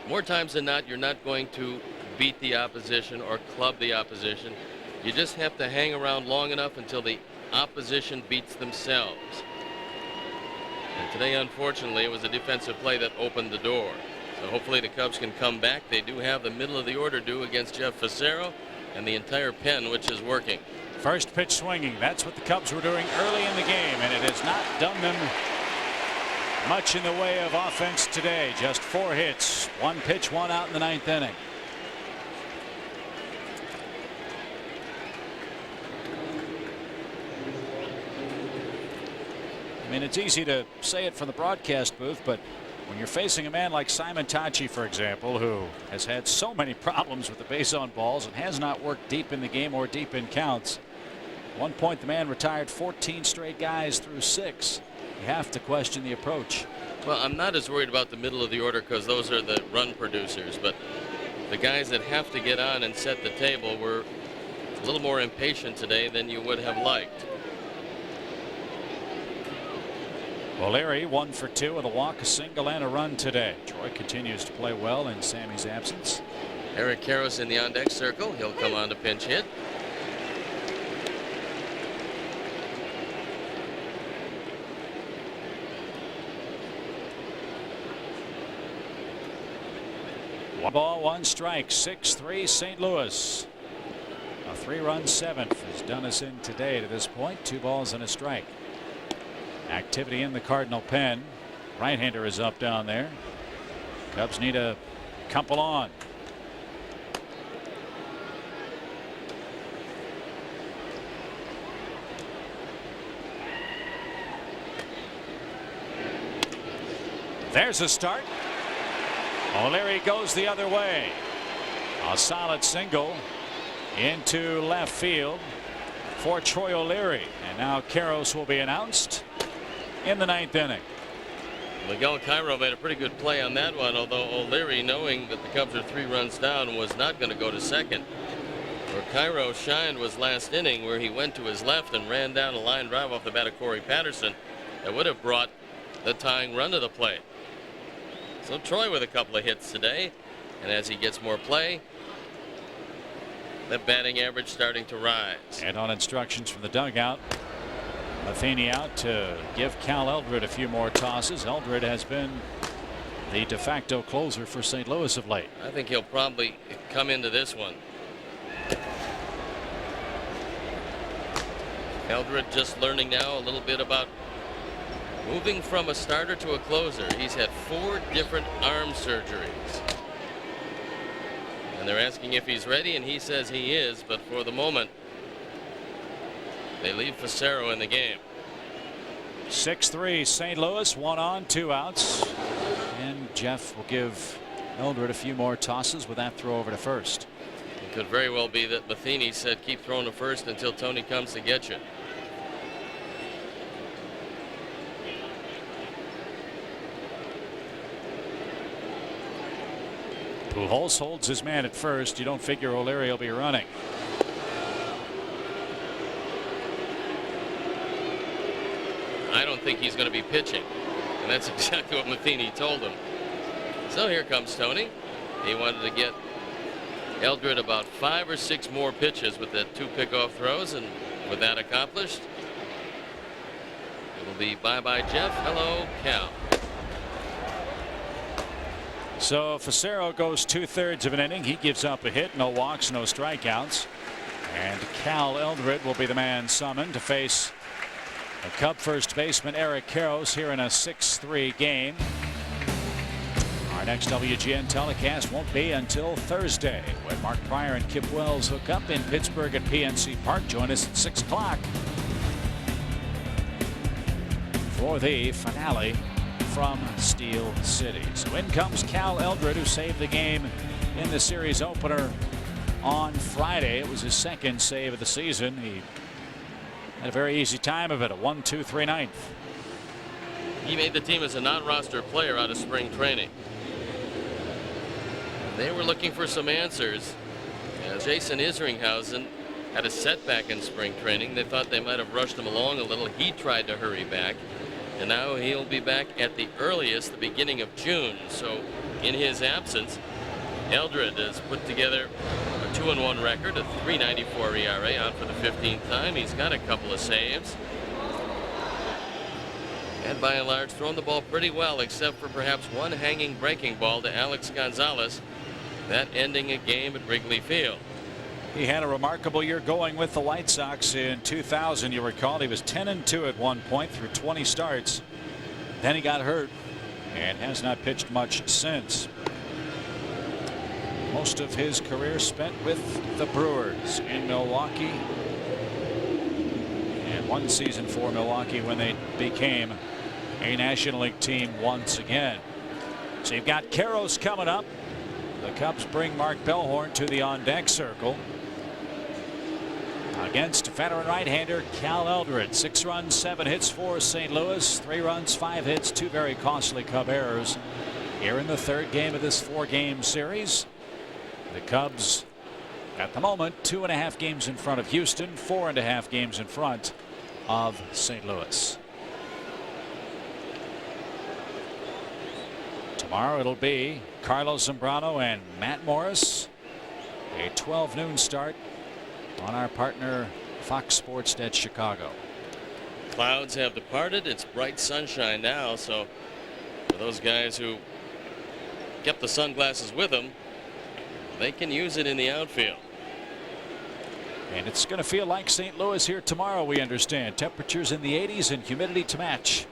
more times than not, you're not going to beat the opposition or club the opposition. You just have to hang around long enough until the opposition beats themselves. And today, unfortunately, it was a defensive play that opened the door. So hopefully the Cubs can come back. They do have the middle of the order due against Jeff Facero and the entire pen, which is working. First pitch swinging. That's what the Cubs were doing early in the game, and it has not done them much in the way of offense today. Just 4 hits, 1 pitch, 1 out in the 9th inning. I mean, it's easy to say it from the broadcast booth, but when you're facing a man like Simon Tachi, for example, who has had so many problems with the base on balls and has not worked deep in the game or deep in counts. At one point, the man retired 14 straight guys through 6. You have to question the approach. Well, I'm not as worried about the middle of the order, because those are the run producers, but the guys that have to get on and set the table were a little more impatient today than you would have liked. O'Leary 1 for 2 with a walk, a single, and a run today. Troy continues to play well in Sammy's absence. Eric Karros in the on-deck circle. He'll come on to pinch hit. One ball, 1 strike, 6-3 St. Louis. A 3-run 7th has done us in today to this point. 2 balls and a strike. Activity in the Cardinal pen. Right-hander is up down there. Cubs need a couple on. There's a start. O'Leary goes the other way. A solid single into left field for Troy O'Leary. And now Karros will be announced in the 9th inning. Miguel Cairo made a pretty good play on that one, although O'Leary, knowing that the Cubs are 3 runs down, was not going to go to second. Where Cairo shined was last inning, where he went to his left and ran down a line drive off the bat of Corey Patterson that would have brought the tying run to the plate. So Troy with a couple of hits today, and as he gets more play, that batting average starting to rise. And on instructions from the dugout, Matheny out to give Cal Eldred a few more tosses. Eldred has been the de facto closer for St. Louis of late. I think he'll probably come into this one. Eldred just learning now a little bit about moving from a starter to a closer. He's had 4 different arm surgeries. And they're asking if he's ready, and he says he is, but for the moment, they leave Facero in the game. 6-3 St. Louis, 1 on, 2 outs. And Jeff will give Eldred a few more tosses with that throw over to first. It could very well be that Matheny said keep throwing to first until Tony comes to get you. Pujols holds his man at first. You don't figure O'Leary will be running. I don't think he's going to be pitching, and that's exactly what Matheny told him. So here comes Tony. He wanted to get Eldred about 5 or 6 more pitches with the 2 pickoff throws, and with that accomplished, it'll be bye-bye Jeff, hello Cal. So Facero goes 2/3 of an inning. He gives up a hit, no walks, no strikeouts. And Cal Eldred will be the man summoned to face the Cub first baseman Eric Karros here in a 6-3 game. Our next WGN telecast won't be until Thursday, when Mark Pryor and Kip Wells hook up in Pittsburgh at PNC Park. Join us at 6 o'clock for the finale from Steel City. So in comes Cal Eldred, who saved the game in the series opener on Friday. It was his 2nd save of the season. He had a very easy time of it, a 1-2-3 ninth. He made the team as a non-roster player out of spring training. They were looking for some answers. Jason Isringhausen had a setback in spring training. They thought they might have rushed him along a little. He tried to hurry back. And now he'll be back at the earliest, the beginning of June. So in his absence, Eldred has put together a 2-1 record, a 3.94 ERA, out for the 15th time. He's got a couple of saves. And by and large, thrown the ball pretty well, except for perhaps one hanging breaking ball to Alex Gonzalez, that ending a game at Wrigley Field. He had a remarkable year going with the White Sox in 2000. You recall he was 10-2 at one point through 20 starts. Then he got hurt and has not pitched much since. Most of his career spent with the Brewers in Milwaukee, and 1 season for Milwaukee when they became a National League team once again. So you've got Karros coming up. The Cubs bring Mark Bellhorn to the on-deck circle against veteran right-hander Cal Eldred. 6 runs, 7 hits for St. Louis. 3 runs, 5 hits, 2 very costly Cub errors here in the 3rd game of this 4-game series. The Cubs at the moment 2.5 games in front of Houston, 4.5 games in front of St. Louis. Tomorrow it'll be Carlos Zambrano and Matt Morris. A 12 noon start on our partner Fox Sports at Chicago. Clouds have departed. It's bright sunshine now, so for those guys who kept the sunglasses with them, they can use it in the outfield. And it's going to feel like St. Louis here tomorrow, we understand. Temperatures in the 80s and humidity to match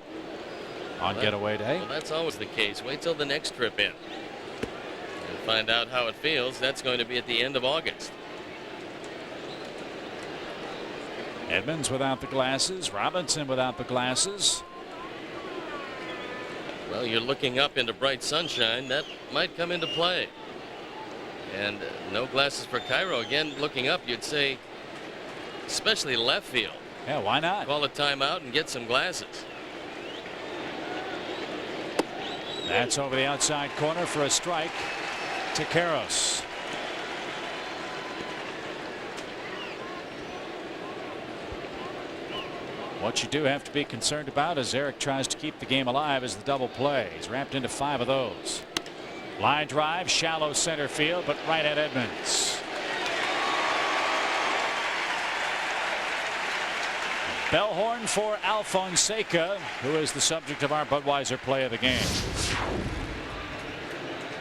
on getaway day. Well, that's always the case. Wait till the next trip in and find out how it feels. That's going to be at the end of August. Edmonds without the glasses. Robinson without the glasses. Well, you're looking up into bright sunshine. That might come into play. And no glasses for Cairo. Again, looking up, you'd say, especially left field. Yeah, why not? Call a timeout and get some glasses. That's over the outside corner for a strike to Karros. What you do have to be concerned about as Eric tries to keep the game alive is the double play. He's wrapped into 5 of those. Line drive, shallow center field, but right at Edmonds. Bellhorn for Alfonseca, who is the subject of our Budweiser play of the game.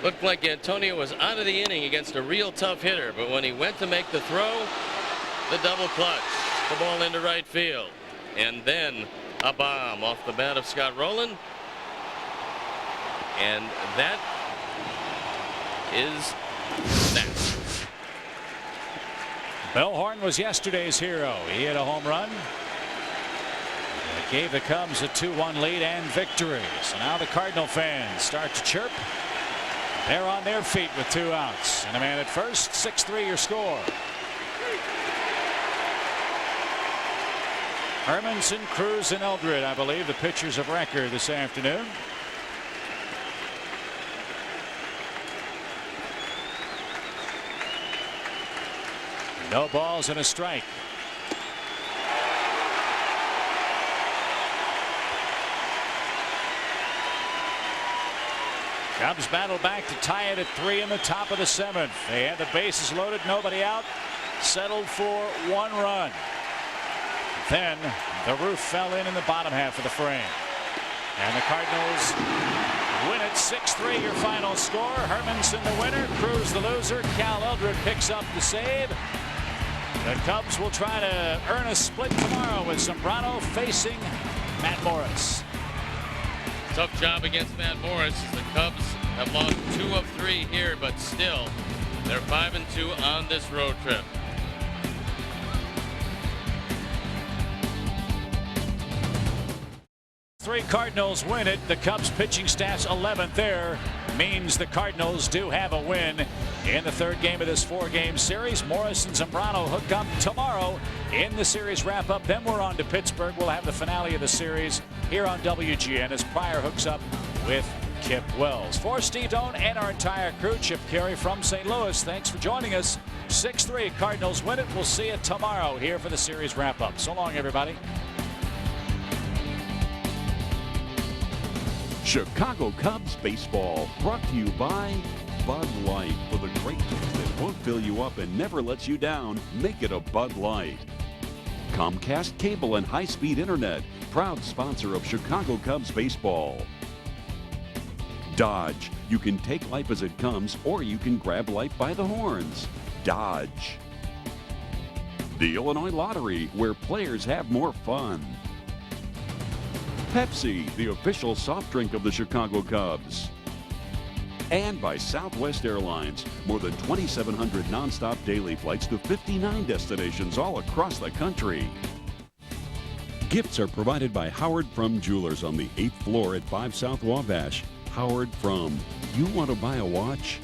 Looked like Antonio was out of the inning against a real tough hitter, but when he went to make the throw, the double clutch, the ball into right field. And then a bomb off the bat of Scott Rowland. And that is that. Bellhorn was yesterday's hero. He hit a home run. It gave the Cubs a 2-1 lead and victory. So now the Cardinal fans start to chirp. They're on their feet with 2 outs and a man at first. 6-3 your score. Hermanson, Cruz, and Eldred, I believe, the pitchers of record this afternoon. No balls and a strike. Cubs battle back to tie it at 3 in the top of the 7th. They had the bases loaded, nobody out, settled for 1 run. Then the roof fell in the bottom half of the frame. And the Cardinals win it 6-3 your final score. Hermanson the winner, Cruz the loser. Cal Eldred picks up the save. The Cubs will try to earn a split tomorrow with Zambrano facing Matt Morris. Tough job against Matt Morris. The Cubs have lost 2 of 3 here, but still they're 5-2 on this road trip. Three Cardinals win it. The Cubs pitching staff's 11th there means the Cardinals do have a win in the 3rd game of this 4-game series. Morris and Zambrano hook up tomorrow in the series wrap-up. Then we're on to Pittsburgh. We'll have the finale of the series here on WGN as Pryor hooks up with Kip Wells. For Steve Doan and our entire crew, Chip Carey from St. Louis, thanks for joining us. 6-3 Cardinals win it. We'll see you tomorrow here for the series wrap-up. So long, everybody. Chicago Cubs baseball brought to you by Bud Light. For the great taste that won't fill you up and never lets you down, make it a Bud Light. Comcast Cable and High-Speed Internet, proud sponsor of Chicago Cubs baseball. Dodge, you can take life as it comes or you can grab life by the horns. Dodge. The Illinois Lottery, where players have more fun. Pepsi, the official soft drink of the Chicago Cubs. And by Southwest Airlines, more than 2,700 nonstop daily flights to 59 destinations all across the country. Gifts are provided by Howard Frum Jewelers on the 8th floor at 5 South Wabash. Howard Frum. You want to buy a watch?